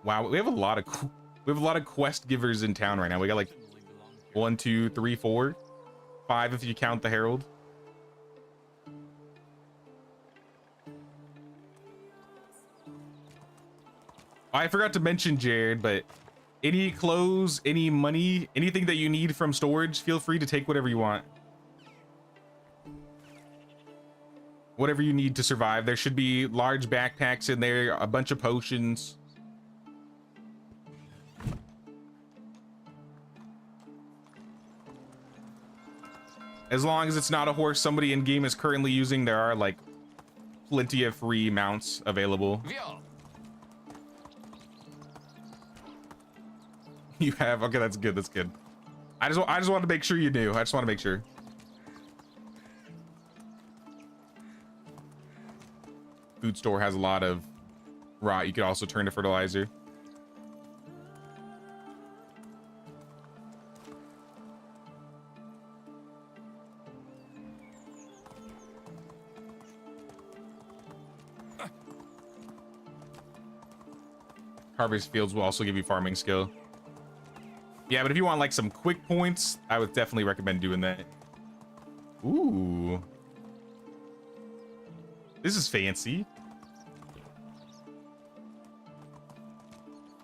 Wow, we have a lot of quest givers in town right now. We got like 1, 2, 3, 4, 5 if you count the herald. I forgot to mention, Jared, but any clothes, any money, anything that you need from storage, feel free to take whatever you want. Whatever you need to survive. There should be large backpacks in there, a bunch of potions. As long as it's not a horse somebody in game is currently using, there are like plenty of free mounts available. You have? Okay, that's good. That's good. I just wanted to make sure you knew. I just want to make sure. Food store has a lot of rot. You could also turn to fertilizer. Harvest fields will also give you farming skill. Yeah, but if you want like some quick points, I would definitely recommend doing that. Ooh. This is fancy.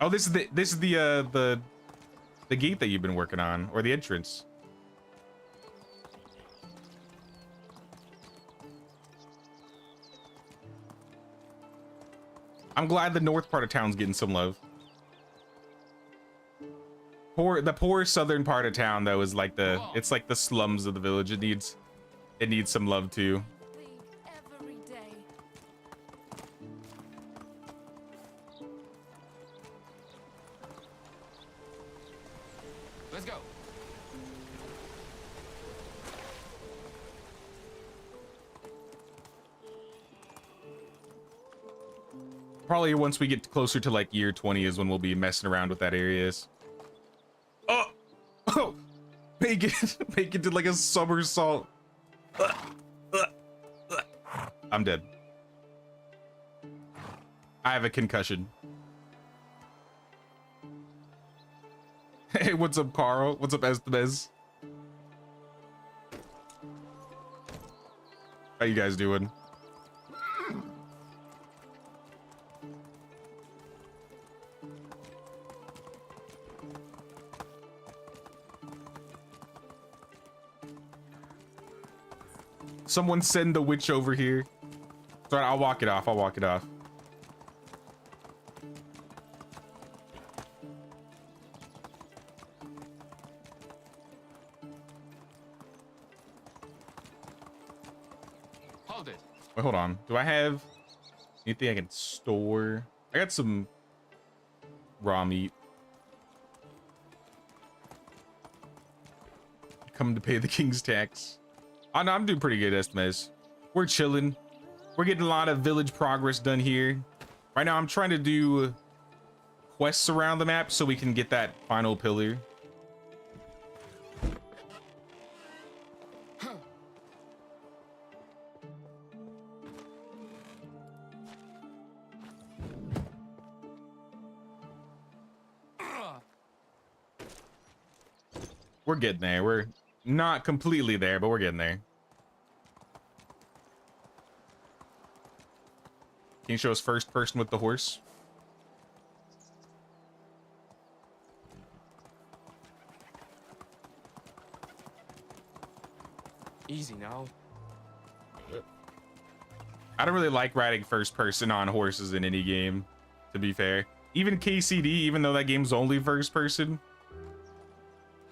Oh, this is the gate that you've been working on, or the entrance. I'm glad the north part of town's getting some love. The poor southern part of town though is like it's like the slums of the village. It needs some love too. Every day. Let's go. Probably once we get closer to like year 20 is when we'll be messing around with that areas. Oh, Bacon did like a somersault. I'm dead. I have a concussion. Hey, what's up, Carl? What's up, Estevez? How you guys doing? Someone send the witch over here. Sorry, I'll walk it off. I'll walk it off. Hold it. Wait, hold on. Do I have anything I can store? I got some raw meat. Come to pay the king's tax. Oh, no, I'm doing pretty good, Estimes. We're chilling. We're getting a lot of village progress done here. Right now, I'm trying to do quests around the map so we can get that final pillar. We're getting there. We're not completely there, but we're getting there. Can you show us first person with the horse? Easy now. I don't really like riding first person on horses in any game, to be fair. Even KCD, even though that game's only first person.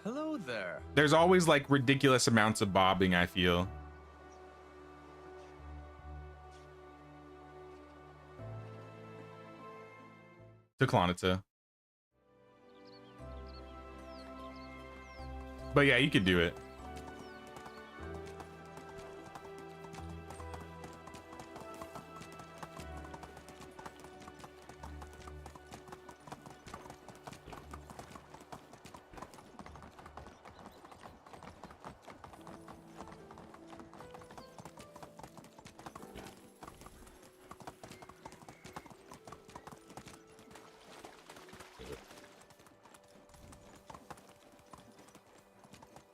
Hello there. There's always like ridiculous amounts of bobbing, I feel. To Clonita. But yeah, you could do it.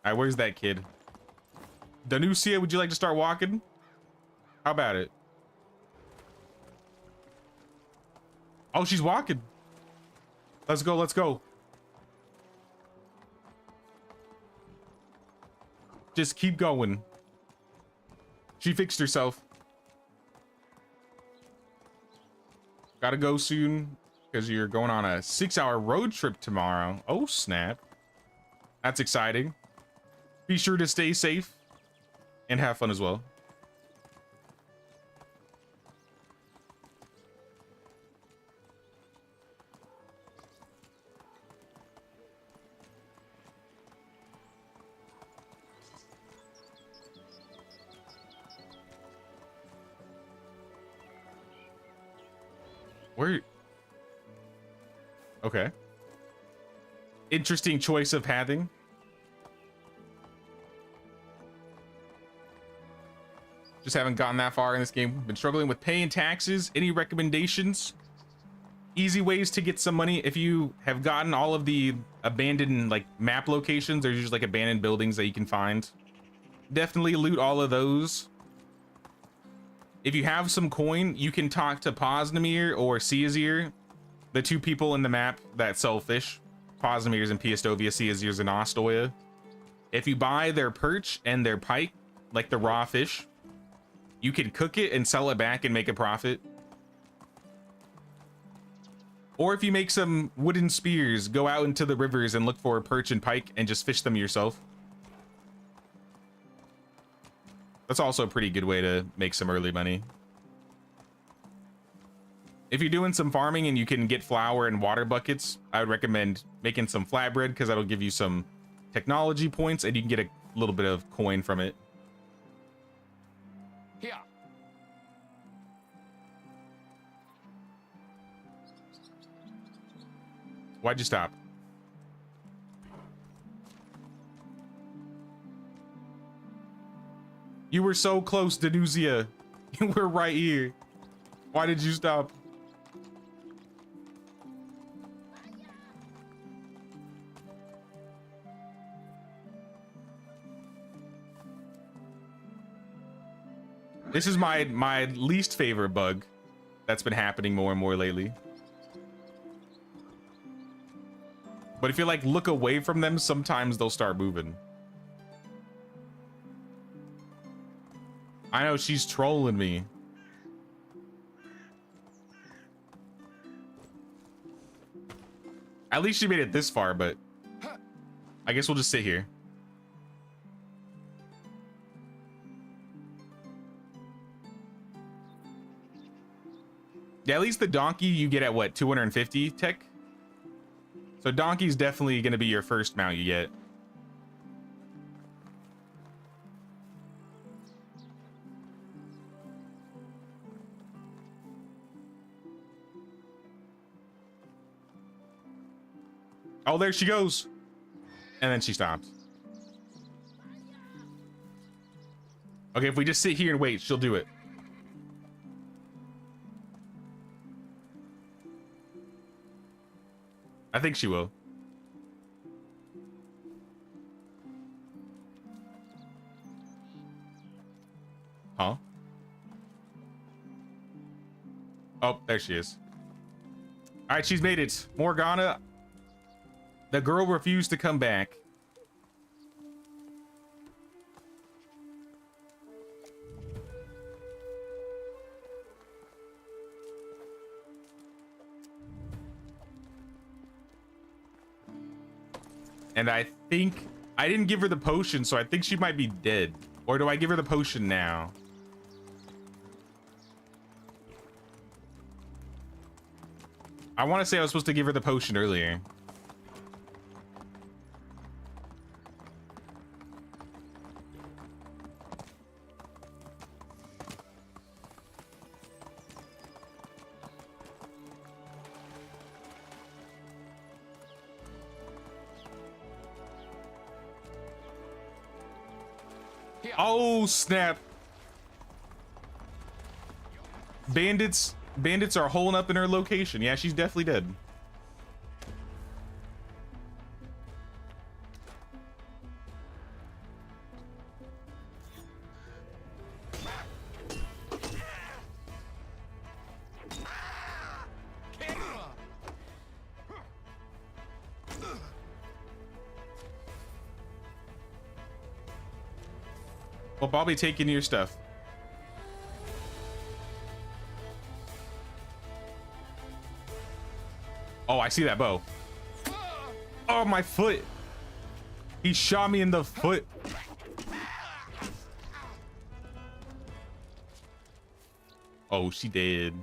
All right, where's that kid? Danusia, would you like to start walking? How about it? Oh, she's walking. Let's go, let's go. Just keep going. She fixed herself. Gotta go soon because you're going on a 6-hour road trip tomorrow. Oh, snap. That's exciting. Be sure to stay safe and have fun as well. Where? Okay. Interesting choice of having. Just haven't gotten that far in this game. Been struggling with paying taxes. Any recommendations? easy ways to get some money. If you have gotten all of the abandoned like map locations, there's usually like abandoned buildings that you can find. Definitely loot all of those. If you have some coin, you can talk to Posnamir or Siazir, the two people in the map that sell fish. Posnamir's in Piastovia, Siazir's in Ostoya. If you buy their perch and their pike, like the raw fish, you can cook it and sell it back and make a profit. Or if you make some wooden spears, go out into the rivers and look for perch and pike and just fish them yourself. That's also a pretty good way to make some early money. If you're doing some farming and you can get flour and water buckets, I would recommend making some flatbread because that'll give you some technology points and you can get a little bit of coin from it. Here. Why'd you stop? You were so close, Danuzia. You were right here. Why did you stop? This is my least favorite bug that's been happening more and more lately. But if you like look away from them, sometimes they'll start moving. I know she's trolling me. At least she made it this far, but I guess we'll just sit here. Yeah, at least the donkey you get at what, 250 tech? So donkey's definitely gonna be your first mount you get. Oh, there she goes. And then she stops. Okay, if we just sit here and wait, she'll do it. I think she will. Huh? Oh, there she is. All right, she's made it. Morgana. The girl refused to come back. And I think I didn't give her the potion, so I think she might be dead. Or do I give her the potion now? I want to say I was supposed to give her the potion earlier. Oh, snap. Bandits are holing up in her location. Yeah, she's definitely dead. Well, I'll be taking your stuff. Oh, I see that bow. Oh, my foot. He shot me in the foot. Oh, she did.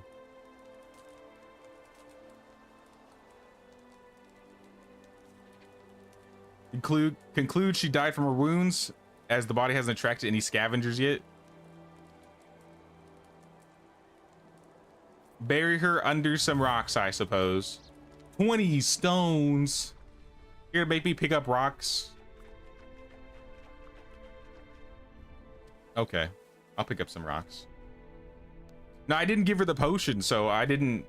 Conclude she died from her wounds, as the body hasn't attracted any scavengers yet. Bury her under some rocks, I suppose. 20 stones. You're gonna make me pick up rocks. Okay, I'll pick up some rocks. No, I didn't give her the potion, so I didn't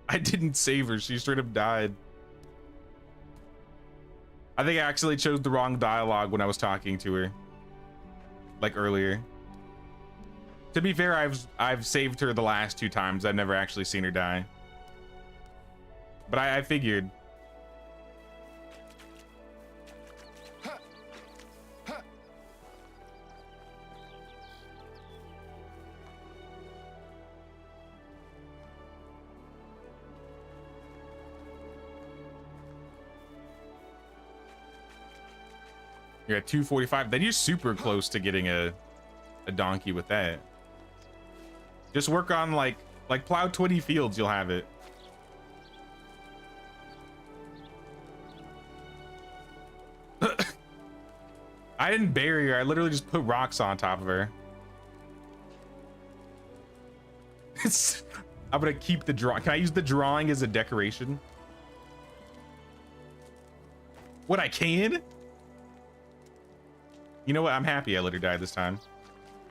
I didn't save her. She straight up died. I think I actually chose the wrong dialogue when I was talking to her, like earlier. To be fair, I've saved her the last 2 times. I've never actually seen her die. But I figured. You're at 245. Then you're super close to getting a donkey with that. Just work on like plow 20 fields, you'll have it. I didn't bury her. I literally just put rocks on top of her. I'm gonna keep the draw. Can I use the drawing as a decoration? What, I can? You know what? I'm happy I let her die this time.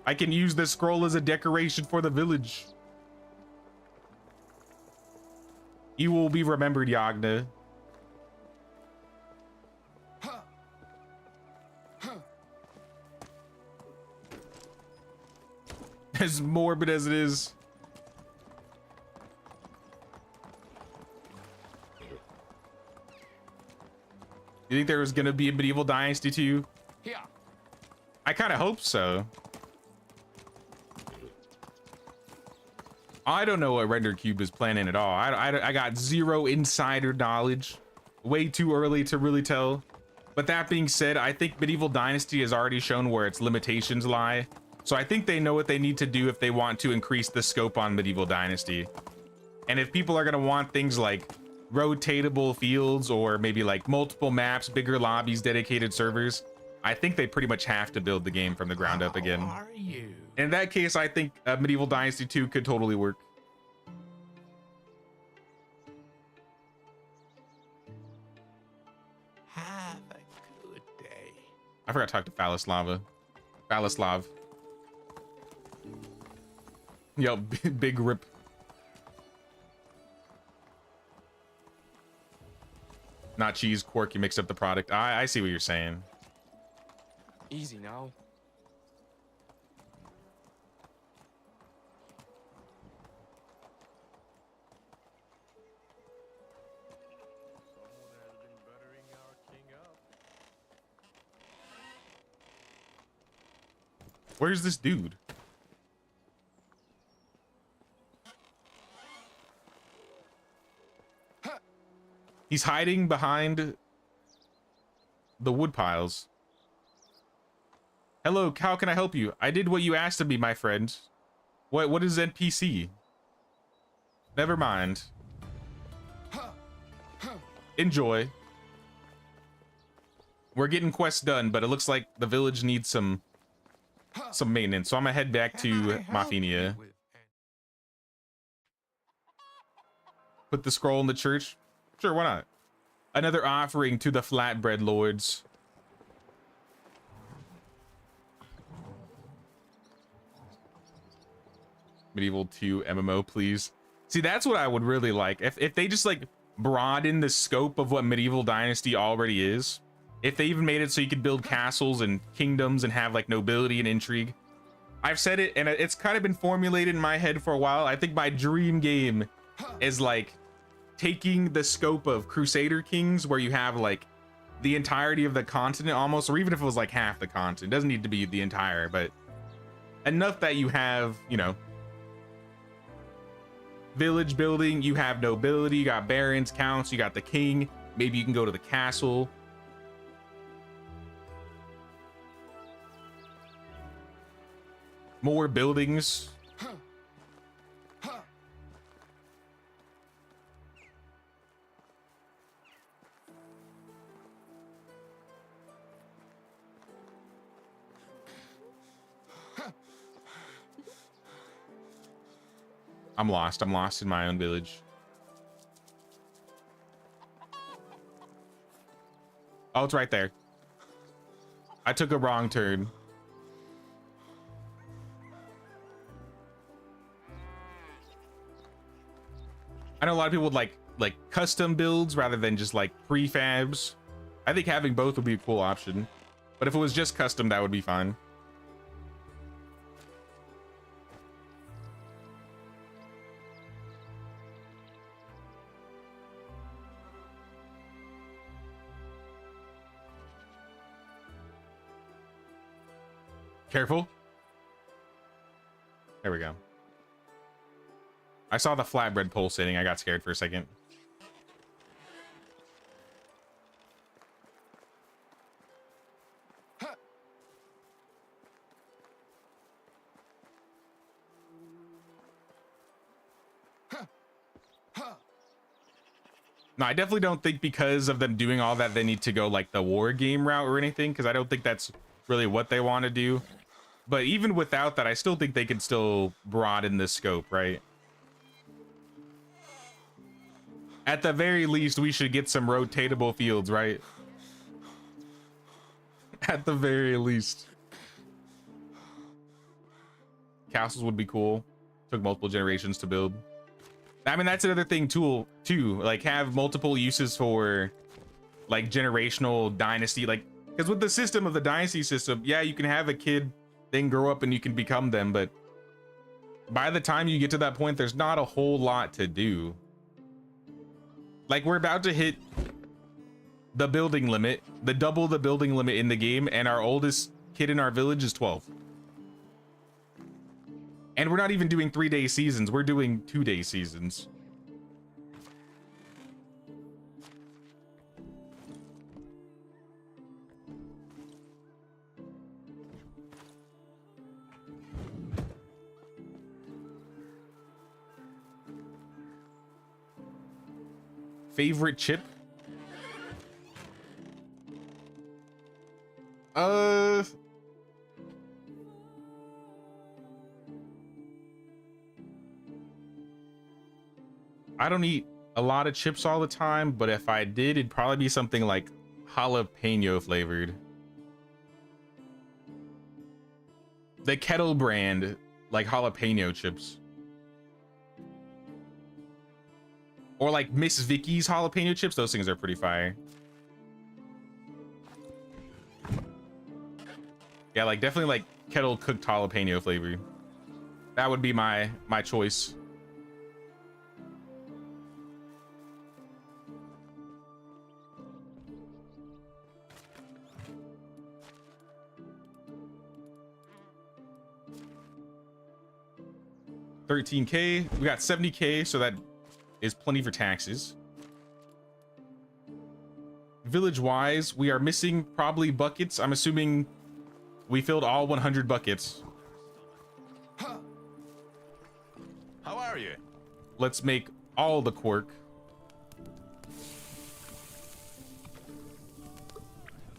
I can use this scroll as a decoration for the village. You will be remembered, Yagna. As morbid as it is. You think there was gonna be a medieval dynasty too? Here. I kind of hope so. I don't know what Render Cube is planning at all. I got zero insider knowledge. Way too early to really tell. But that being said, I think Medieval Dynasty has already shown where its limitations lie. So I think they know what they need to do if they want to increase the scope on Medieval Dynasty. And if people are going to want things like rotatable fields or maybe like multiple maps, bigger lobbies, dedicated servers, I think they pretty much have to build the game from the ground up again. How are you? In that case, I think Medieval Dynasty 2 could totally work. Have a good day. I forgot to talk to Phalislava. Phalislav. Yo, big rip. Not cheese, quark, you mixed up the product. I see what you're saying. Easy now. Someone has been buttering our king up. Where's this dude? He's hiding behind the wood piles. Hello, how can I help you? I did what you asked of me, my friend. What is NPC? Never mind. Enjoy. We're getting quests done, but it looks like the village needs some maintenance. So I'm gonna head back to Mafia. Put the scroll in the church. Sure, why not? Another offering to the Flatbread Lords. Medieval 2 MMO, please. See, that's what I would really like. If they just like broaden the scope of what Medieval Dynasty already is. If they even made it so you could build castles and kingdoms and have like nobility and intrigue. I've said it and it's kind of been formulated in my head for a while. I think my dream game is like taking the scope of Crusader Kings, where you have like the entirety of the continent almost, or even if it was like half the continent, it doesn't need to be the entire, but enough that you have, you know, village building, you have nobility, you got barons, counts, you got the king, maybe you can go to the castle. More buildings. I'm lost. I'm lost in my own village. Oh, it's right there. I took a wrong turn. I know a lot of people would like custom builds rather than just like prefabs. I think having both would be a cool option. But if it was just custom, that would be fine. Careful. There we go. I saw the flatbread pulsating. I got scared for a second. No, I definitely don't think because of them doing all that, they need to go like the war game route or anything, because I don't think that's really what they want to do. But even without that, I still think they can still broaden the scope, right? At the very least, we should get some rotatable fields, right? At the very least. Castles would be cool. Took multiple generations to build. I mean, that's another thing too, like have multiple uses for like generational dynasty, like, because with the system of the dynasty system, yeah, you can have a kid, then grow up and you can become them, but by the time you get to that point, there's not a whole lot to do. Like, we're about to hit the building limit, double the building limit in the game, and our oldest kid in our village is 12. And we're not even doing 3-day seasons, we're doing 2-day seasons. Favorite chip? I don't eat a lot of chips all the time, but if I did, it'd probably be something like jalapeno flavored. The Kettle brand, like jalapeno chips. Or like Miss Vicky's jalapeno chips, those things are pretty fire. Yeah, like definitely like kettle cooked jalapeno flavor. That would be my choice. $13K. We got $70K, so that is plenty for taxes. Village wise, we are missing probably buckets. I'm assuming we filled all 100 buckets. How are you? Let's make all the cork.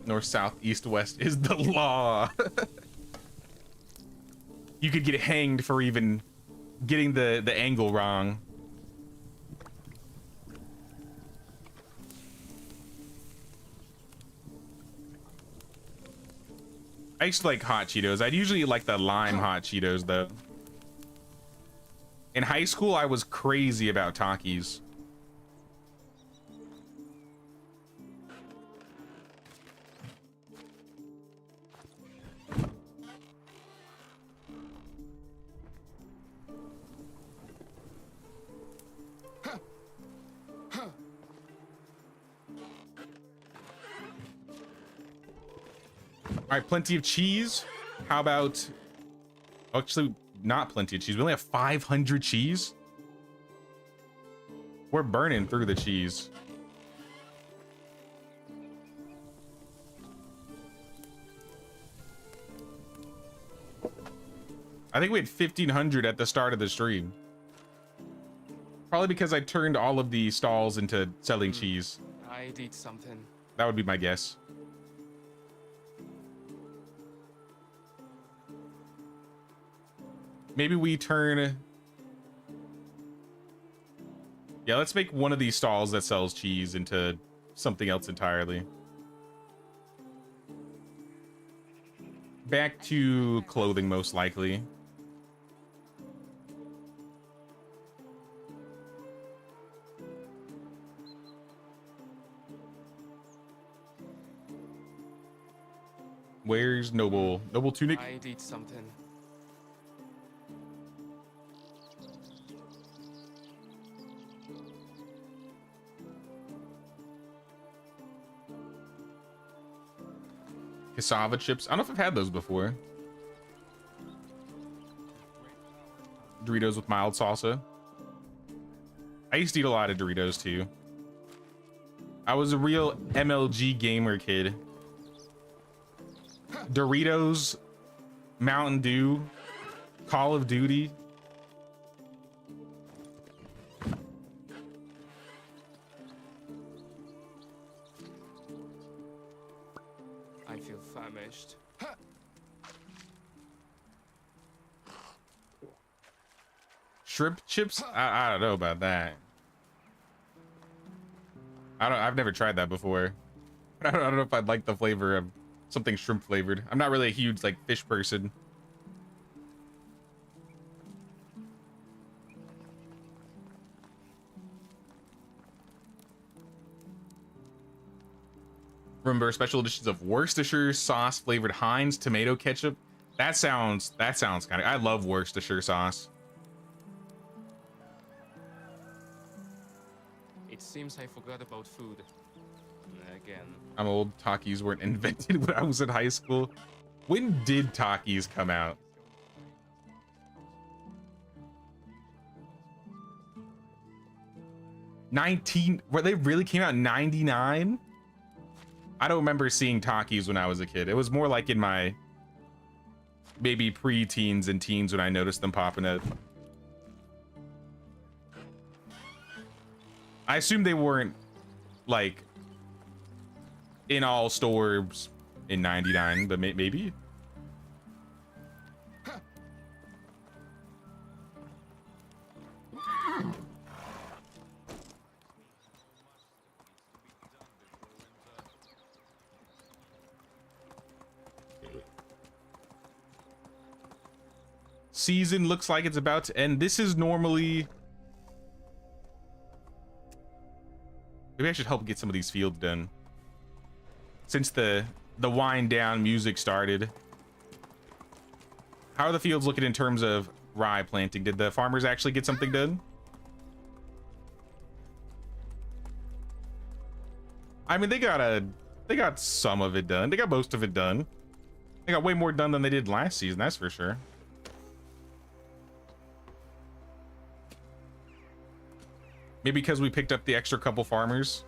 North, south, east, west is the law. You could get hanged for even getting the angle wrong. I used to like hot Cheetos. I'd usually like the lime hot Cheetos though. In high school, I was crazy about Takis. All right, plenty of cheese. How about, actually, not plenty of cheese. We only have 500 cheese. We're burning through the cheese. I think we had 1,500 at the start of the stream. Probably because I turned all of the stalls into selling cheese. I did something. That would be my guess. Maybe we turn... Yeah, let's make one of these stalls that sells cheese into something else entirely. Back to clothing, most likely. Where's Noble? Noble Tunic? I did something. Cassava chips. I don't know if I've had those before. Doritos with mild salsa. I used to eat a lot of Doritos too. I was a real MLG gamer kid. Doritos, Mountain Dew, Call of Duty. I feel famished. Shrimp chips? I don't know about that. I've never tried that before. I don't know if I'd like the flavor of something shrimp flavored. I'm not really a huge like fish person. Remember special editions of Worcestershire sauce flavored Heinz tomato ketchup? That sounds kind of. I love Worcestershire sauce. It seems I forgot about food. Again. I'm old. Takis weren't invented when I was in high school. When did Takis come out? Where they really came out in 99? I don't remember seeing Takis when I was a kid. It was more like in my maybe pre-teens and teens when I noticed them popping up. I assume they weren't like in all stores in 99, but maybe. Season looks like it's about to end. This is normally... Maybe I should help get some of these fields done. Since the wind down music started. How are the fields looking in terms of rye planting? Did the farmers actually get something done? I mean, they got some of it done. They got most of it done. They got way more done than they did last season, that's for sure. Maybe because we picked up the extra couple farmers.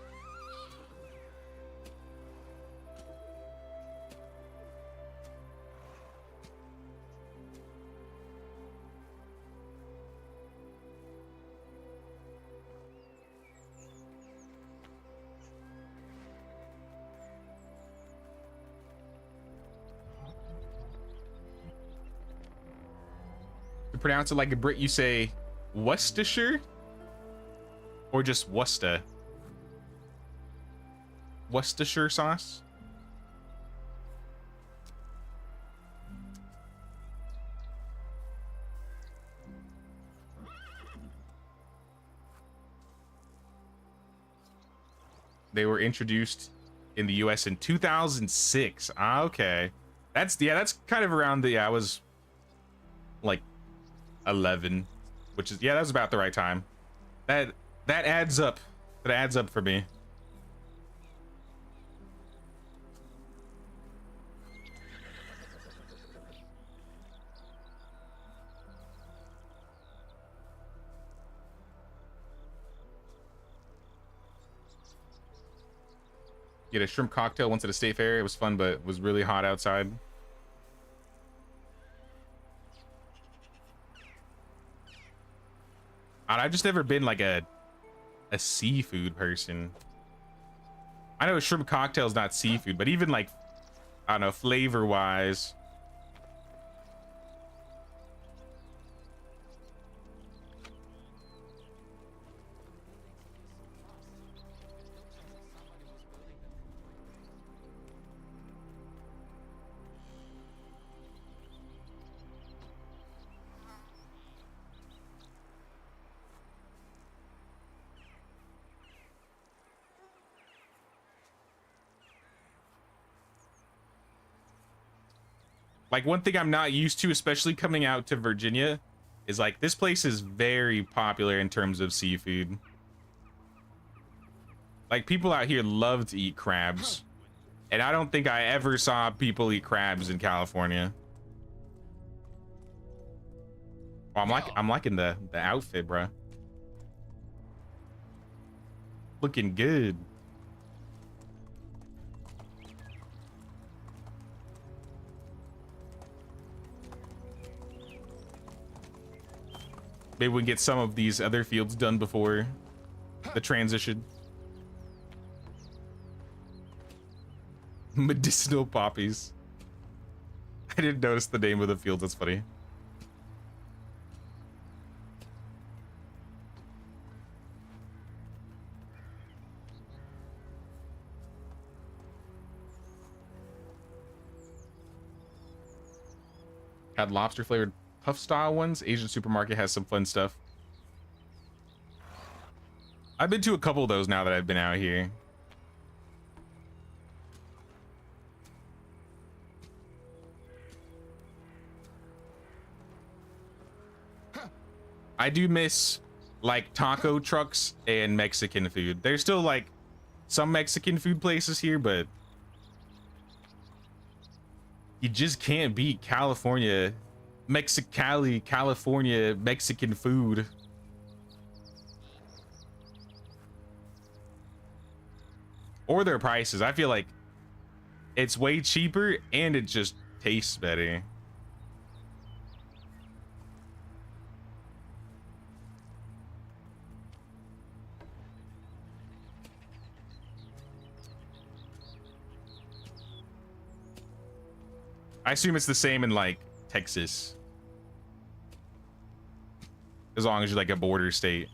To pronounce it like a Brit, you say Worcestershire? Or just Worcester? Worcestershire sauce? They were introduced in the US in 2006. Ah, okay. That's kind of around the, I was like 11, which is, that was about the right time. That adds up. That adds up for me. Get a shrimp cocktail once at a state fair. It was fun, but it was really hot outside. I've just never been like a seafood person. I know shrimp cocktail is not seafood, but even like, I don't know, flavor wise. Like, one thing I'm not used to, especially coming out to Virginia, is like this place is very popular in terms of seafood. Like, people out here love to eat crabs, and I don't think I ever saw people eat crabs in California. Oh, I'm liking the outfit, bro. Looking good. Maybe we can get some of these other fields done before the transition. Medicinal poppies. I didn't notice the name of the field. That's funny. Had lobster flavored puff style ones. Asian supermarket has some fun stuff. I've been to a couple of those now that I've been out here. I do miss like taco trucks and Mexican food. There's still like some Mexican food places here, but you just can't beat California, Mexicali, California Mexican food. Or their prices. I feel like it's way cheaper and it just tastes better. I assume it's the same in like Texas, as long as you're like a border state.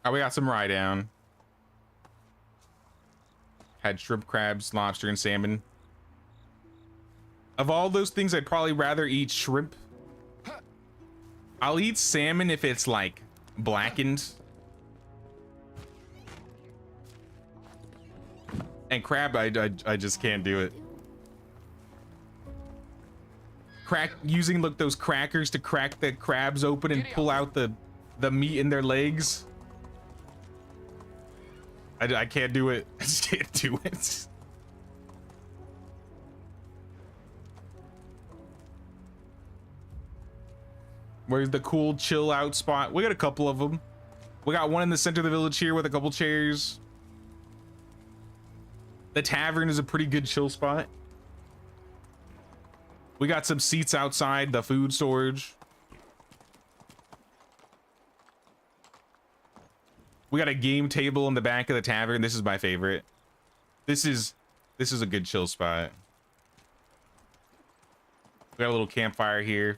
Oh, we got some rye down. Had shrimp, crabs, lobster, and salmon. Of all those things, I'd probably rather eat shrimp. I'll eat salmon if it's like blackened. And crab, I just can't do it. Using look those crackers to crack the crabs open and pull out the meat in their legs. I can't do it. I just can't do it. Where's the cool chill out spot? We got a couple of them. We got one in the center of the village here with a couple chairs. The tavern is a pretty good chill spot. We got some seats outside the food storage. We got a game table in the back of the tavern. This is my favorite. This is a good chill spot. We got a little campfire here.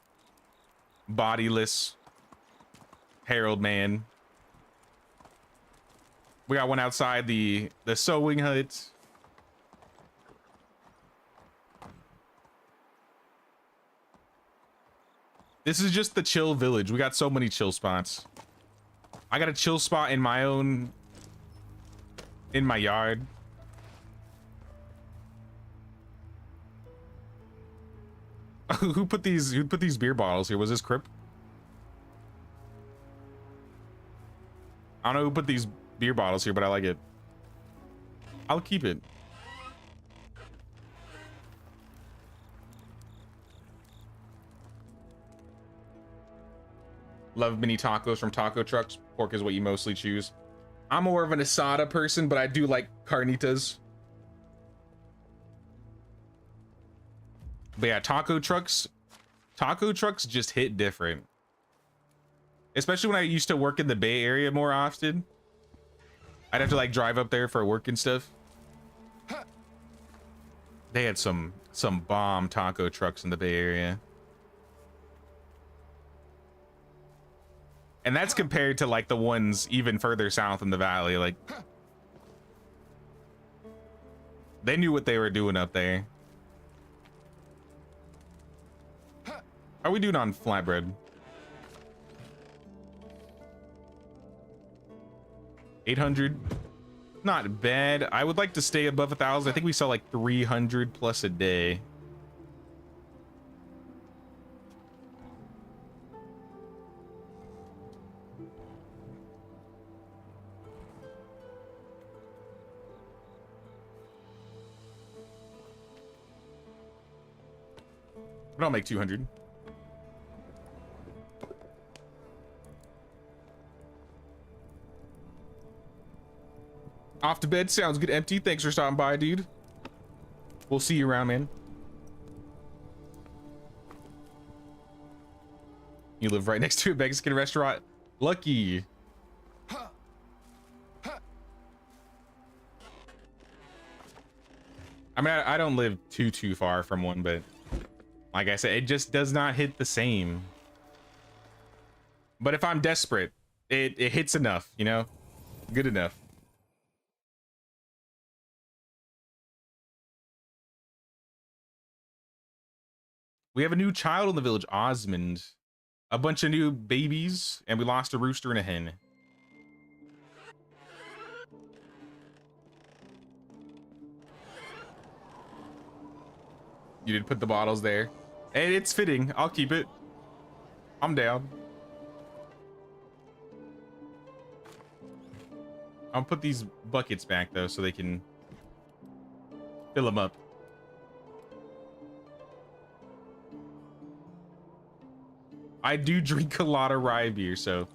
Bodiless Herald Man. We got one outside the sewing hut. This is just the chill village. We got so many chill spots. I got a chill spot in my yard. Who put these beer bottles here? Was this Crip? I don't know who put these beer bottles here, but I like it. I'll keep it. Love mini tacos from taco trucks. Pork is what you mostly choose. I'm more of an asada person, but I do like carnitas. But yeah, taco trucks just hit different. Especially when I used to work in the Bay Area more often. I'd have to like drive up there for work and stuff. They had some bomb taco trucks in the Bay Area. And that's compared to like the ones even further south in the valley. Like, they knew what they were doing up there. How are we doing on Flatbread? 800. Not bad. I would like to stay above 1,000. I think we sell like 300 plus a day. But I'll make 200. Off to bed. Sounds good, Empty. Thanks for stopping by, dude. We'll see you around, man. You live right next to a Mexican restaurant. Lucky. I mean, I don't live too far from one, but like I said, it just does not hit the same. But if I'm desperate, it hits enough, you know? Good enough. We have a new child in the village, Osmond. A bunch of new babies, and we lost a rooster and a hen. You did put the bottles there. And it's fitting. I'll keep it. I'm down. I'll put these buckets back, though, so they can fill them up. I do drink a lot of rye beer, so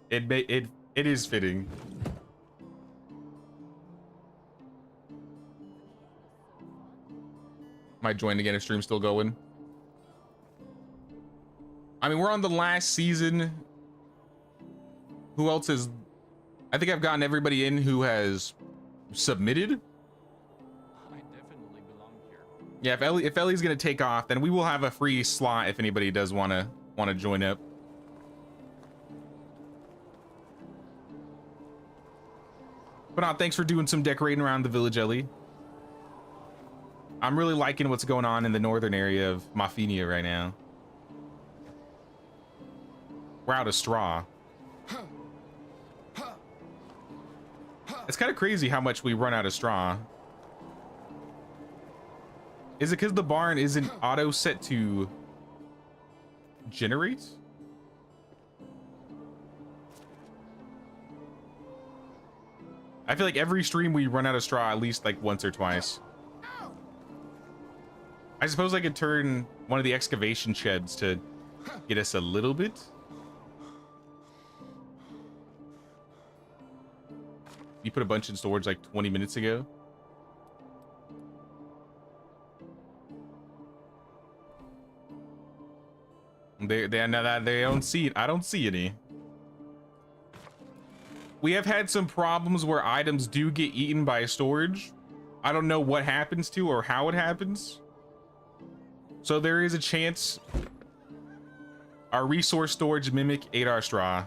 it is fitting. Might join again if stream's still going. I mean, we're on the last season. Who else is? I think I've gotten everybody in who has submitted. I definitely belong here. Yeah, if Ellie's gonna take off, then we will have a free slot if anybody does want to join up. But thanks for doing some decorating around the village, Ellie. I'm really liking what's going on in the northern area of Mafia right now. We're out of straw. It's kind of crazy how much we run out of straw. Is it because the barn isn't auto set to generate? I feel like every stream we run out of straw at least like once or twice. I suppose I could turn one of the excavation sheds to get us a little bit. You put a bunch in storage like 20 minutes ago. They don't see it. I don't see any. We have had some problems where items do get eaten by storage. I don't know what happens to or how it happens. So there is a chance our resource storage mimic ate our straw.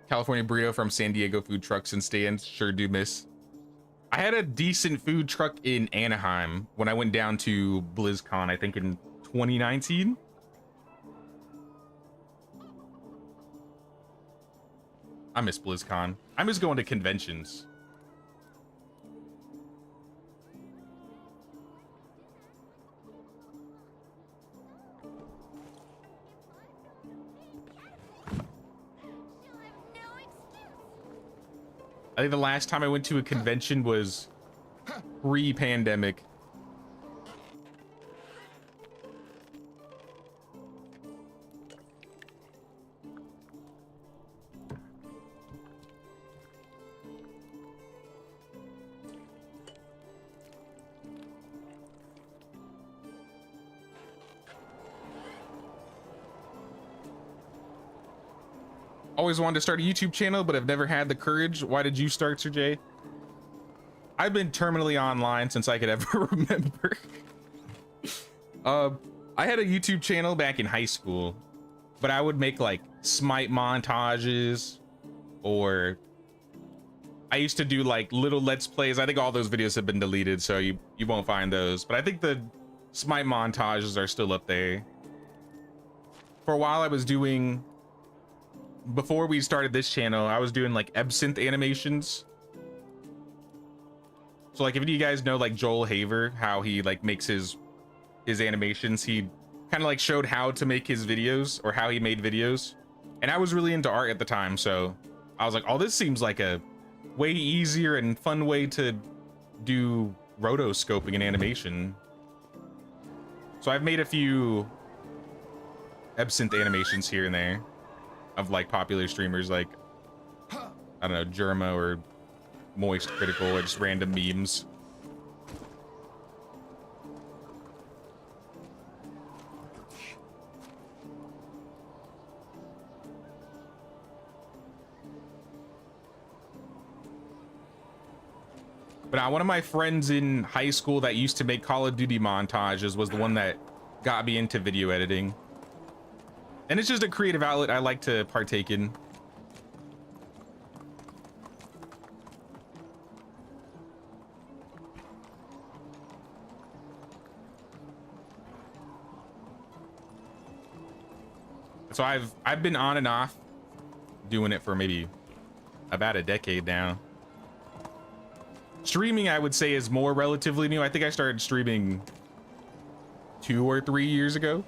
California burrito from San Diego food trucks and stands. Sure do miss. I had a decent food truck in Anaheim when I went down to BlizzCon, I think in 2019. I miss BlizzCon. I miss going to conventions. I think the last time I went to a convention was pre-pandemic. Always wanted to start a YouTube channel, but I've never had the courage. Why did you start, Sir Jay? I've been terminally online since I could ever remember. I had a YouTube channel back in high school, but I would make like Smite montages, or I used to do like little Let's Plays. I think all those videos have been deleted, so you won't find those. But I think the Smite montages are still up there. For a while I was doing, before we started this channel, I was doing like absinthe animations. So like if any of you guys know like Joel Haver, how he like makes his animations, he kind of like showed how to make his videos, or how he made videos. And I was really into art at the time, so I was like, oh, this seems like a way easier and fun way to do rotoscoping and animation. So I've made a few absinthe animations here and there of like popular streamers like, I don't know, Germa or Moist Critical, or just random memes. But one of my friends in high school that used to make Call of Duty montages was the one that got me into video editing. And it's just a creative outlet I like to partake in. So I've been on and off doing it for maybe about a decade now. Streaming, I would say, is more relatively new. I think I started streaming 2 or 3 years ago.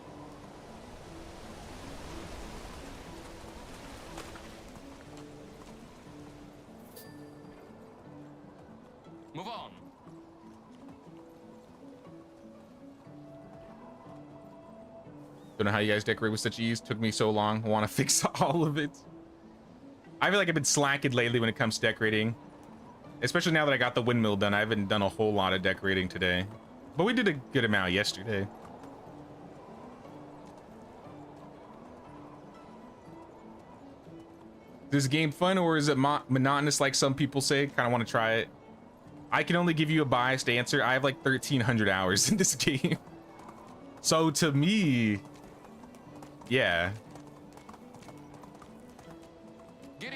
Move on. Don't know how you guys decorate with such ease. Took me so long. I want to fix all of it. I feel like I've been slacking lately when it comes to decorating. Especially now that I got the windmill done. I haven't done a whole lot of decorating today. But we did a good amount yesterday. Is this game fun, or is it monotonous like some people say? Kind of want to try it. I can only give you a biased answer. I have like 1,300 hours in this game. So to me, yeah.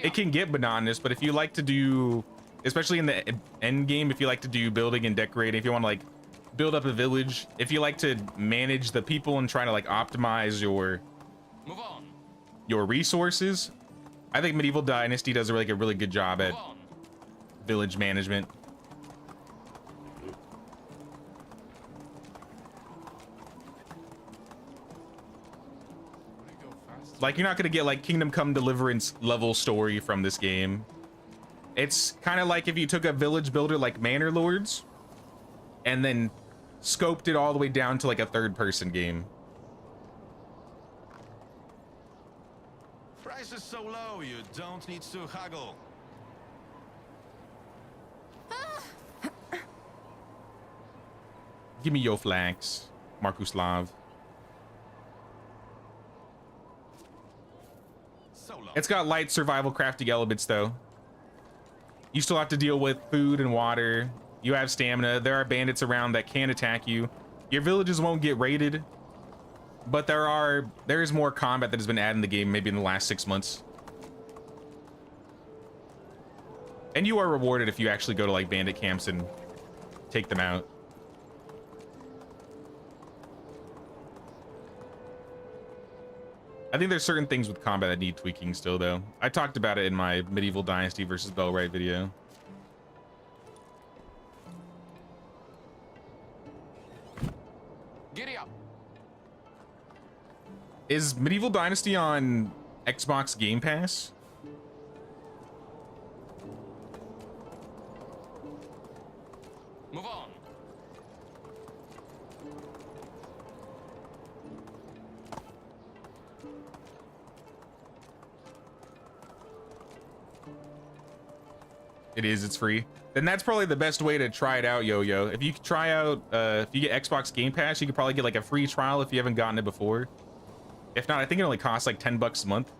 It can get monotonous, but if you like to do, especially in the end game, if you like to do building and decorating, if you want to like build up a village, if you like to manage the people and try to like optimize your resources, I think Medieval Dynasty does a really good job at village management. Like, you're not gonna get like Kingdom Come Deliverance level story from this game. It's kind of like if you took a village builder like Manor Lords and then scoped it all the way down to like a third-person game. Price is so low, you don't need to haggle. Give me your flanks, Markuslav. So low. It's got light survival crafting elements though. You still have to deal with food and water. You have stamina. There are bandits around that can attack you. Your villages won't get raided, but there is more combat that has been added in the game maybe in the last 6 months. And you are rewarded if you actually go to like bandit camps and take them out. I think there's certain things with combat that need tweaking still though. I talked about it in my Medieval Dynasty versus Belright video. Giddy up. Is Medieval Dynasty on Xbox Game Pass? Move on. It is, it's free. Then that's probably the best way to try it out, Yo-Yo. If you try out, if you get Xbox Game Pass, you could probably get like a free trial if you haven't gotten it before. If not, I think it only costs like 10 bucks a month.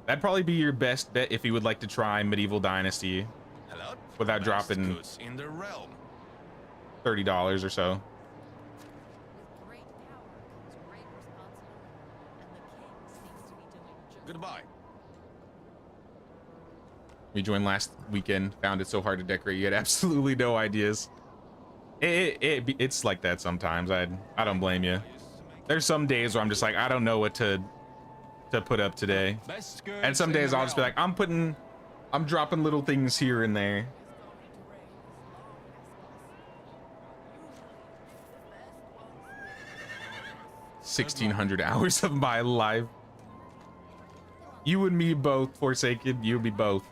That'd probably be your best bet if you would like to try Medieval Dynasty. Hello? without Best dropping goods in the realm. $30 or so. With great power comes great responsibility, and the king seems to be doing just Goodbye. We joined last weekend, found it so hard to decorate. You had absolutely no ideas. It's like that sometimes. I don't blame you. There's some days where I'm just like, I don't know what to put up today. Best goods And some in days the I'll just be realm. like, I'm dropping little things here and there. 1,600 hours of my life. You and me both, Forsaken. You and me both.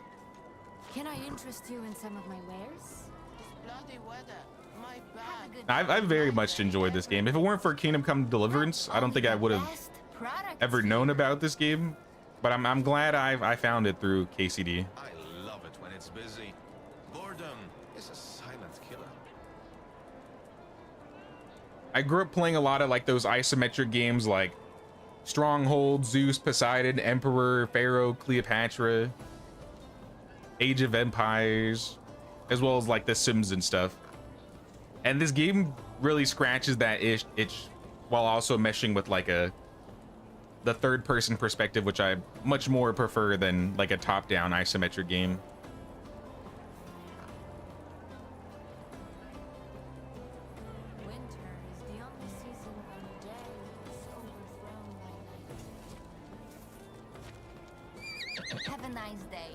Can I interest you in some of my wares? Bloody weather. My bad. I've very much enjoyed this game. If it weren't for Kingdom Come Deliverance, I don't think I would have ever known about this game. But I'm glad I found it through KCD. I love it when it's busy. Boredom is a silent killer. I grew up playing a lot of like those isometric games like Stronghold, Zeus, Poseidon, Emperor, Pharaoh, Cleopatra, Age of Empires, as well as like The Sims and stuff. And this game really scratches that itch while also meshing with like the third person perspective, which I much more prefer than like a top-down isometric game. Winter is the only season when day is overthrown by night. Have a nice day.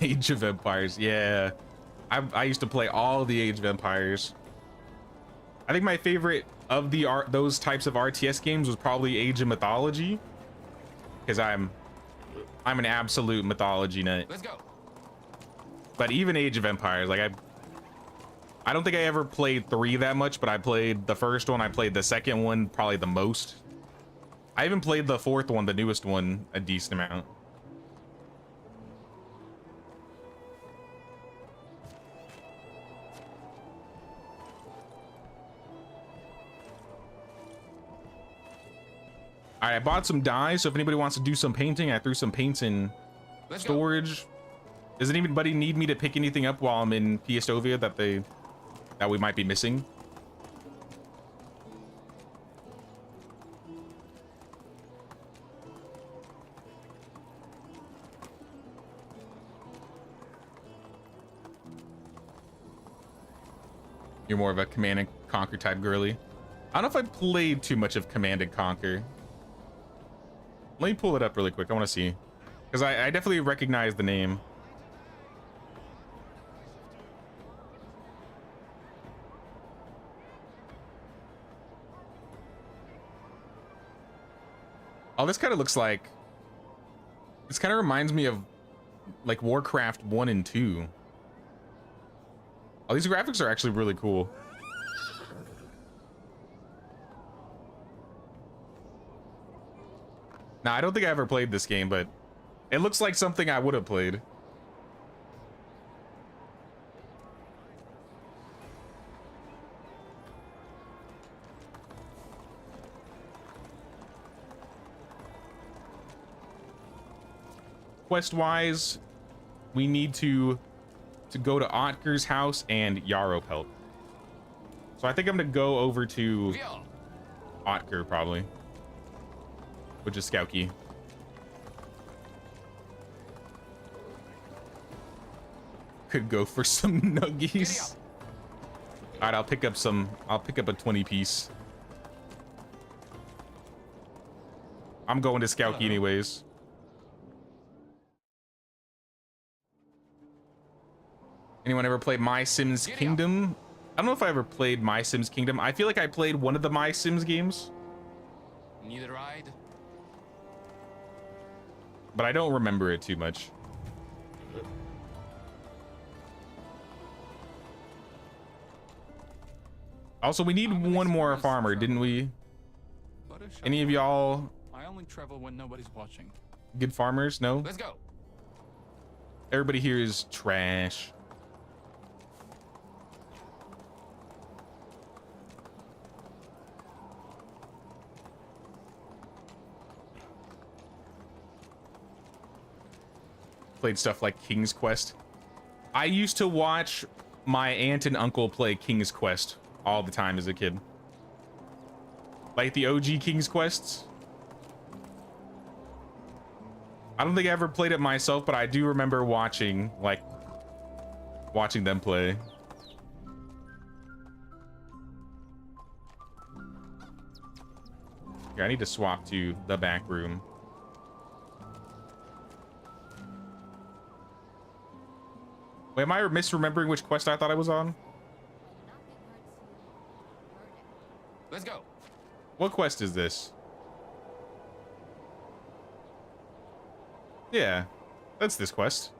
Age of Empires, yeah. I used to play all the Age of Empires. I think my favorite of those types of RTS games was probably Age of Mythology, because I'm an absolute mythology nut. Let's go. But even Age of Empires, like I don't think I ever played 3 that much, but I played the first one, I played the second one probably the most. I even played the 4th one, the newest one, a decent amount. All right, I bought some dyes, so if anybody wants to do some painting, I threw some paints in Let's go. storage. Does anybody need me to pick anything up while I'm in Piestovia that we might be missing? You're more of a Command and Conquer type girly. I don't know if I played too much of Command and Conquer. Let me pull it up really quick. I want to see, because I definitely recognize the name. Oh, this kind of looks like, this kind of reminds me of like Warcraft 1 and 2. Oh, these graphics are actually really cool. Now, I don't think I ever played this game, but it looks like something I would have played. Quest-wise, we need to go to Otker's house and Yaropelt. So I think I'm gonna go over to Yeah. Otker probably, which is Scout Key. Could go for some nuggies. All right, I'll pick up a 20 piece. I'm going to Scout Key anyways. Anyone ever played My Sims Kingdom? I don't know if I ever played My Sims Kingdom. I feel like I played one of the My Sims games, Need a ride? but I don't remember it too much. Also, we need one more farmer, didn't we? But a Any of y'all I only travel when nobody's watching. good farmers? No? Let's go. Everybody here is trash. played stuff like King's Quest. I used to watch my aunt and uncle play King's Quest all the time as a kid. Like the OG King's Quests. I don't think I ever played it myself, but I do remember watching them play. Here, I need to swap to the back room. Wait, am I misremembering which quest I thought I was on? Let's go. What quest is this? Yeah, that's this quest.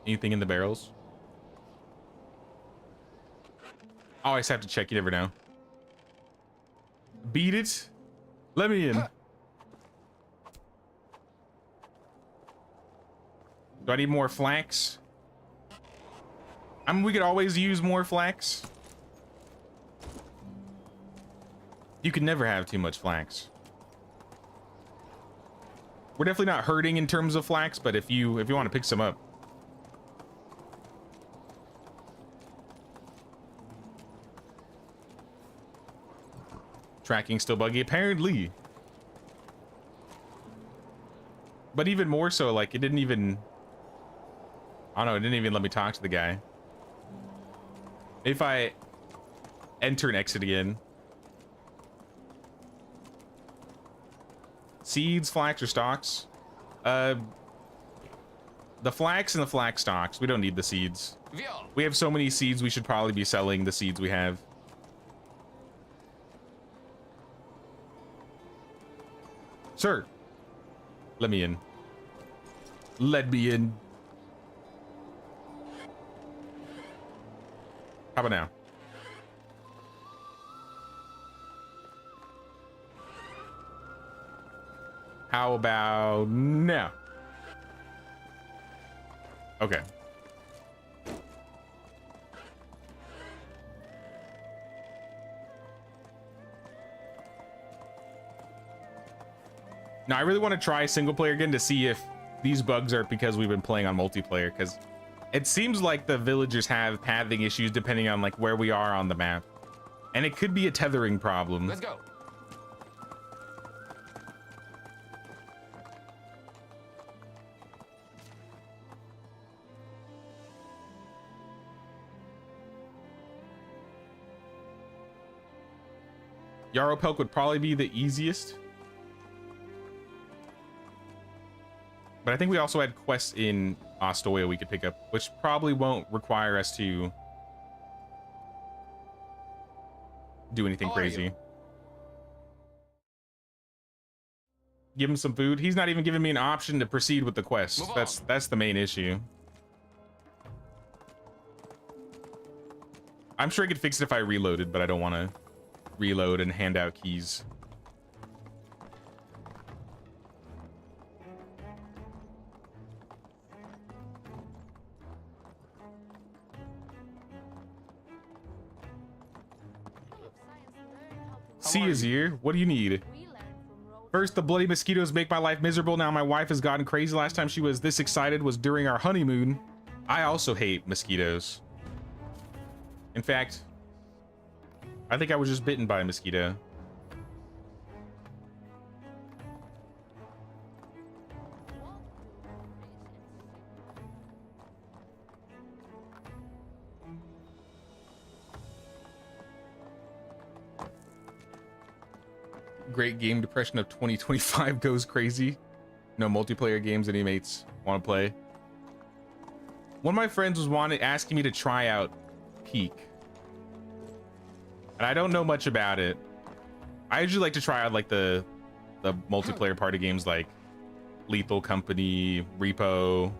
Anything in the barrels? Always have to check, you never know. Beat it. Let me in. Do I need more flax? I mean, we could always use more flax. You can never have too much flax. We're definitely not hurting in terms of flax, but if you want to pick some up. Tracking still buggy, apparently. But even more so, like, it didn't even... I don't know, it didn't even let me talk to the guy. If I enter and exit again. Seeds, flax, or stalks? The flax and the flax stalks. We don't need the seeds. We have so many seeds, we should probably be selling the seeds we have. Sir, let me in. Let me in. How about now? How about now? Okay. Now, I really want to try single player again to see if these bugs are because we've been playing on multiplayer, because it seems like the villagers have pathing issues depending on like where we are on the map. And it could be a tethering problem. Let's go. Yarrow Pelk would probably be the easiest. But I think we also had quests in Ostoya we could pick up, which probably won't require us to do anything crazy. Give him some food. He's not even giving me an option to proceed with the quest. That's the main issue. I'm sure I could fix it if I reloaded, but I don't want to reload and hand out keys. C is here. What do you need? First, the bloody mosquitoes make my life miserable. Now my wife has gotten crazy. Last time she was this excited was during our honeymoon. I also hate mosquitoes. In fact, I think I was just bitten by a mosquito. Great game depression of 2025 goes crazy. No multiplayer games any mates want to play. One of my friends was asking me to try out Peak. And I don't know much about it. I usually like to try out like the multiplayer party games like Lethal Company, Repo.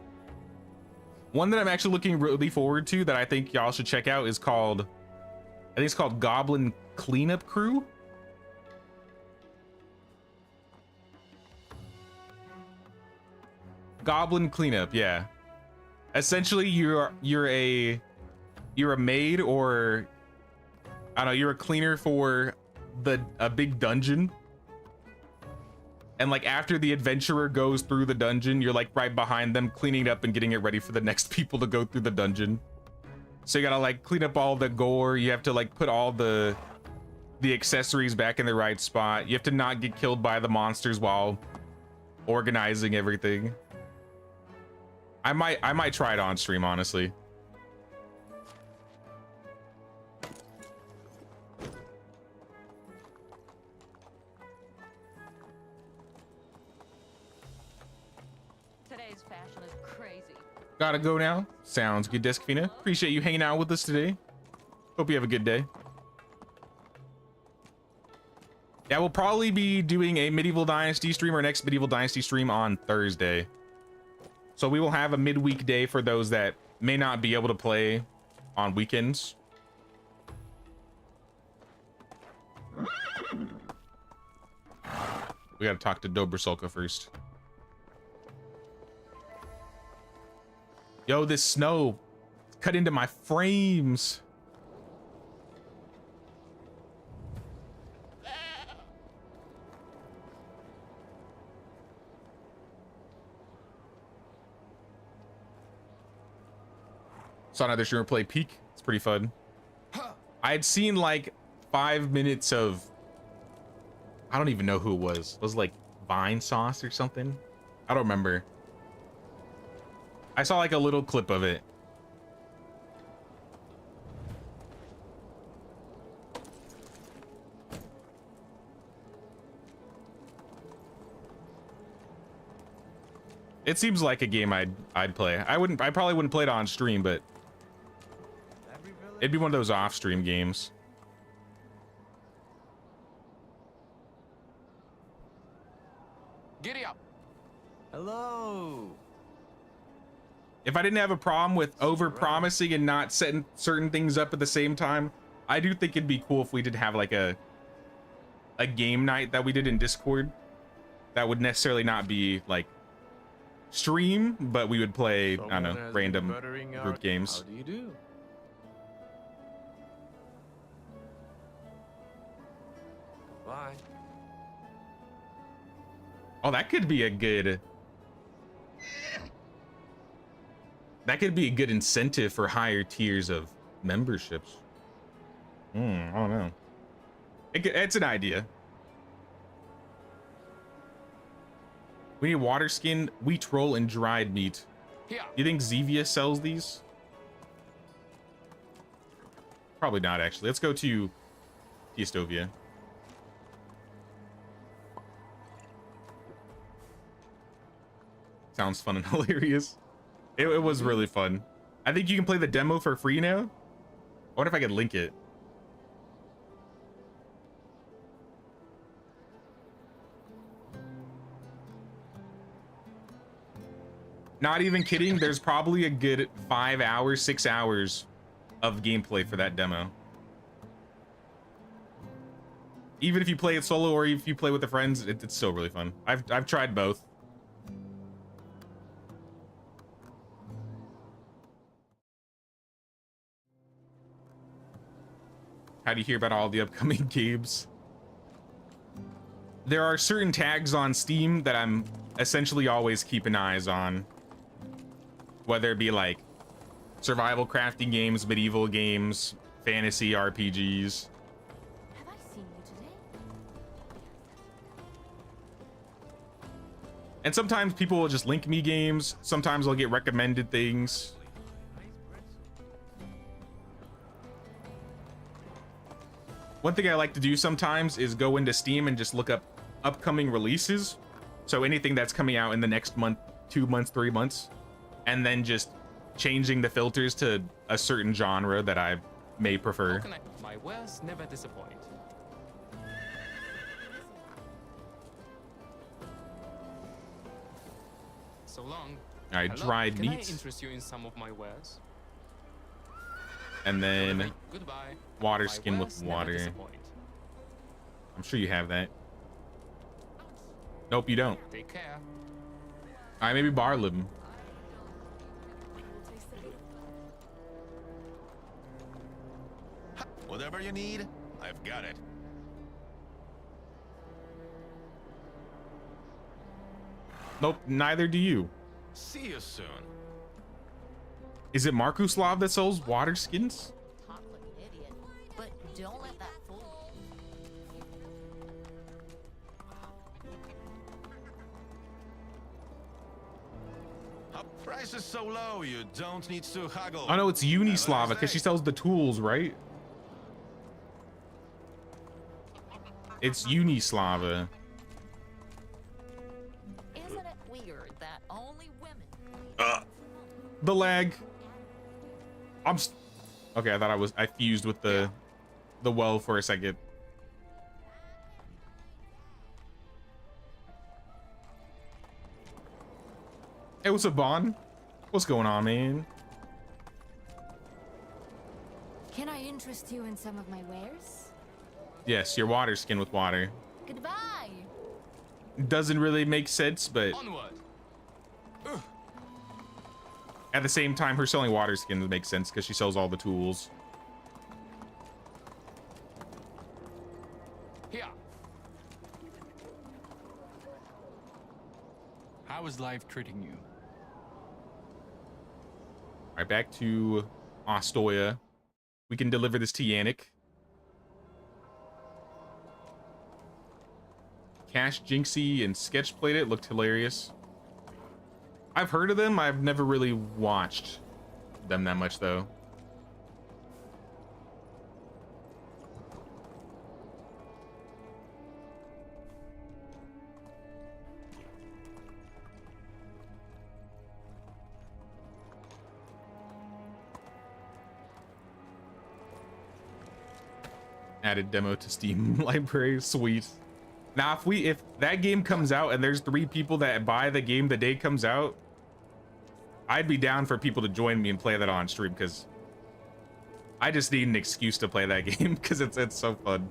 One that I'm actually looking really forward to that I think y'all should check out is called, I think it's called Goblin Cleanup Crew. Goblin Cleanup, yeah. Essentially, you're a maid, or I don't know, you're a cleaner for a big dungeon. And like after the adventurer goes through the dungeon, you're like right behind them, cleaning it up and getting it ready for the next people to go through the dungeon. So you gotta like clean up all the gore. You have to like put all the accessories back in the right spot. You have to not get killed by the monsters while organizing everything. I might try it on stream, honestly. Today's fashion is crazy. Gotta go now. Sounds good, Deskfina. Appreciate you hanging out with us today. Hope you have a good day. Yeah, we'll probably be doing a Medieval Dynasty stream, or next Medieval Dynasty stream on Thursday. So we will have a midweek day for those that may not be able to play on weekends. We gotta talk to Dobrosolka first. Yo, this snow cut into my frames. Saw another streamer play Peak. It's pretty fun. I had seen like 5 minutes of, I don't even know who it was. It was like Vine Sauce or something. I don't remember. I saw like a little clip of it. It seems like a game I'd play. I probably wouldn't play it on stream, but it'd be one of those off-stream games. Giddy up. Hello. If I didn't have a problem with over-promising and not setting certain things up at the same time, I do think it'd be cool if we did have like a game night that we did in Discord. That would necessarily not be like stream, but we would play, I don't know, random group games. How do you do? Bye. Oh, that could be a good... That could be a good incentive for higher tiers of memberships. I don't know. It's an idea. We need water skin, wheat roll, and dried meat. Here. You think Zevia sells these? Probably not, actually. Let's go to Tiestovia. Sounds fun and hilarious. It was really fun. I think you can play the demo for free now. I wonder if I could link it. Not even kidding, there's probably a good 5 hours, 6 hours of gameplay for that demo. Even if you play it solo or if you play with the friends, it's still really fun. I've tried both. How do you hear about all the upcoming games? There are certain tags on Steam that I'm essentially always keeping eyes on. Whether it be like survival crafting games, medieval games, fantasy RPGs. Have I seen you today? And sometimes people will just link me games. Sometimes I'll get recommended things. One thing I like to do sometimes is go into Steam and just look up upcoming releases. So anything that's coming out in the next month, 2 months, 3 months, and then just changing the filters to a certain genre that I may prefer. My wares never disappoint. So long. All right, Hello, dried can I meats, interest you in some of my wares? and then Goodbye. water My skin with wares never water. disappoint. I'm sure you have that. Nope, you don't. Take care. All right, maybe Barlim. Whatever you need, I've got it. Nope, neither do you. See you soon. Is it Markuslav that sells water skins? Talk like an idiot, but don't let that fool you. Price is so low, you don't need to haggle. Oh no, it's Unislava because she sells the tools, right? It's Unislava. Isn't it weird that only women? The lag. Okay, I thought I fused with the well for a second. Hey, what's up, Bon? What's going on, man? Can I interest you in some of my wares? Yes, your water skin with water. Goodbye. Doesn't really make sense, but Onward. at the same time, her selling water skins makes sense because she sells all the tools. Here. How is life treating you? All right, back to Ostoya. We can deliver this to Yannick. Cash Jinxie and Sketch played it. Looked hilarious. I've heard of them. I've never really watched them that much, though. Added demo to Steam library. Sweet. Now, if that game comes out and there's 3 people that buy the game the day it comes out, I'd be down for people to join me and play that on stream because I just need an excuse to play that game because it's so fun.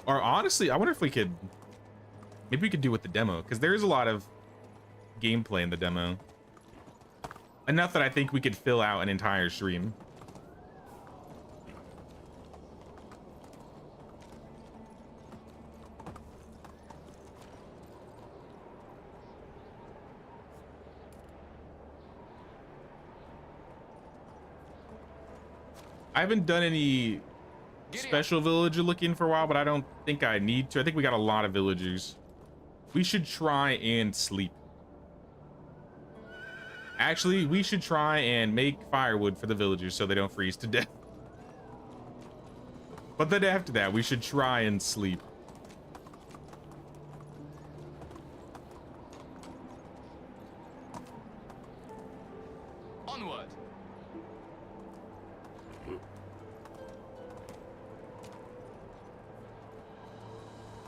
Or honestly, I wonder if maybe we could do with the demo because there is a lot of gameplay in the demo. Enough that I think we could fill out an entire stream. I haven't done any special villager looking for a while, but I don't think I need to. I think we got a lot of villagers. We should try and sleep. Actually, we should try and make firewood for the villagers so they don't freeze to death. But then after that, we should try and sleep. Onward.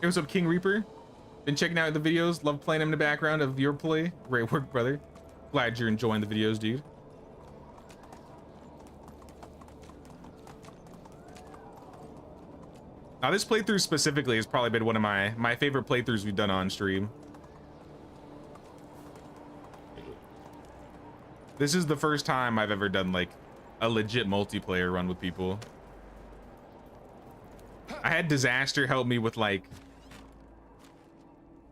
Hey, what's up, King Reaper? Been checking out the videos. Love playing them in the background of your play. Great work, brother. Glad you're enjoying the videos, dude. Now, this playthrough specifically has probably been one of my favorite playthroughs we've done on stream. This is the first time I've ever done like a legit multiplayer run with people. I had Disaster help me with like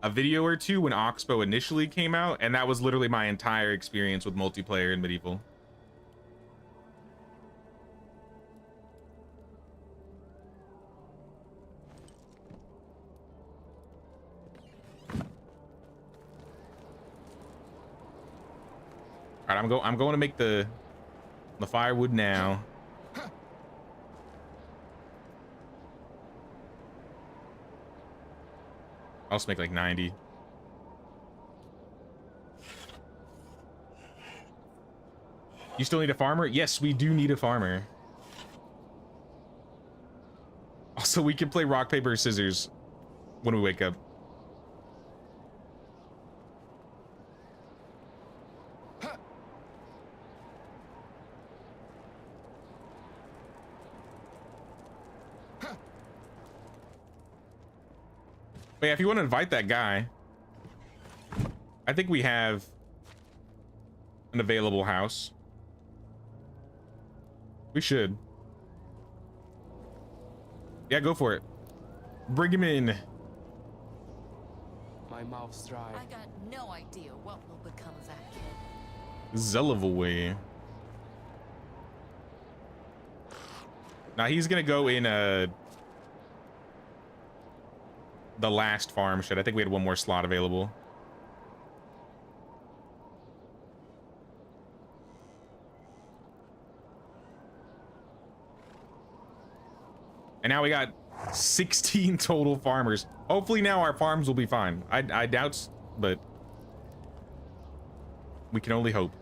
a video or two when Oxbow initially came out, and that was literally my entire experience with multiplayer in Medieval. All right, I'm going to make the firewood now. I'll just make like 90. You still need a farmer? Yes, we do need a farmer. Also, we can play rock, paper, scissors when we wake up. But yeah, if you want to invite that guy. I think we have an available house. We should. Yeah, go for it. Bring him in. My mouth's dry. I got no idea what will become of that kid. Zelivaway. Now he's gonna go in the last farm shed. I think we had one more slot available. And now we got 16 total farmers. Hopefully now our farms will be fine. I doubt, but we can only hope.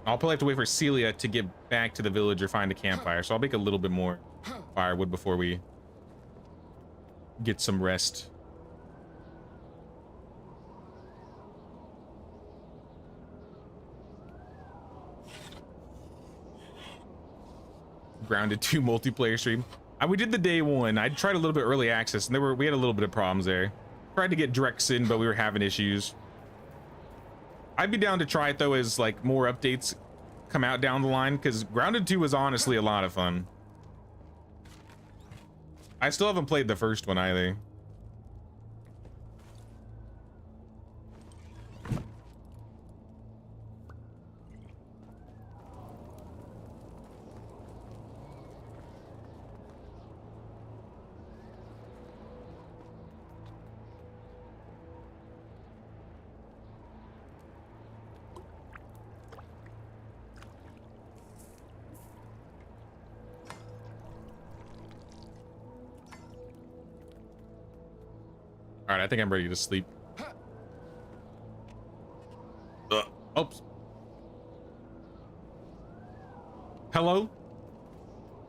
I'll probably have to wait for Celia to get back to the village or find a campfire, so I'll make a little bit more firewood before we get some rest. Grounded 2 multiplayer stream. We did the day 1. I tried a little bit early access, and we had a little bit of problems there. Tried to get Drex in, but we were having issues. I'd be down to try it though, as like more updates come out down the line, because Grounded 2 was honestly a lot of fun. I still haven't played the first one either. All right, I think I'm ready to sleep. Oops. Hello?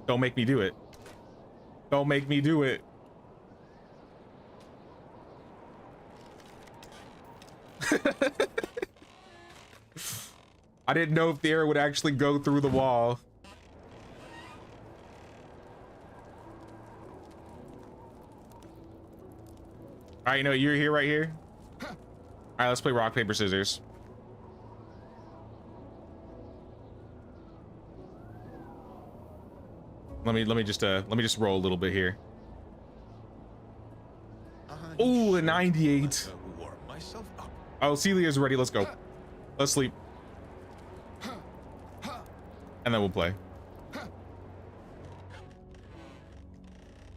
Don't make me do it. Don't make me do it. I didn't know if the air would actually go through the wall. All right, you know, you're here, right here. All right, let's play rock, paper, scissors. Let me just roll a little bit here. Oh, a 98. Oh, Celia's ready. Let's go. Let's sleep. And then we'll play.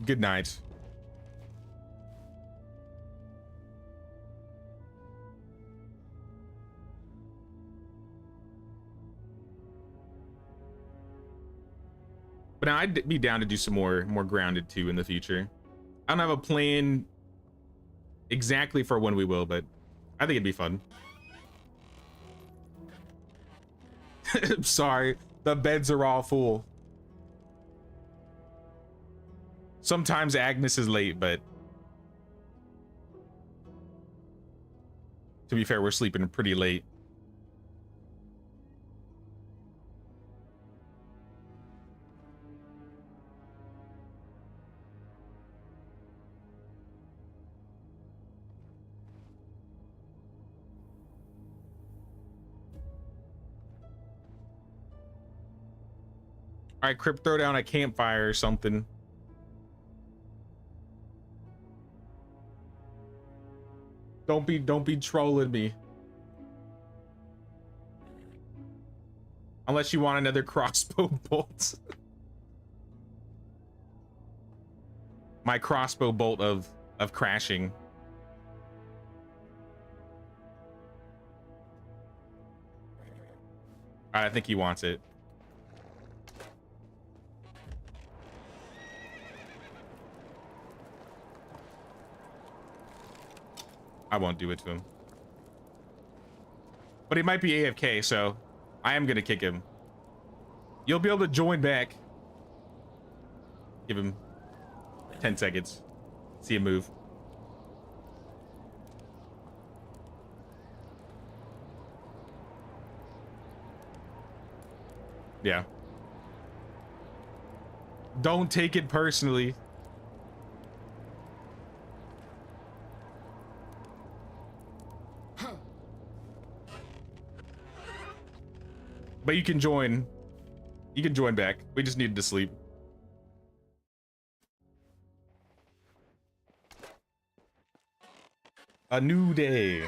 Good night. But now I'd be down to do some more Grounded 2 in the future. I don't have a plan exactly for when we will, but I think it'd be fun. I'm sorry, the beds are all full. Sometimes Agnes is late, but to be fair, we're sleeping pretty late. All right, Crip, throw down a campfire or something. Don't be trolling me. Unless you want another crossbow bolt. My crossbow bolt of crashing. All right, I think he wants it. I won't do it to him. But he might be AFK, so I am gonna kick him. You'll be able to join back. Give him 10 seconds. See him move. Yeah. Don't take it personally. But you can join. You can join back. We just needed to sleep. A new day.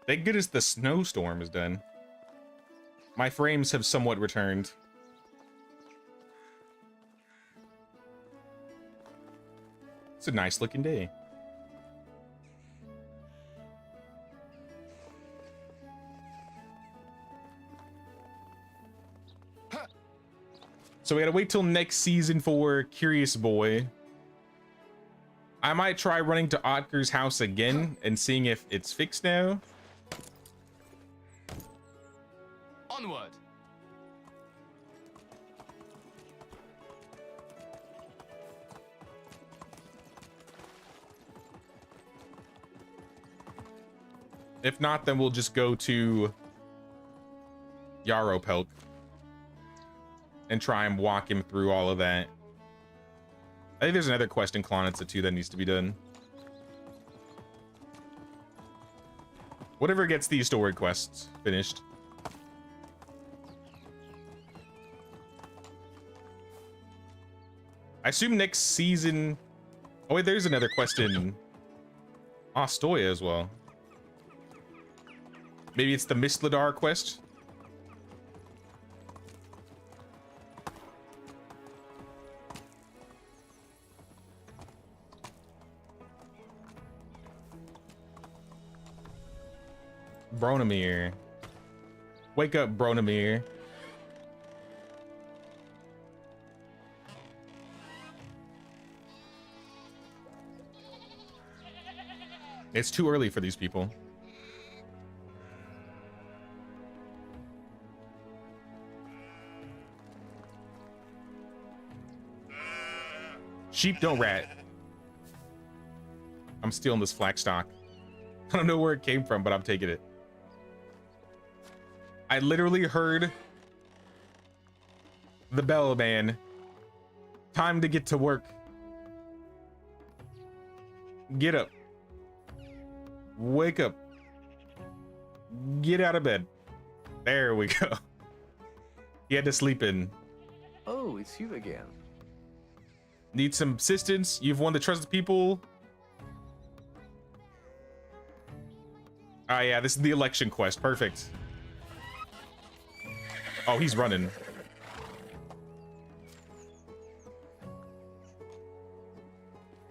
Thank goodness the snowstorm is done. My frames have somewhat returned. It's a nice looking day. So we gotta wait till next season for Curious Boy. I might try running to Otker's house again and seeing if it's fixed now. Onward. If not, then we'll just go to Yaropelk and try and walk him through all of that. I think there's another quest in Klonitsa too that needs to be done. Whatever gets these story quests finished. I assume next season... Oh wait, there's another quest in Ostoya as well. Maybe it's the Mistladar quest? Bronimir. Wake up, Bronimir. It's too early for these people. Sheep don't rat. I'm stealing this flax stock. I don't know where it came from, but I'm taking it. I literally heard the bellman. Time to get to work. Get up. Wake up. Get out of bed. There we go. He had to sleep in. Oh, it's you again. Need some assistance? You've won the trust of people. Ah, yeah, this is the election quest. Perfect. Oh, he's running.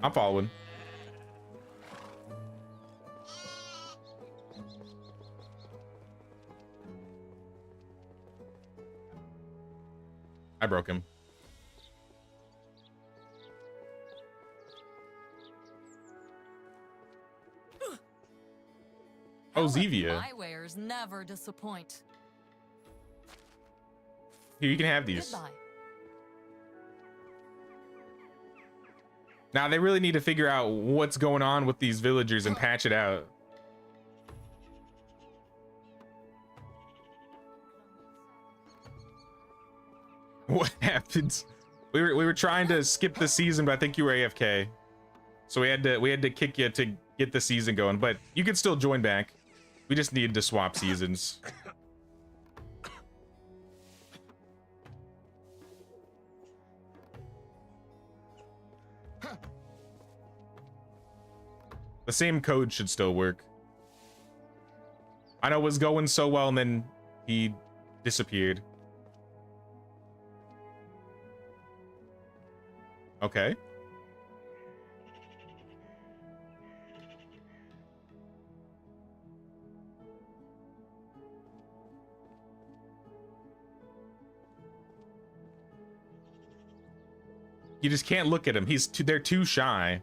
I'm following. I broke him. Oh, Zevia. My wares never disappoint. Here, you can have these. Goodbye. Now, they really need to figure out what's going on with these villagers and patch it out. What happens? We were trying to skip the season, but I think you were AFK. So we had to kick you to get the season going, but you can still join back. We just needed to swap seasons. The same code should still work. I know it was going so well and then he disappeared. Okay. You just can't look at him. They're too shy.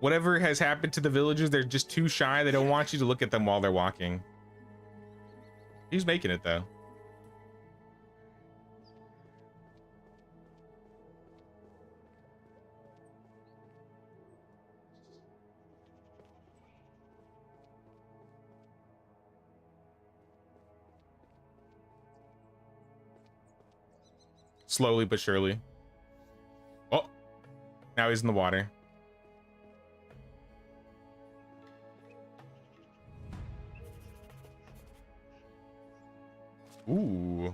Whatever has happened to the villagers, they're just too shy. They don't want you to look at them while they're walking. He's making it though. Slowly but surely. Oh, now he's in the water. Ooh.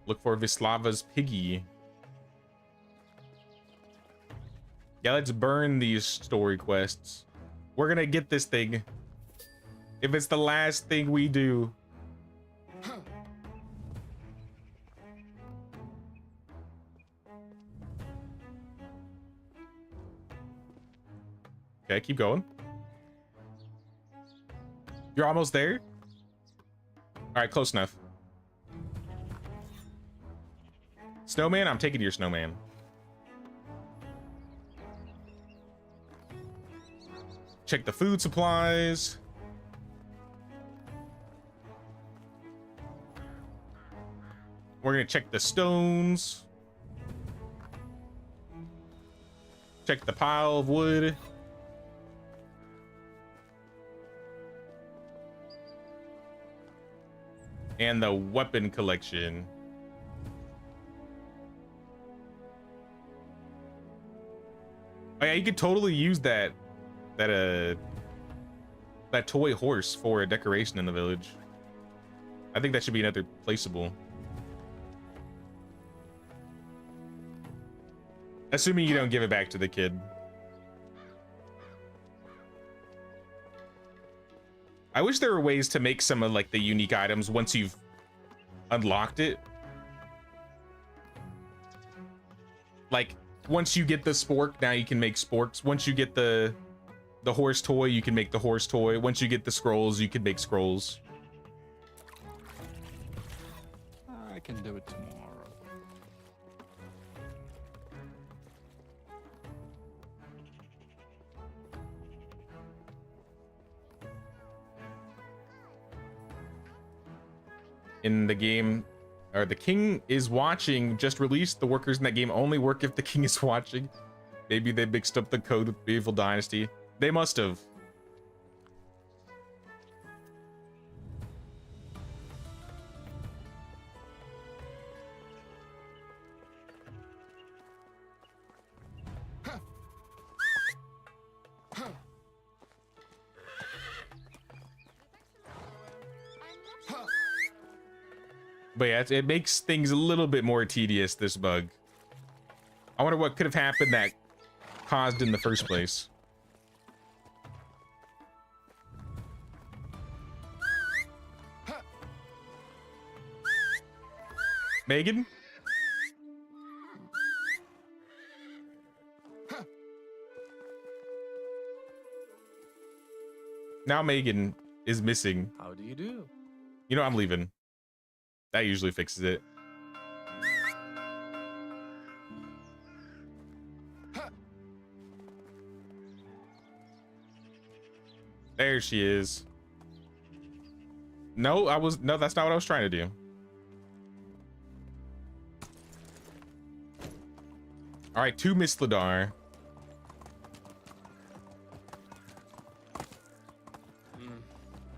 Look for Vislava's piggy. Yeah, let's burn these story quests. We're gonna get this thing. If it's the last thing we do. Okay, keep going. You're almost there? All right, close enough. Snowman, I'm taking your snowman. Check the food supplies. We're gonna check the stones. Check the pile of wood. And the weapon collection. Oh yeah, you could totally use that toy horse for a decoration in the village. I think that should be another placeable. Assuming you don't give it back to the kid. I wish there were ways to make some of like the unique items once you've unlocked it. Like once you get the spork, now you can make sporks. Once you get the horse toy, you can make the horse toy. Once you get the scrolls, you can make scrolls. I can do it tomorrow. In the game, or the king is watching, just released. The workers in that game only work if the king is watching. Maybe they mixed up the code with Beautiful Dynasty. They must have. But yeah, it makes things a little bit more tedious, this bug. I wonder what could have happened that caused in the first place. Megan? Now Megan is missing. How do you do? You know, I'm leaving. That usually fixes it. There she is. No, that's not what I was trying to do. All right, 2 Misladar.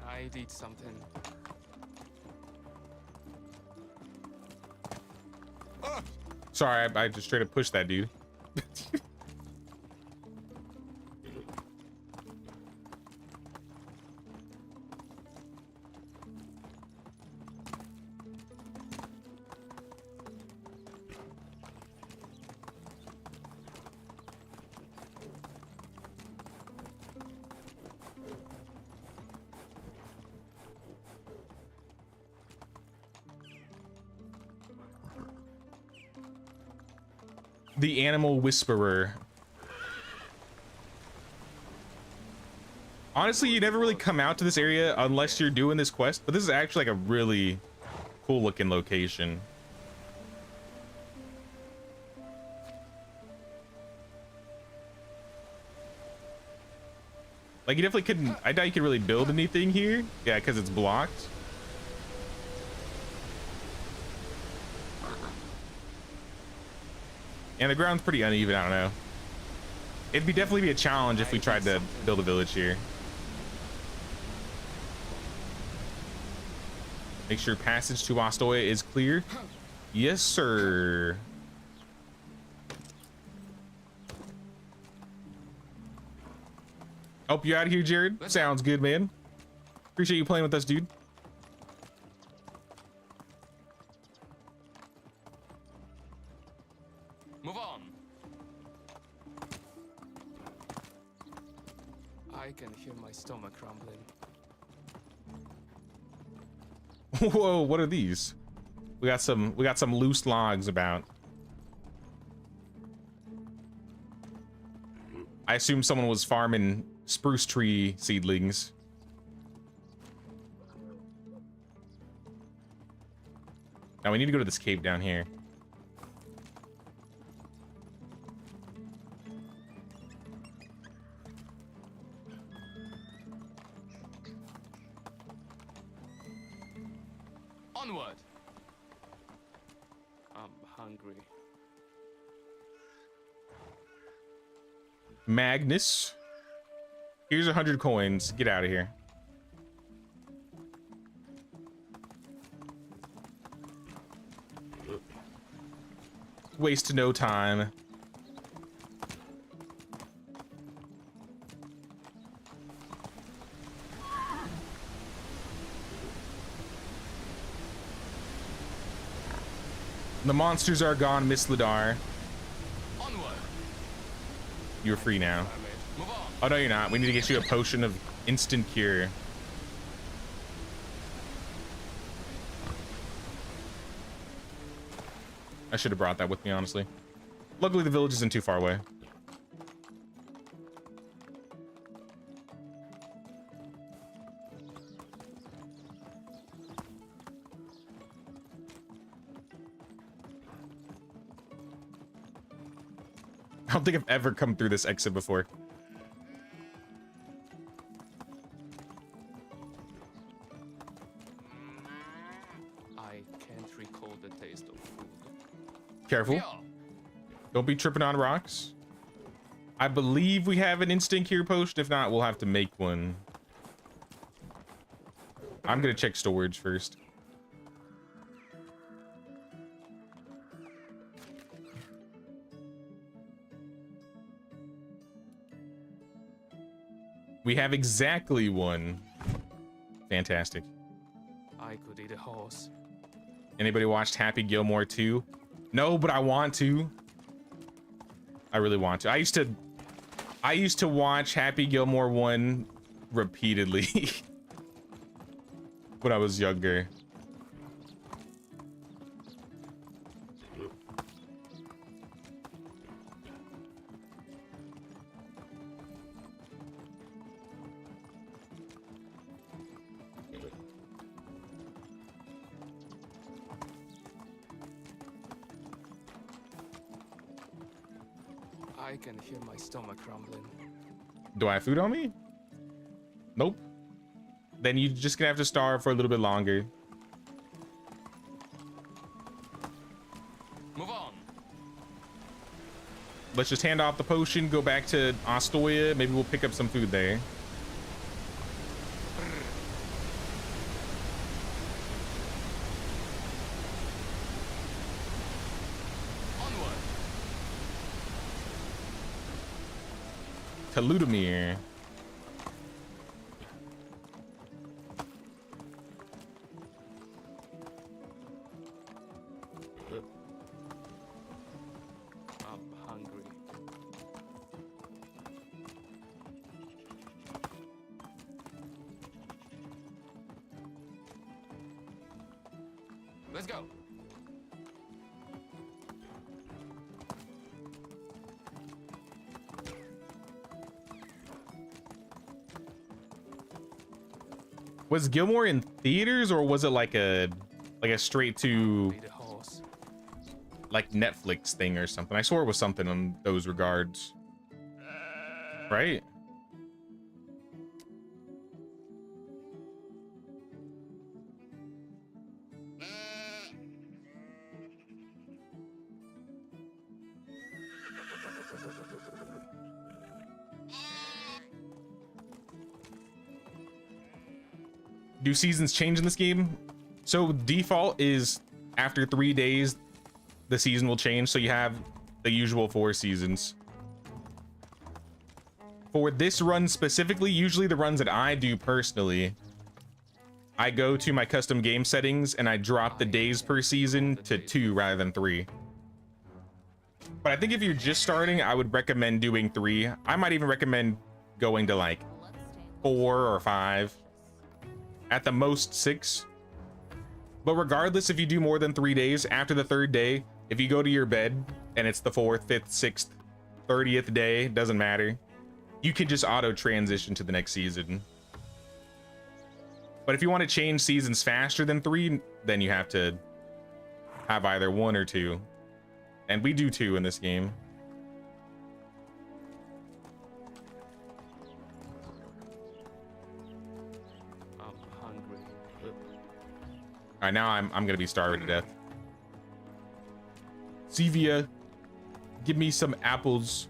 I did something. Sorry, I just straight up pushed that dude. The Animal Whisperer. Honestly, you never really come out to this area unless you're doing this quest, but this is actually like a really cool looking location. Like you definitely couldn't, I doubt you could really build anything here. Yeah, because it's blocked. And the ground's pretty uneven, I don't know. It'd be definitely be a challenge if we tried to build a village here. Make sure passage to Ostoya is clear. Yes, sir. Help you out of here, Jared. Sounds good, man. Appreciate you playing with us, dude. Move on. I can hear my stomach rumbling. Whoa, what are these? We got some loose logs about. I assume someone was farming spruce tree seedlings. Now we need to go to this cave down here. Onward. I'm hungry. Magnus. Here's 100 coins. Get out of here. Waste no time. The monsters are gone, Miss Ladar. Onward. You're free now. Move on. Oh, no, you're not. We need to get you a potion of instant cure. I should have brought that with me, honestly. Luckily, the village isn't too far away. I don't think I've ever come through this exit before. I can't recall the taste of food. Careful. Yeah. Don't be tripping on rocks. I believe we have an instant cure potion. If not, we'll have to make one. I'm gonna check storage first. We have exactly one. Fantastic. I could eat a horse. Anybody watched Happy Gilmore 2? No, but I want to. I really want to. I used to watch Happy Gilmore 1 repeatedly when I was younger. I can hear my stomach rumbling. Do I have food on me? Nope. Then you're just gonna have to starve for a little bit longer. Move on. Let's just hand off the potion, go back to Astoria. Maybe we'll pick up some food there. Onward. To Ludomir. I'm hungry. Let's go. Was Gilmore in theaters or was it like a straight to Eat a horse. like Netflix thing or something? I swore it was something on those regards. Right? Do seasons change in this game? So default is after 3 days, the season will change. So you have the usual 4 seasons. For this run specifically, usually the runs that I do personally, I go to my custom game settings and I drop the days per season to 2 rather than 3. But I think if you're just starting, I would recommend doing 3. I might even recommend going to like 4 or 5. At the most 6. But regardless, if you do more than 3 days, after the 3rd day, if you go to your bed and it's the 4th, 5th, 6th, 30th day, doesn't matter. You can just auto transition to the next season. But if you want to change seasons faster than 3, then you have to have either 1 or 2. And we do 2 in this game. I'm hungry. All right, now I'm gonna be starving to death. Zevia, give me some apples.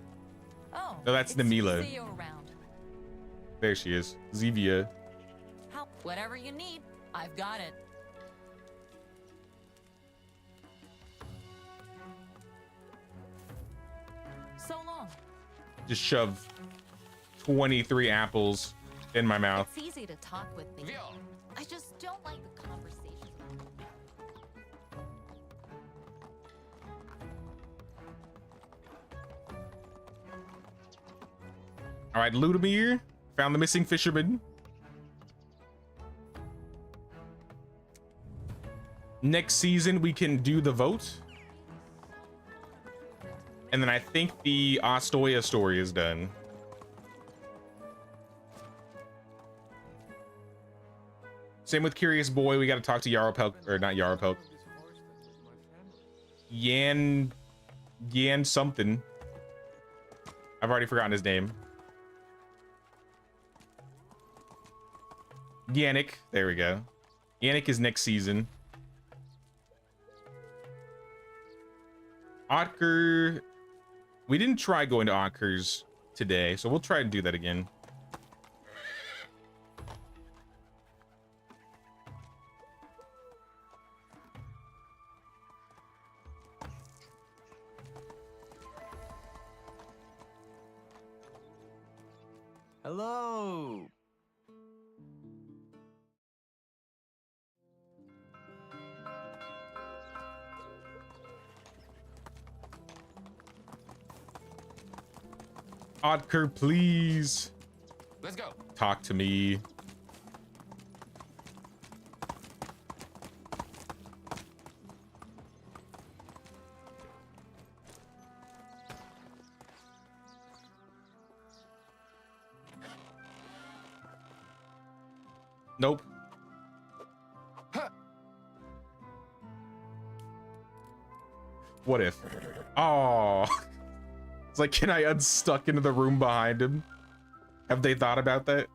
Oh, No, that's it's good to Namila. see you around. There she is, Zevia. Help, whatever you need, I've got it. So long. Just shove 23 apples in my mouth. It's easy to talk with me. Via. I just don't like the conversations. All right, Ludimir found the missing fisherman. Next season, we can do the vote. And then I think the Ostoya story is done. Same with Curious Boy. We got to talk to Yaropelk, or not Yaropelk. Yan something. I've already forgotten his name. Yannick. There we go. Yannick is next season. Otker. We didn't try going to Otker's today, so we'll try and do that again. Hello. Otker, please Let's go. talk to me. Nope. What if? Oh. It's like, can I unstuck into the room behind him? Have they thought about that?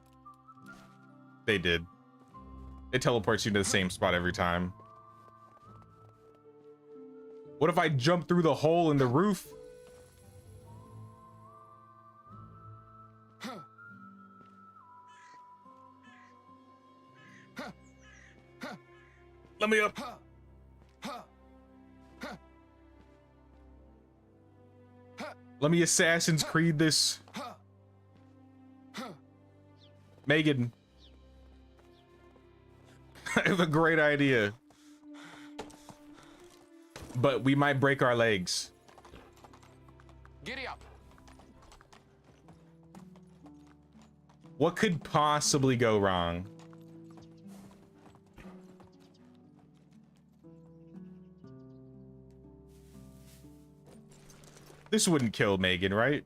They did. It teleports you to the same spot every time. What if I jump through the hole in the roof? Let me up. Let me Assassin's Creed this. Megan. I have a great idea. But we might break our legs. Giddy up. What could possibly go wrong? This wouldn't kill Megan, right?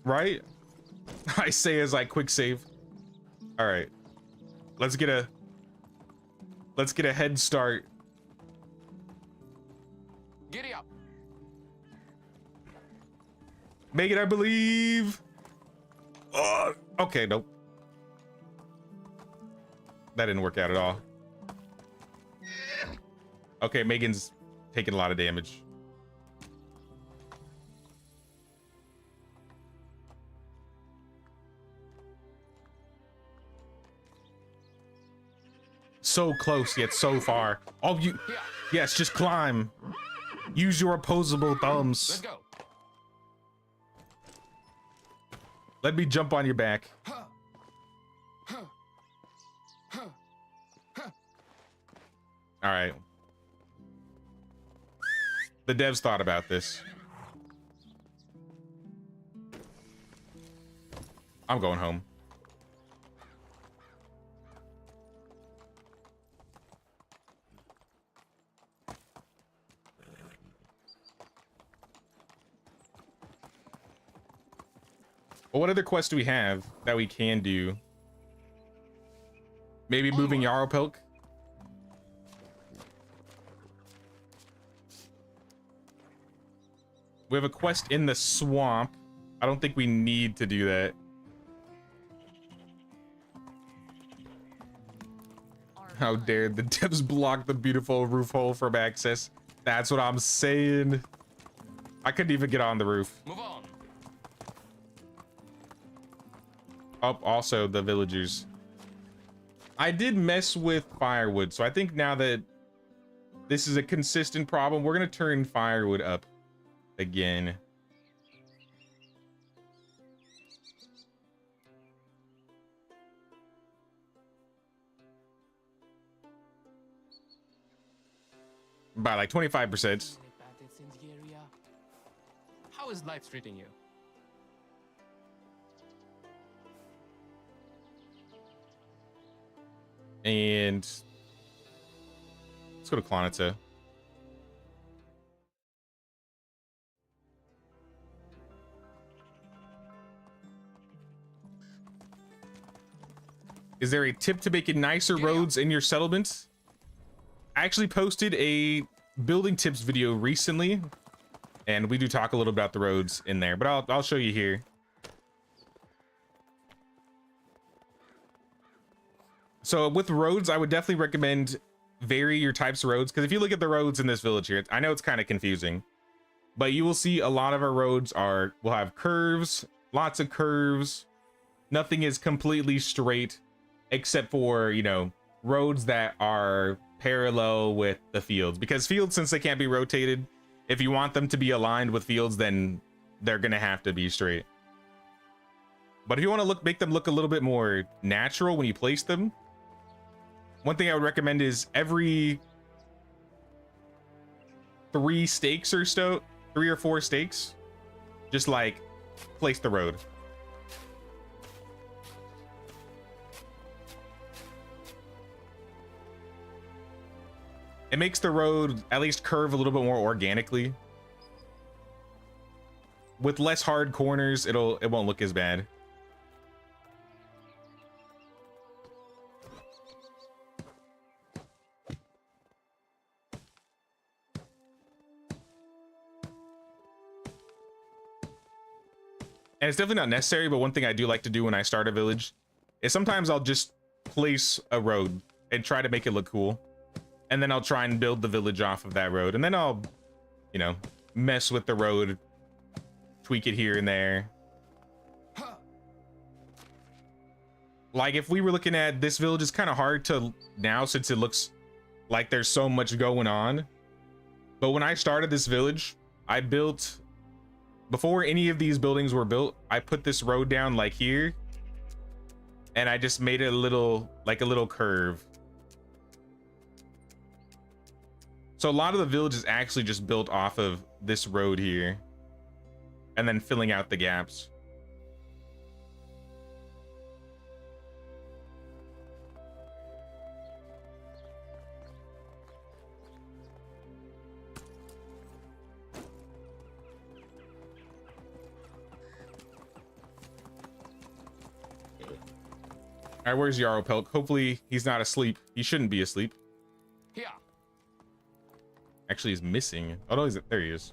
Right? I say as I quick save. All right. Let's get a head start. Giddy up. Megan, I believe. Oh, okay, nope. That didn't work out at all. Okay, Megan's taking a lot of damage. so close yet so far. Oh, you. Yes, just climb. Use your opposable thumbs. Let's go. Let me jump on your back. All right. The devs thought about this. I'm going home. Well, what other quests do we have that we can do? Maybe moving Yarrowpelk? We have a quest in the swamp. I don't think we need to do that. How dare the devs block the beautiful roof hole from access? That's what I'm saying. I couldn't even get on the roof. Move on. Oh, also the villagers. I did mess with Firewood, so I think now that this is a consistent problem, we're gonna turn Firewood up again. By like 25%. How is life treating you? And let's go to Klonitsa. Is there a tip to making nicer roads in your settlement? I actually posted a building tips video recently, and we do talk a little about the roads in there, but I'll show you here. So with roads, I would definitely recommend vary your types of roads, because if you look at the roads in this village here, I know it's kind of confusing, but you will see a lot of our roads will have curves, lots of curves. Nothing is completely straight, except for, you know, roads that are parallel with the fields, because fields, since they can't be rotated, if you want them to be aligned with fields, then they're gonna have to be straight. But if you want to make them look a little bit more natural when you place them, one thing I would recommend is every 3 stakes or so, 3 or 4 stakes, just like place the road. It makes the road at least curve a little bit more organically. With less hard corners, it won't look as bad. And it's definitely not necessary, but one thing I do like to do when I start a village is sometimes I'll just place a road and try to make it look cool. And then I'll try and build the village off of that road. And then I'll, you know, mess with the road, tweak it here and there. Like if we were looking at this village, it's kind of hard to now since it looks like there's so much going on. But when I started this village, I built, before any of these buildings were built, I put this road down like here. And I just made it a little, like a little curve. So a lot of the village is actually just built off of this road here and then filling out the gaps. All right, where's Yarrowpelk? Hopefully he's not asleep. He shouldn't be asleep. Here. Actually, he's missing. Oh no, there he is.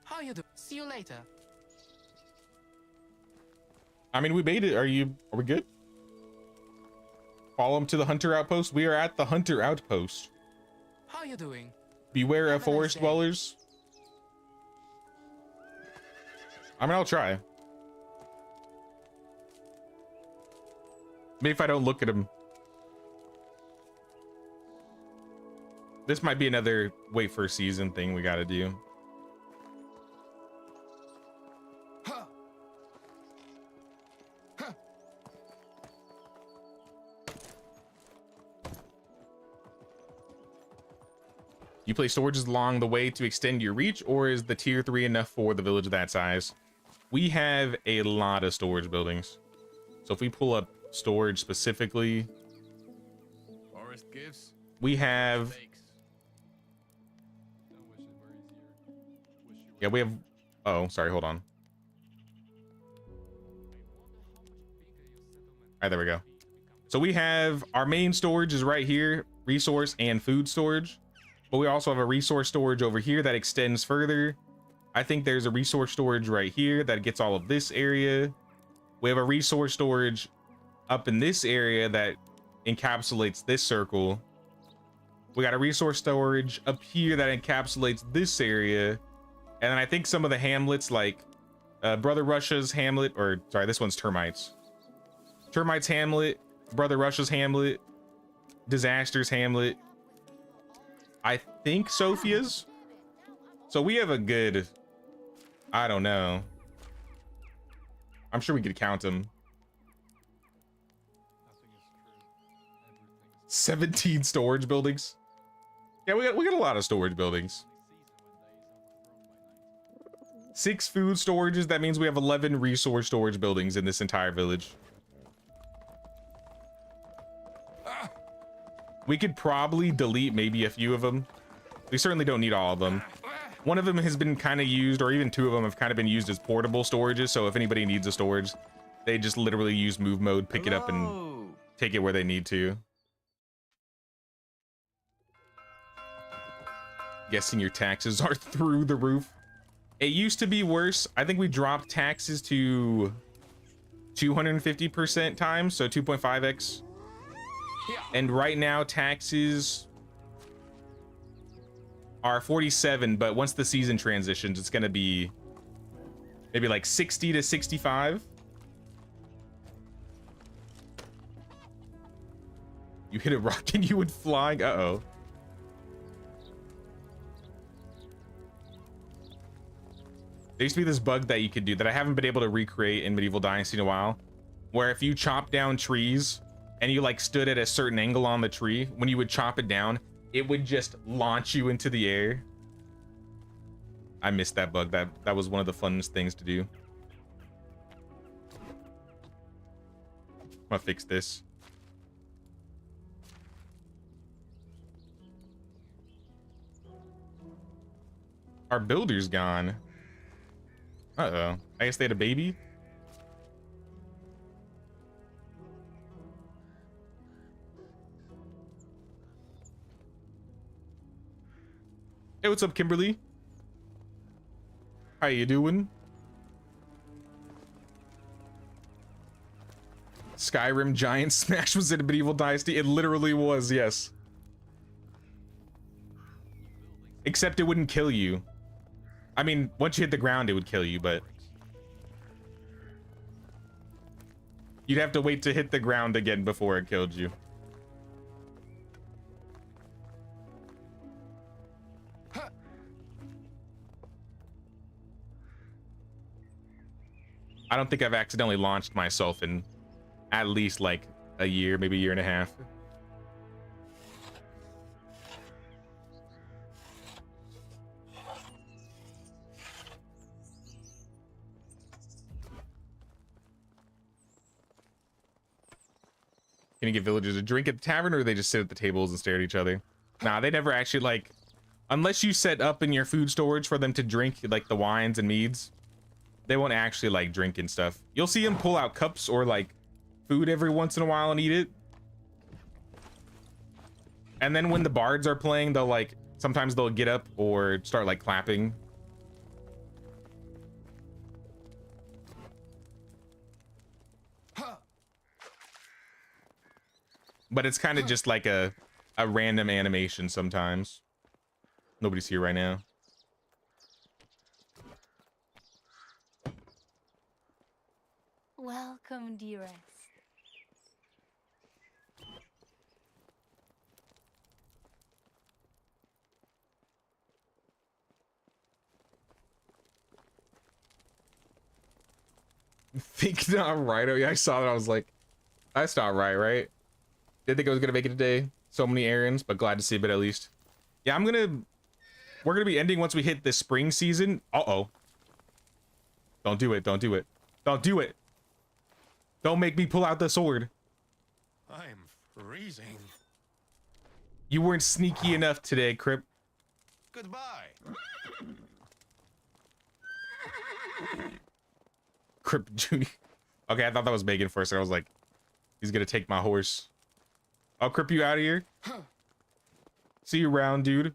How you do? See you later. I mean, we made it. Are we good? Follow him to the hunter outpost. We are at the hunter outpost. How you doing? Beware of Have a nice forest day. dwellers. I mean, I'll try. Maybe if I don't look at him. This might be another wait for a season thing we gotta do. You place storages along the way to extend your reach, or is the tier 3 enough for the village that size? We have a lot of storage buildings. So if we pull up storage specifically, Forest gifts. we have, yeah, we have, oh, sorry, hold on. All right, there we go. So we have our main storage is right here, resource and food storage. But we also have a resource storage over here that extends further. I think there's a resource storage right here that gets all of this area. We have a resource storage up in this area that encapsulates this circle. We got a resource storage up here that encapsulates this area. And then I think some of the hamlets like Brother Russia's hamlet, or sorry, this one's Termites. Termites hamlet, Brother Russia's hamlet, Disaster's hamlet. I think Sophia's. So we have a good, I don't know. I'm sure we could count them. 17 storage buildings. Yeah, we got a lot of storage buildings. 6 food storages. That means we have 11 resource storage buildings in this entire village. We could probably delete maybe a few of them. We certainly don't need all of them. One of them has been kind of used, or even 2 of them have kind of been used as portable storages. So if anybody needs a storage, they just literally use move mode, pick it up and take it where they need to. Guessing your taxes are through the roof. It used to be worse. I think we dropped taxes to 250% times, so 2.5x. And right now taxes are 47, but once the season transitions, it's gonna be maybe like 60 to 65. You hit a rock and you would fly. Uh-oh. There used to be this bug that you could do that I haven't been able to recreate in Medieval Dynasty in a while, where if you chop down trees and you like stood at a certain angle on the tree, when you would chop it down, it would just launch you into the air. I missed that bug. That was one of the funnest things to do. I'm gonna fix this. Our builder's gone. Uh-oh. I guess they had a baby? Hey, what's up, Kimberly? How you doing? Skyrim Giant Smash was in a Medieval Dynasty. It literally was, yes. Except it wouldn't kill you. I mean, once you hit the ground, it would kill you, but you'd have to wait to hit the ground again before it killed you. I don't think I've accidentally launched myself in at least like a year, maybe a year and a half. Can you get villagers a drink at the tavern, or they just sit at the tables and stare at each other? Nah, they never actually like, unless you set up in your food storage for them to drink like the wines and meads, they won't actually like drink and stuff. You'll see them pull out cups or like food every once in a while and eat it. And then when the bards are playing, they'll like, sometimes they'll get up or start like clapping. but it's kind of just like a random animation sometimes. Nobody's here right now. Welcome, dearest. Think not right. Oh yeah, I saw that. I was like, that's not right, right? Didn't think I was gonna make it today. So many errands, but glad to see a bit at least. Yeah, we're gonna be ending once we hit the spring season. Uh-oh. Don't do it, don't do it. Don't do it. Don't make me pull out the sword. I'm freezing. You weren't sneaky enough today, Crip. Goodbye. Crip Jr. Okay, I thought that was Megan first, and I was like, he's gonna take my horse. I'll Crip you out of here. See you around, dude.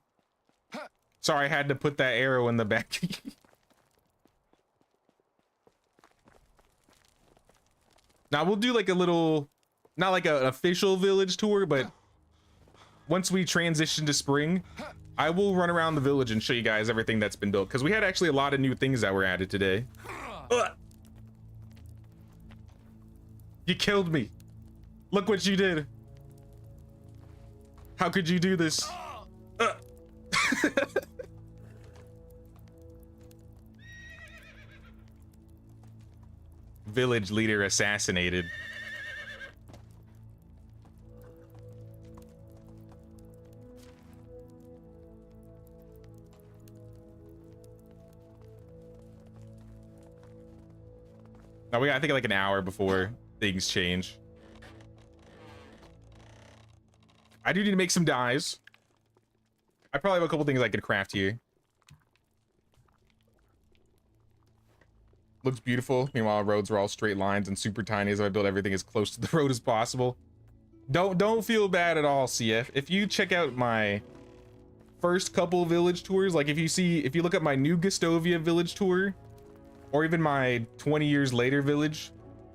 Sorry, I had to put that arrow in the back. Now we'll do like a little, not like an official village tour, but once we transition to spring, I will run around the village and show you guys everything that's been built, because we had actually a lot of new things that were added today. Ugh. You killed me. Look what you did. How could you do this? Village leader assassinated. Now we got, I think, like an hour before things change. I do need to make some dyes. I probably have a couple things I could craft here. Looks beautiful. Meanwhile, roads are all straight lines and super tiny, as I build everything as close to the road as possible. Don't feel bad at all, CF. If you check out my first couple village tours, like if you look at my new Gustovia village tour, or even my 20 years later village,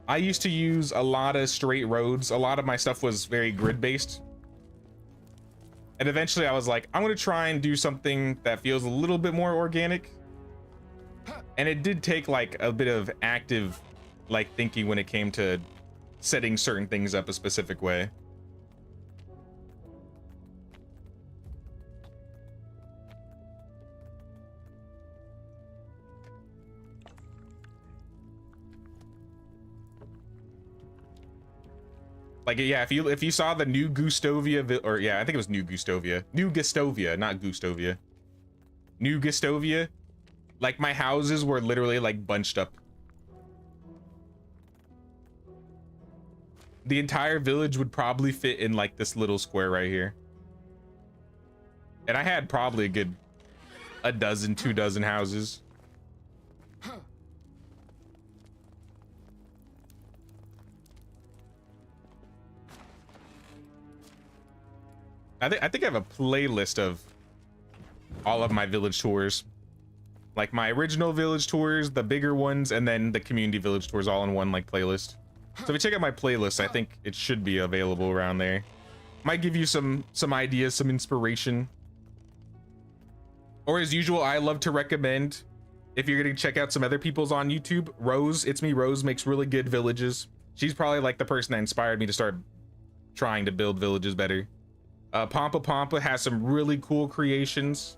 I used to use a lot of straight roads. A lot of my stuff was very grid based. And eventually I was like, I'm gonna try and do something that feels a little bit more organic. And it did take like a bit of active like thinking when it came to setting certain things up a specific way. Like, yeah, if you saw the new Gustovia, or yeah, I think it was New Gustovia, not Gustovia, New Gustovia, like my houses were literally like bunched up. The entire village would probably fit in like this little square right here. And I had probably a good 2 dozen houses. I think I have a playlist of all of my village tours, like my original village tours, the bigger ones, and then the community village tours all in one like playlist. So if you check out my playlist, I think it should be available around there. Might give you some ideas, some inspiration. Or as usual, I love to recommend, if you're gonna check out some other people's on YouTube, Rose, it's me, Rose makes really good villages. She's probably like the person that inspired me to start trying to build villages better. Pampa has some really cool creations.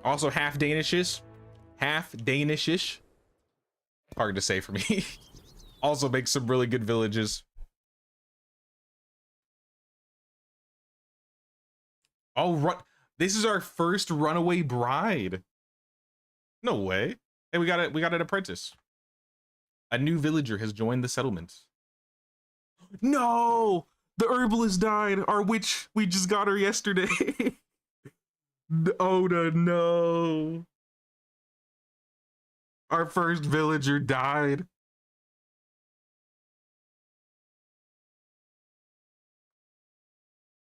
Also half Danishish. Hard to say for me. Also makes some really good villages. Oh, this is our first runaway bride. No way. Hey, we got an apprentice. A new villager has joined the settlement. No! The herbalist died. Our witch, we just got her yesterday. Oh no. Our first villager died.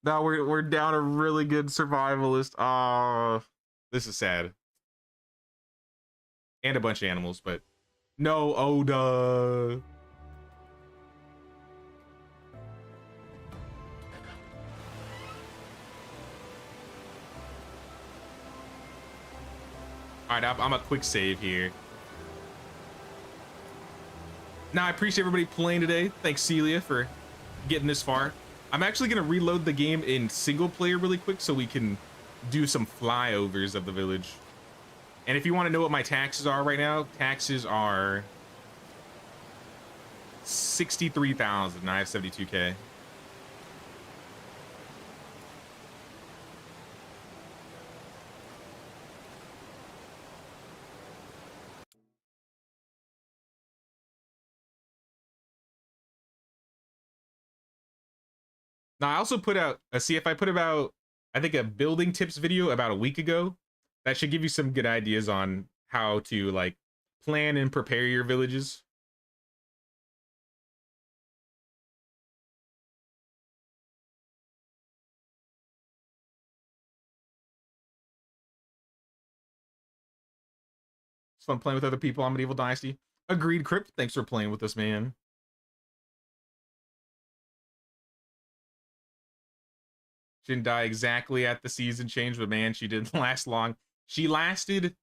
Now we're down a really good survivalist. Ah, this is sad. And a bunch of animals, but no Oda. All right, I'm a quick save here. Now, I appreciate everybody playing today. Thanks, Celia, for getting this far. I'm actually going to reload the game in single player really quick so we can do some flyovers of the village. And if you want to know what my taxes are right now, taxes are 63,000. I have 72K. Now, I also put out see if I put about, I think, a building tips video about a week ago. That should give you some good ideas on how to like plan and prepare your villages. It's fun playing with other people on Medieval Dynasty. Agreed, Crypt. Thanks for playing with us, man. She didn't die exactly at the season change, but man, she didn't last long. She lasted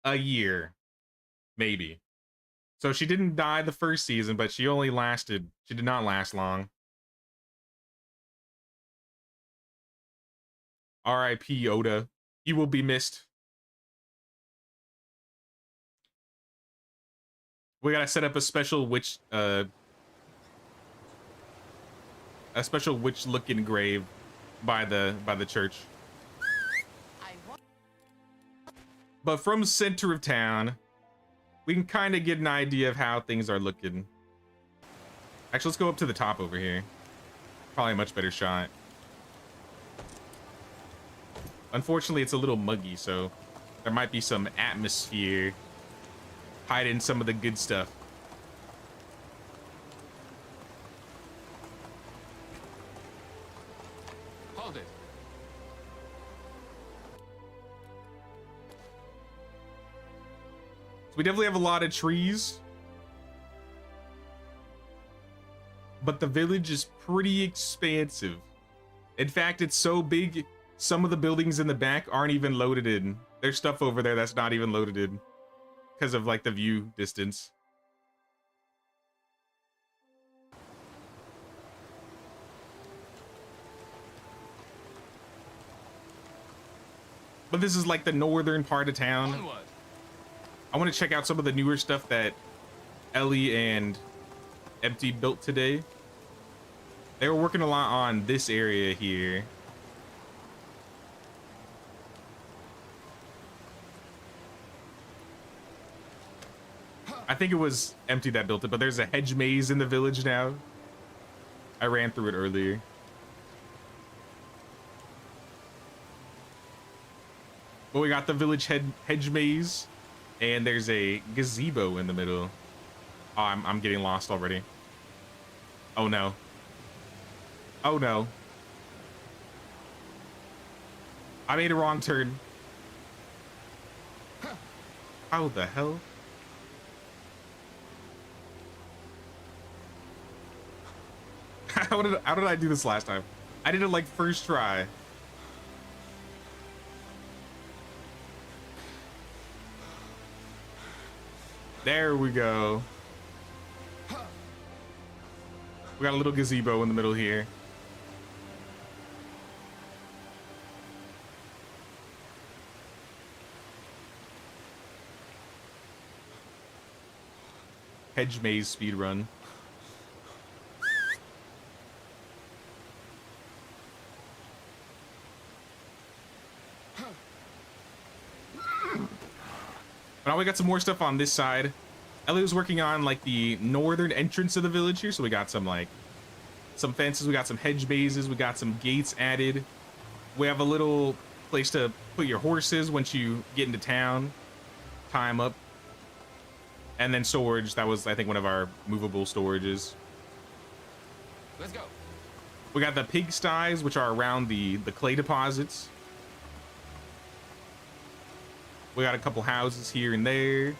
a year, maybe. So she didn't die the first season, but she only lasted, she did not last long. R.I.P. Oda. You will be missed. We gotta set up a special witch, a special witch-looking grave by the church. But from center of town, we can kind of get an idea of how things are looking. Actually, let's go up to the top over here. Probably a much better shot. Unfortunately, it's a little muggy, so there might be some atmosphere hiding some of the good stuff. Hold it. So we definitely have a lot of trees. But the village is pretty expansive. In fact, it's so big, some of the buildings in the back aren't even loaded in. There's stuff over there that's not even loaded in because of like the view distance. But this is like the northern part of town. Onward. I want to check out some of the newer stuff that Ellie and Empty built today. They were working a lot on this area here. I think it was Empty that built it, but there's a hedge maze in the village now. I ran through it earlier. But we got the village hedge maze, and there's a gazebo in the middle. Oh, I'm getting lost already. Oh no. Oh no. I made a wrong turn. How the hell? How did I do this last time? I did it like first try. There we go. We got a little gazebo in the middle here. Hedge maze speed run. Now we got some more stuff on this side. Ellie was working on like the northern entrance of the village here, so we got some like some fences, we got some hedge mazes, we got some gates added. We have a little place to put your horses once you get into town, tie them up, and then storage. That was, I think, one of our movable storages. Let's go. We got the pigsties, which are around the clay deposits. We got a couple houses here and there.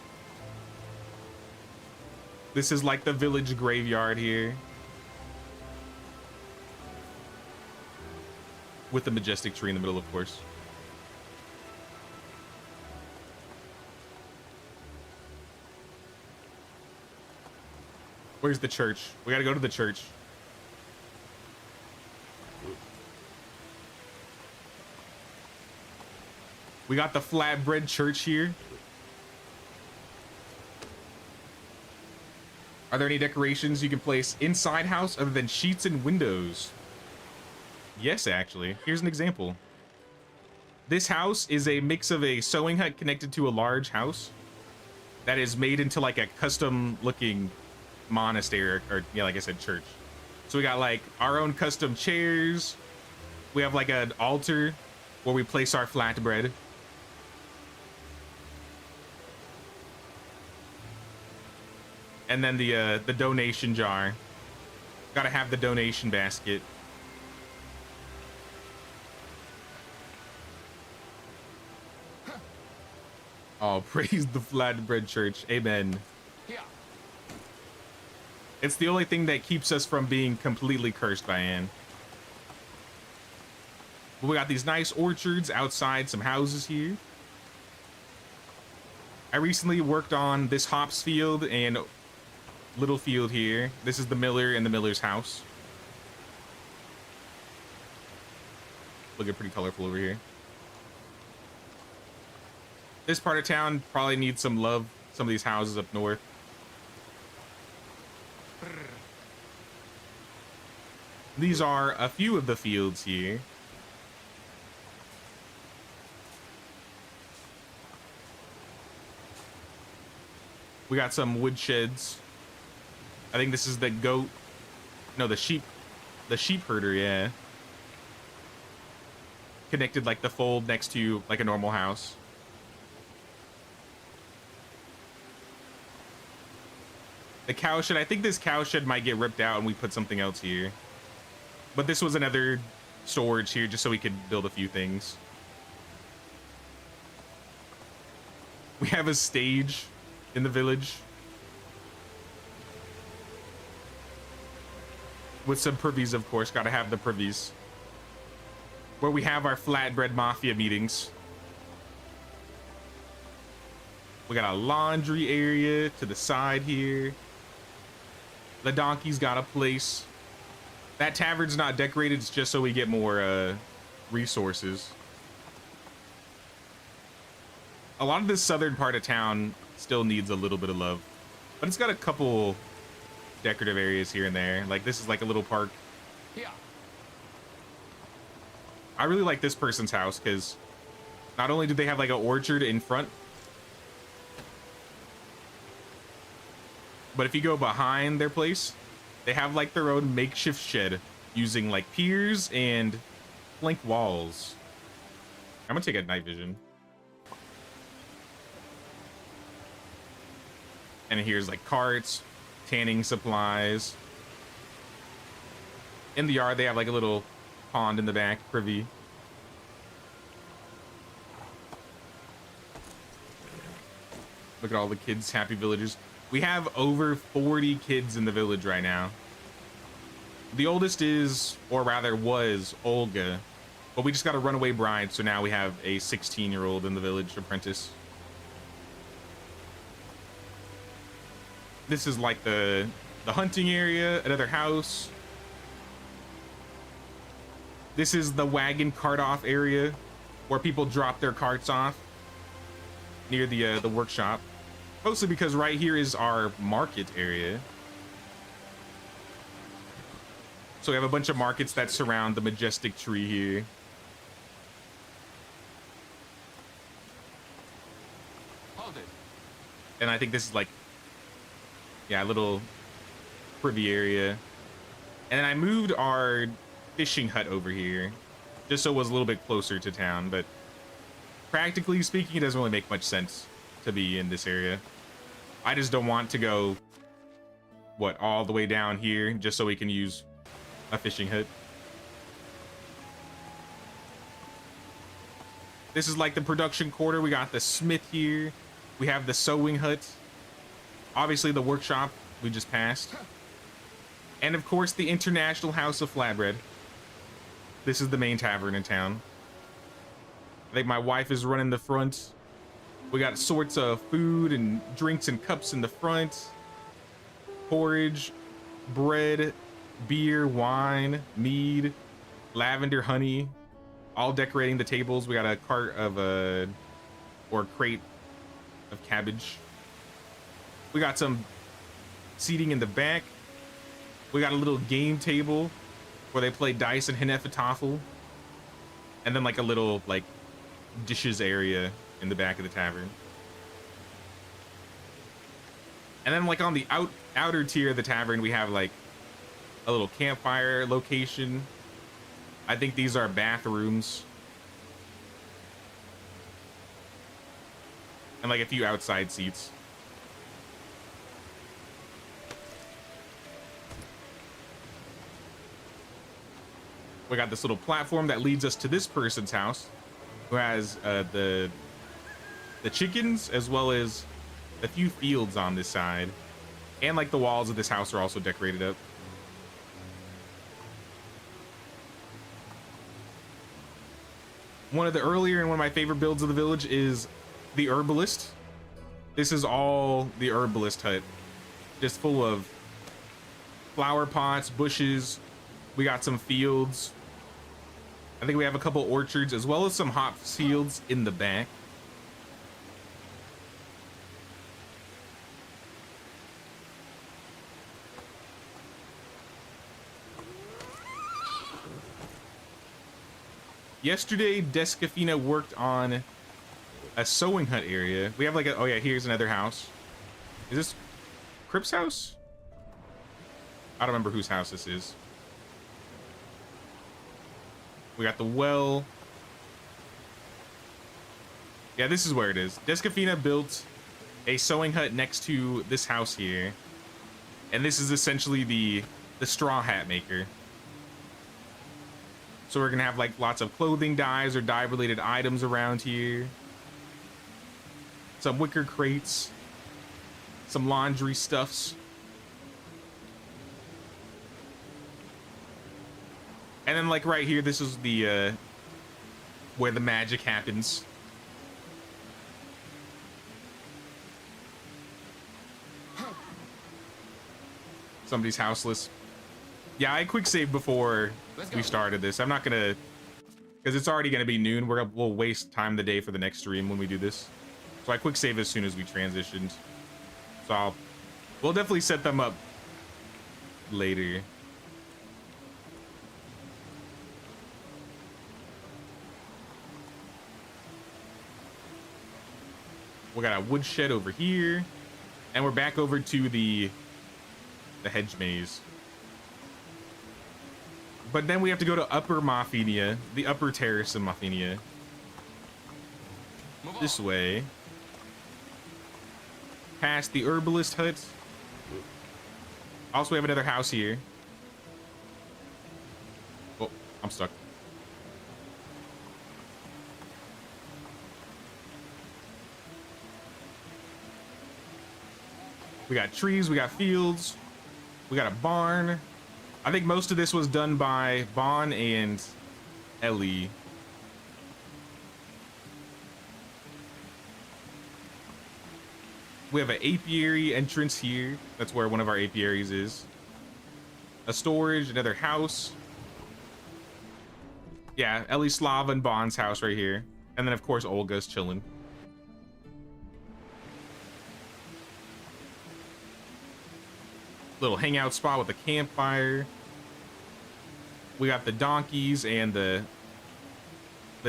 This is like the village graveyard here. With the majestic tree in the middle, of course. Where's the church? We gotta go to the church. We got the Flatbread Church here. Are there any decorations you can place inside house other than sheets and windows? Yes, actually. Here's an example. This house is a mix of a sewing hut connected to a large house that is made into like a custom looking monastery, or yeah, like I said, church. So we got like our own custom chairs. We have like an altar where we place our flatbread. And then the donation jar. Gotta have the donation basket. Oh, praise the Flatbread Church. Amen. Yeah. It's the only thing that keeps us from being completely cursed by Anne. But we got these nice orchards outside some houses here. I recently worked on this hops field and little field here. This is the miller and the miller's house. Looking pretty colorful over here. This part of town probably needs some love. Some of these houses up north. These are a few of the fields here. We got some wood sheds. I think this is the goat. No, the sheep herder, yeah. Connected like the fold next to like a normal house. The cow shed, I think this cow shed might get ripped out and we put something else here. But this was another storage here just so we could build a few things. We have a stage in the village. With some privies, of course. Gotta have the privies. Where we have our Flatbread Mafia meetings. We got a laundry area to the side here. The donkey's got a place. That tavern's not decorated, it's just so we get more resources. A lot of this southern part of town still needs a little bit of love. But it's got a couple decorative areas here and there. Like this is like a little park. Yeah. I really like this person's house because not only do they have like an orchard in front, but if you go behind their place, they have like their own makeshift shed using like piers and plank walls. I'm gonna take a night vision. And here's like carts, tanning supplies. In the yard, they have like a little pond in the back, privy. Look at all the kids, happy villagers. We have over 40 kids in the village right now. The oldest is, or rather was, Olga. But we just got a runaway bride, so now we have a 16-year-old in the village apprentice. This is like the hunting area, another house. This is the wagon cart off area where people drop their carts off near the workshop. Mostly because right here is our market area. So we have a bunch of markets that surround the majestic tree here. Hold it. And I think this is like, yeah, a little privy area. And then I moved our fishing hut over here just so it was a little bit closer to town, but practically speaking, it doesn't really make much sense to be in this area. I just don't want to go, what, all the way down here just so we can use a fishing hut. This is like the production quarter. We got the smith here. We have the sewing hut. Obviously the workshop we just passed. And of course the International House of Flatbread. This is the main tavern in town. I think my wife is running the front. We got sorts of food and drinks and cups in the front. porridge, bread, beer, wine, mead, lavender, honey, all decorating the tables. We got a cart of or crate of cabbage. We got some seating in the back. We got a little game table where they play dice and Hennefetaffel. And then like a little like dishes area in the back of the tavern. And then like on the outer tier of the tavern, we have like a little campfire location. I think these are bathrooms. And like a few outside seats. We got this little platform that leads us to this person's house, who has the chickens as well as a few fields on this side, and like the walls of this house are also decorated up. One of the earlier and one of my favorite builds of the village is the herbalist. This is all the herbalist hut, just full of flower pots, bushes. We got some fields. I think we have a couple orchards as well as some hop fields in the back. Yesterday, Descafina worked on a sewing hut area. We have like a, oh yeah, here's another house. Is this Crip's house? I don't remember whose house this is. We got the well. Yeah, this is where it is. Descafina built a sewing hut next to this house here. And this is essentially the straw hat maker. So we're gonna have like lots of clothing dyes or dye related items around here. Some wicker crates. Some laundry stuffs. And then like right here, this is the where the magic happens. Somebody's houseless. Yeah, I quick saved before we started this. I'm not gonna, because it's already gonna be noon. We'll waste time of the day for the next stream when we do this. So I quick save as soon as we transitioned. So we'll definitely set them up later. We got a woodshed over here, and we're back over to the hedge maze. But then we have to go to Upper Mafia, the upper terrace of Mafia. This way. Past the herbalist hut. Also, we have another house here. Oh, I'm stuck. We got trees, we got fields, we got a barn. I think most of this was done by Bon and Ellie. We have an apiary entrance here. That's where one of our apiaries is. A storage, another house. Yeah, Ellie, Slava, and Bon's house right here. And then of course Olga's chilling. Little hangout spot with a campfire. We got the donkeys and the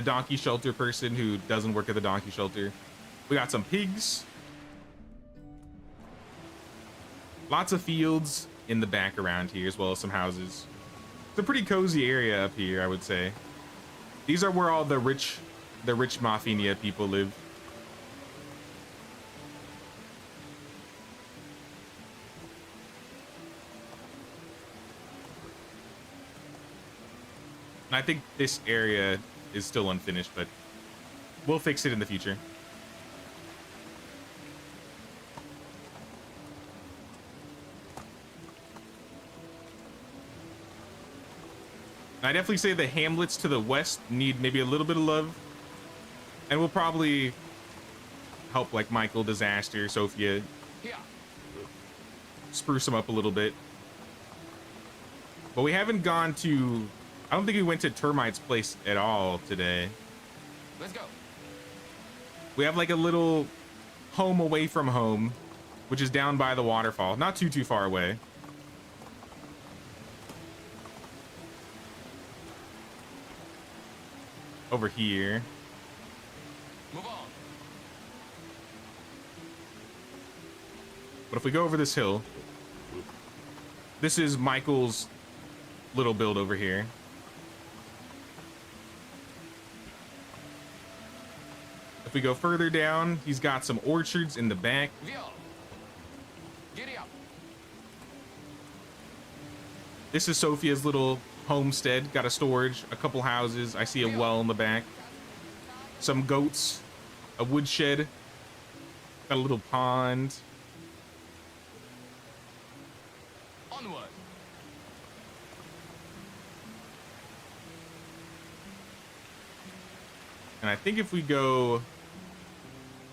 donkey shelter person who doesn't work at the donkey shelter. We got some pigs. Lots of fields in the back around here, as well as some houses. It's a pretty cozy area up here, I would say. These are where all the rich Mafia people live. I think this area is still unfinished, but we'll fix it in the future. I definitely say the hamlets to the west need maybe a little bit of love, and we'll probably help like Michael, Disaster, Sophia. spruce them up a little bit. But we haven't gone to, I don't think we went to Termite's place at all today. Let's go. We have like a little home away from home, which is down by the waterfall, not too far away. Over here. Move on. But if we go over this hill, this is Michael's little build over here. If we go further down, he's got some orchards in the back. Viol. Giddy up. This is Sophia's little homestead. Got a storage, a couple houses. I see a well in the back. Some goats, a woodshed, got a little pond. Onward. And I think if we go,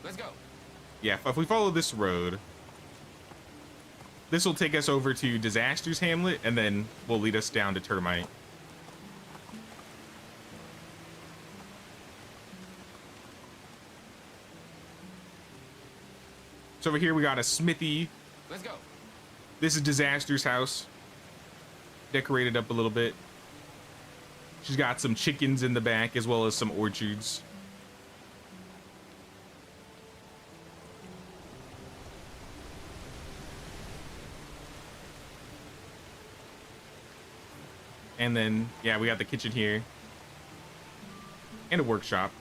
Let's go. yeah, if we follow this road, this will take us over to Disaster's Hamlet, and then will lead us down to Termite. So over here we got a smithy. Let's go. This is Disaster's house. Decorated up a little bit. She's got some chickens in the back as well as some orchards. And then, yeah, we got the kitchen here. And a workshop.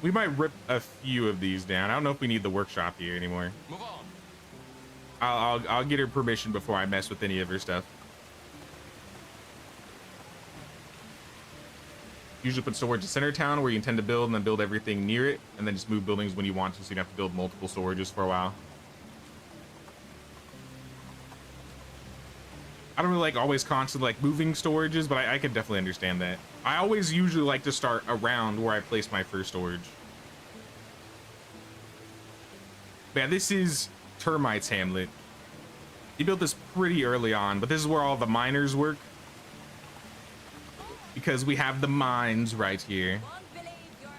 We might rip a few of these down. I don't know if we need the workshop here anymore. Move on. I'll get her permission before I mess with any of her stuff. Usually put storage in center town where you intend to build, and then build everything near it, and then just move buildings when you want to, so you don't have to build multiple storages for a while. I don't really like always constantly like moving storages, but I can definitely understand that. I always usually like to start around where I place my first storage. But yeah, this is Termite's Hamlet. He built this pretty early on, but this is where all the miners work. Because we have the mines right here. Won't believe your eyes.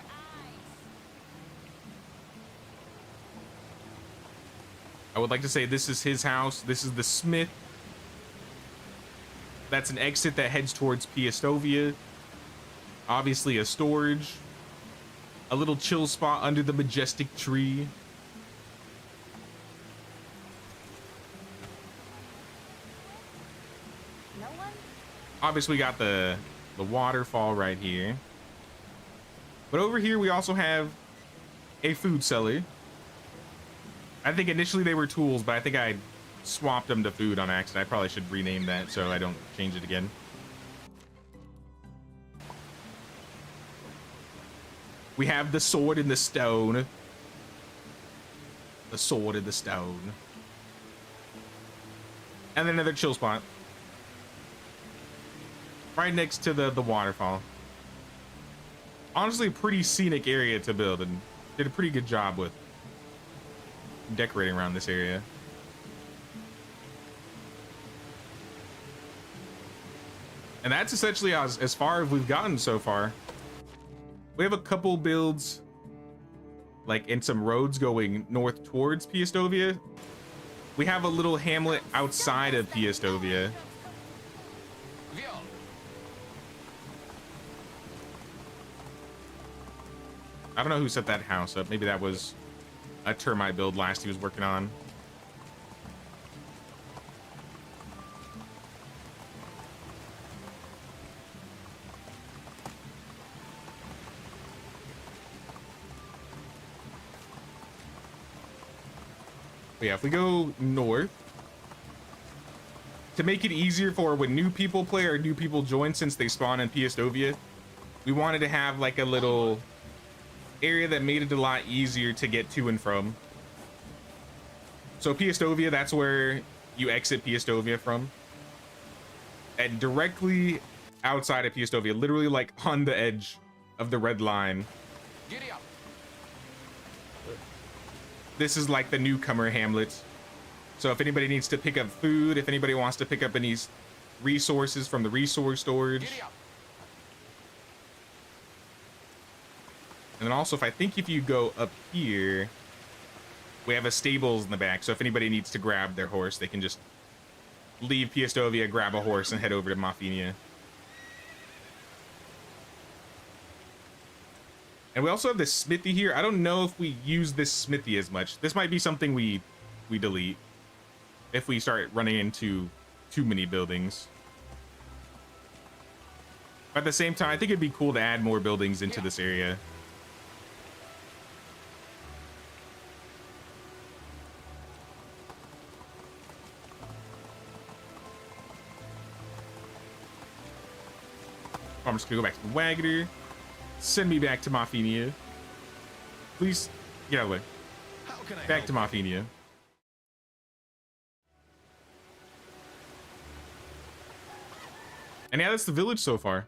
I would like to say this is his house. This is the smith. That's an exit that heads towards Piastovia. Obviously a storage. A little chill spot under the majestic tree. No one? Obviously we got the waterfall right here. But over here we also have a food cellar. I think initially they were tools, but I think I swapped them to food on accident. I probably should rename that so I don't change it again. We have the sword in the stone. The sword in the stone. And then another chill spot. Right next to the waterfall. Honestly, a pretty scenic area to build, and did a pretty good job with decorating around this area. And that's essentially as far as we've gotten so far. We have a couple builds, like in some roads going north towards Piastovia. We have a little hamlet outside of Piastovia. Viol. I don't know who set that house up. Maybe that was a termite build last he was working on. But yeah, if we go north, to make it easier for when new people play or new people join, since they spawn in Piastovia, we wanted to have like a little area that made it a lot easier to get to and from. So Piastovia, that's where you exit Piastovia from. And directly outside of Piastovia, literally like on the edge of the red line, Giddy up. this is like the newcomer hamlet. So if anybody needs to pick up food, if anybody wants to pick up any resources from the resource storage. Giddy up. And then also, if you go up here, we have a stables in the back. So if anybody needs to grab their horse, they can just leave Piestovia, grab a horse, and head over to Maffinia. And we also have this smithy here. I don't know if we use this smithy as much. This might be something we delete if we start running into too many buildings. But at the same time, I think it'd be cool to add more buildings into this area. I'm just gonna go back to the Wagoner. Send me back to Maffinia. Please, get out of the way. How can I Back help? to Maffinia. And yeah, that's the village so far.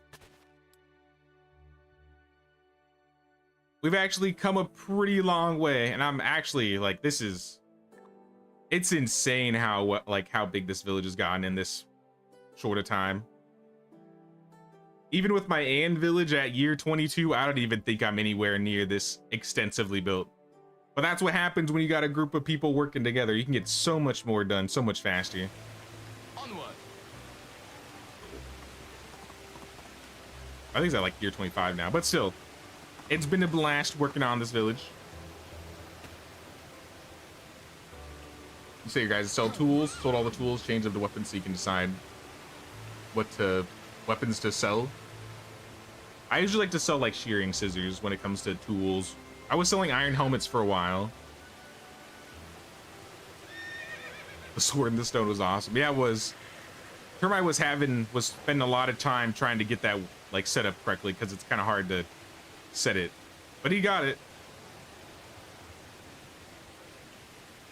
We've actually come a pretty long way, and I'm actually like, it's insane how big this village has gotten in this short a time. Even with my Ann village at year 22, I don't even think I'm anywhere near this extensively built. But that's what happens when you got a group of people working together. You can get so much more done, so much faster. Onward. I think it's at like year 25 now, but still, it's been a blast working on this village. You say your guys sell tools, sold all the tools, change up the weapons so you can decide what weapons to sell. I usually like to sell like shearing scissors when it comes to tools. I was selling iron helmets for a while. The sword in the stone was awesome. Yeah, it was. Termite was spending a lot of time trying to get that like set up correctly because it's kind of hard to set it, but he got it.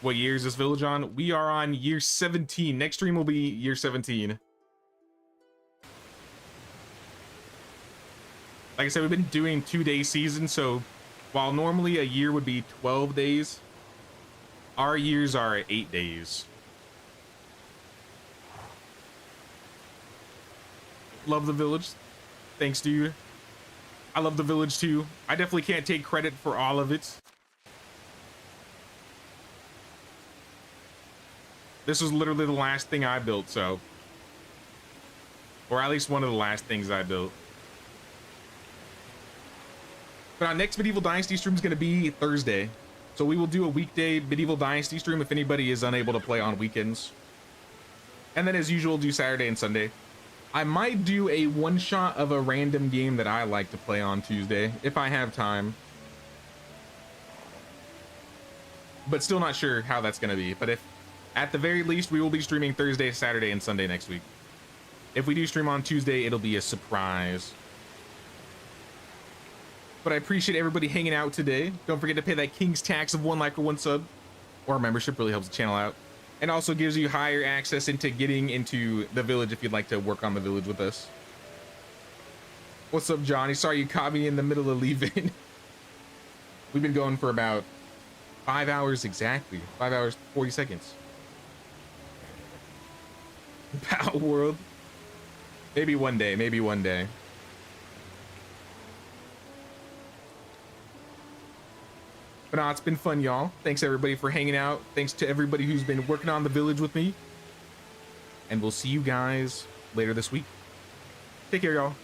What year is this village on? We are on year 17. Next stream will be year 17. Like I said, we've been doing 2-day seasons, so while normally a year would be 12 days, our years are 8 days. Love the village. Thanks, dude. I love the village too. I definitely can't take credit for all of it. This was literally the last thing I built, so. Or at least one of the last things I built. But our next Medieval Dynasty stream is going to be Thursday. So we will do a weekday Medieval Dynasty stream if anybody is unable to play on weekends. And then as usual, do Saturday and Sunday. I might do a one-shot of a random game that I like to play on Tuesday, if I have time. But still not sure how that's going to be. But if, at the very least, we will be streaming Thursday, Saturday, and Sunday next week. If we do stream on Tuesday, it'll be a surprise. But I appreciate everybody hanging out today. Don't forget to pay that King's tax of 1 like or 1 sub. Or a membership really helps the channel out. And also gives you higher access into getting into the village if you'd like to work on the village with us. What's up, Johnny? Sorry you caught me in the middle of leaving. We've been going for about 5 hours exactly. 5 hours, 40 seconds. Pow world. Maybe one day, maybe one day. But no, it's been fun, y'all. Thanks everybody for hanging out. Thanks to everybody who's been working on the village with me. And we'll see you guys later this week. Take care, y'all.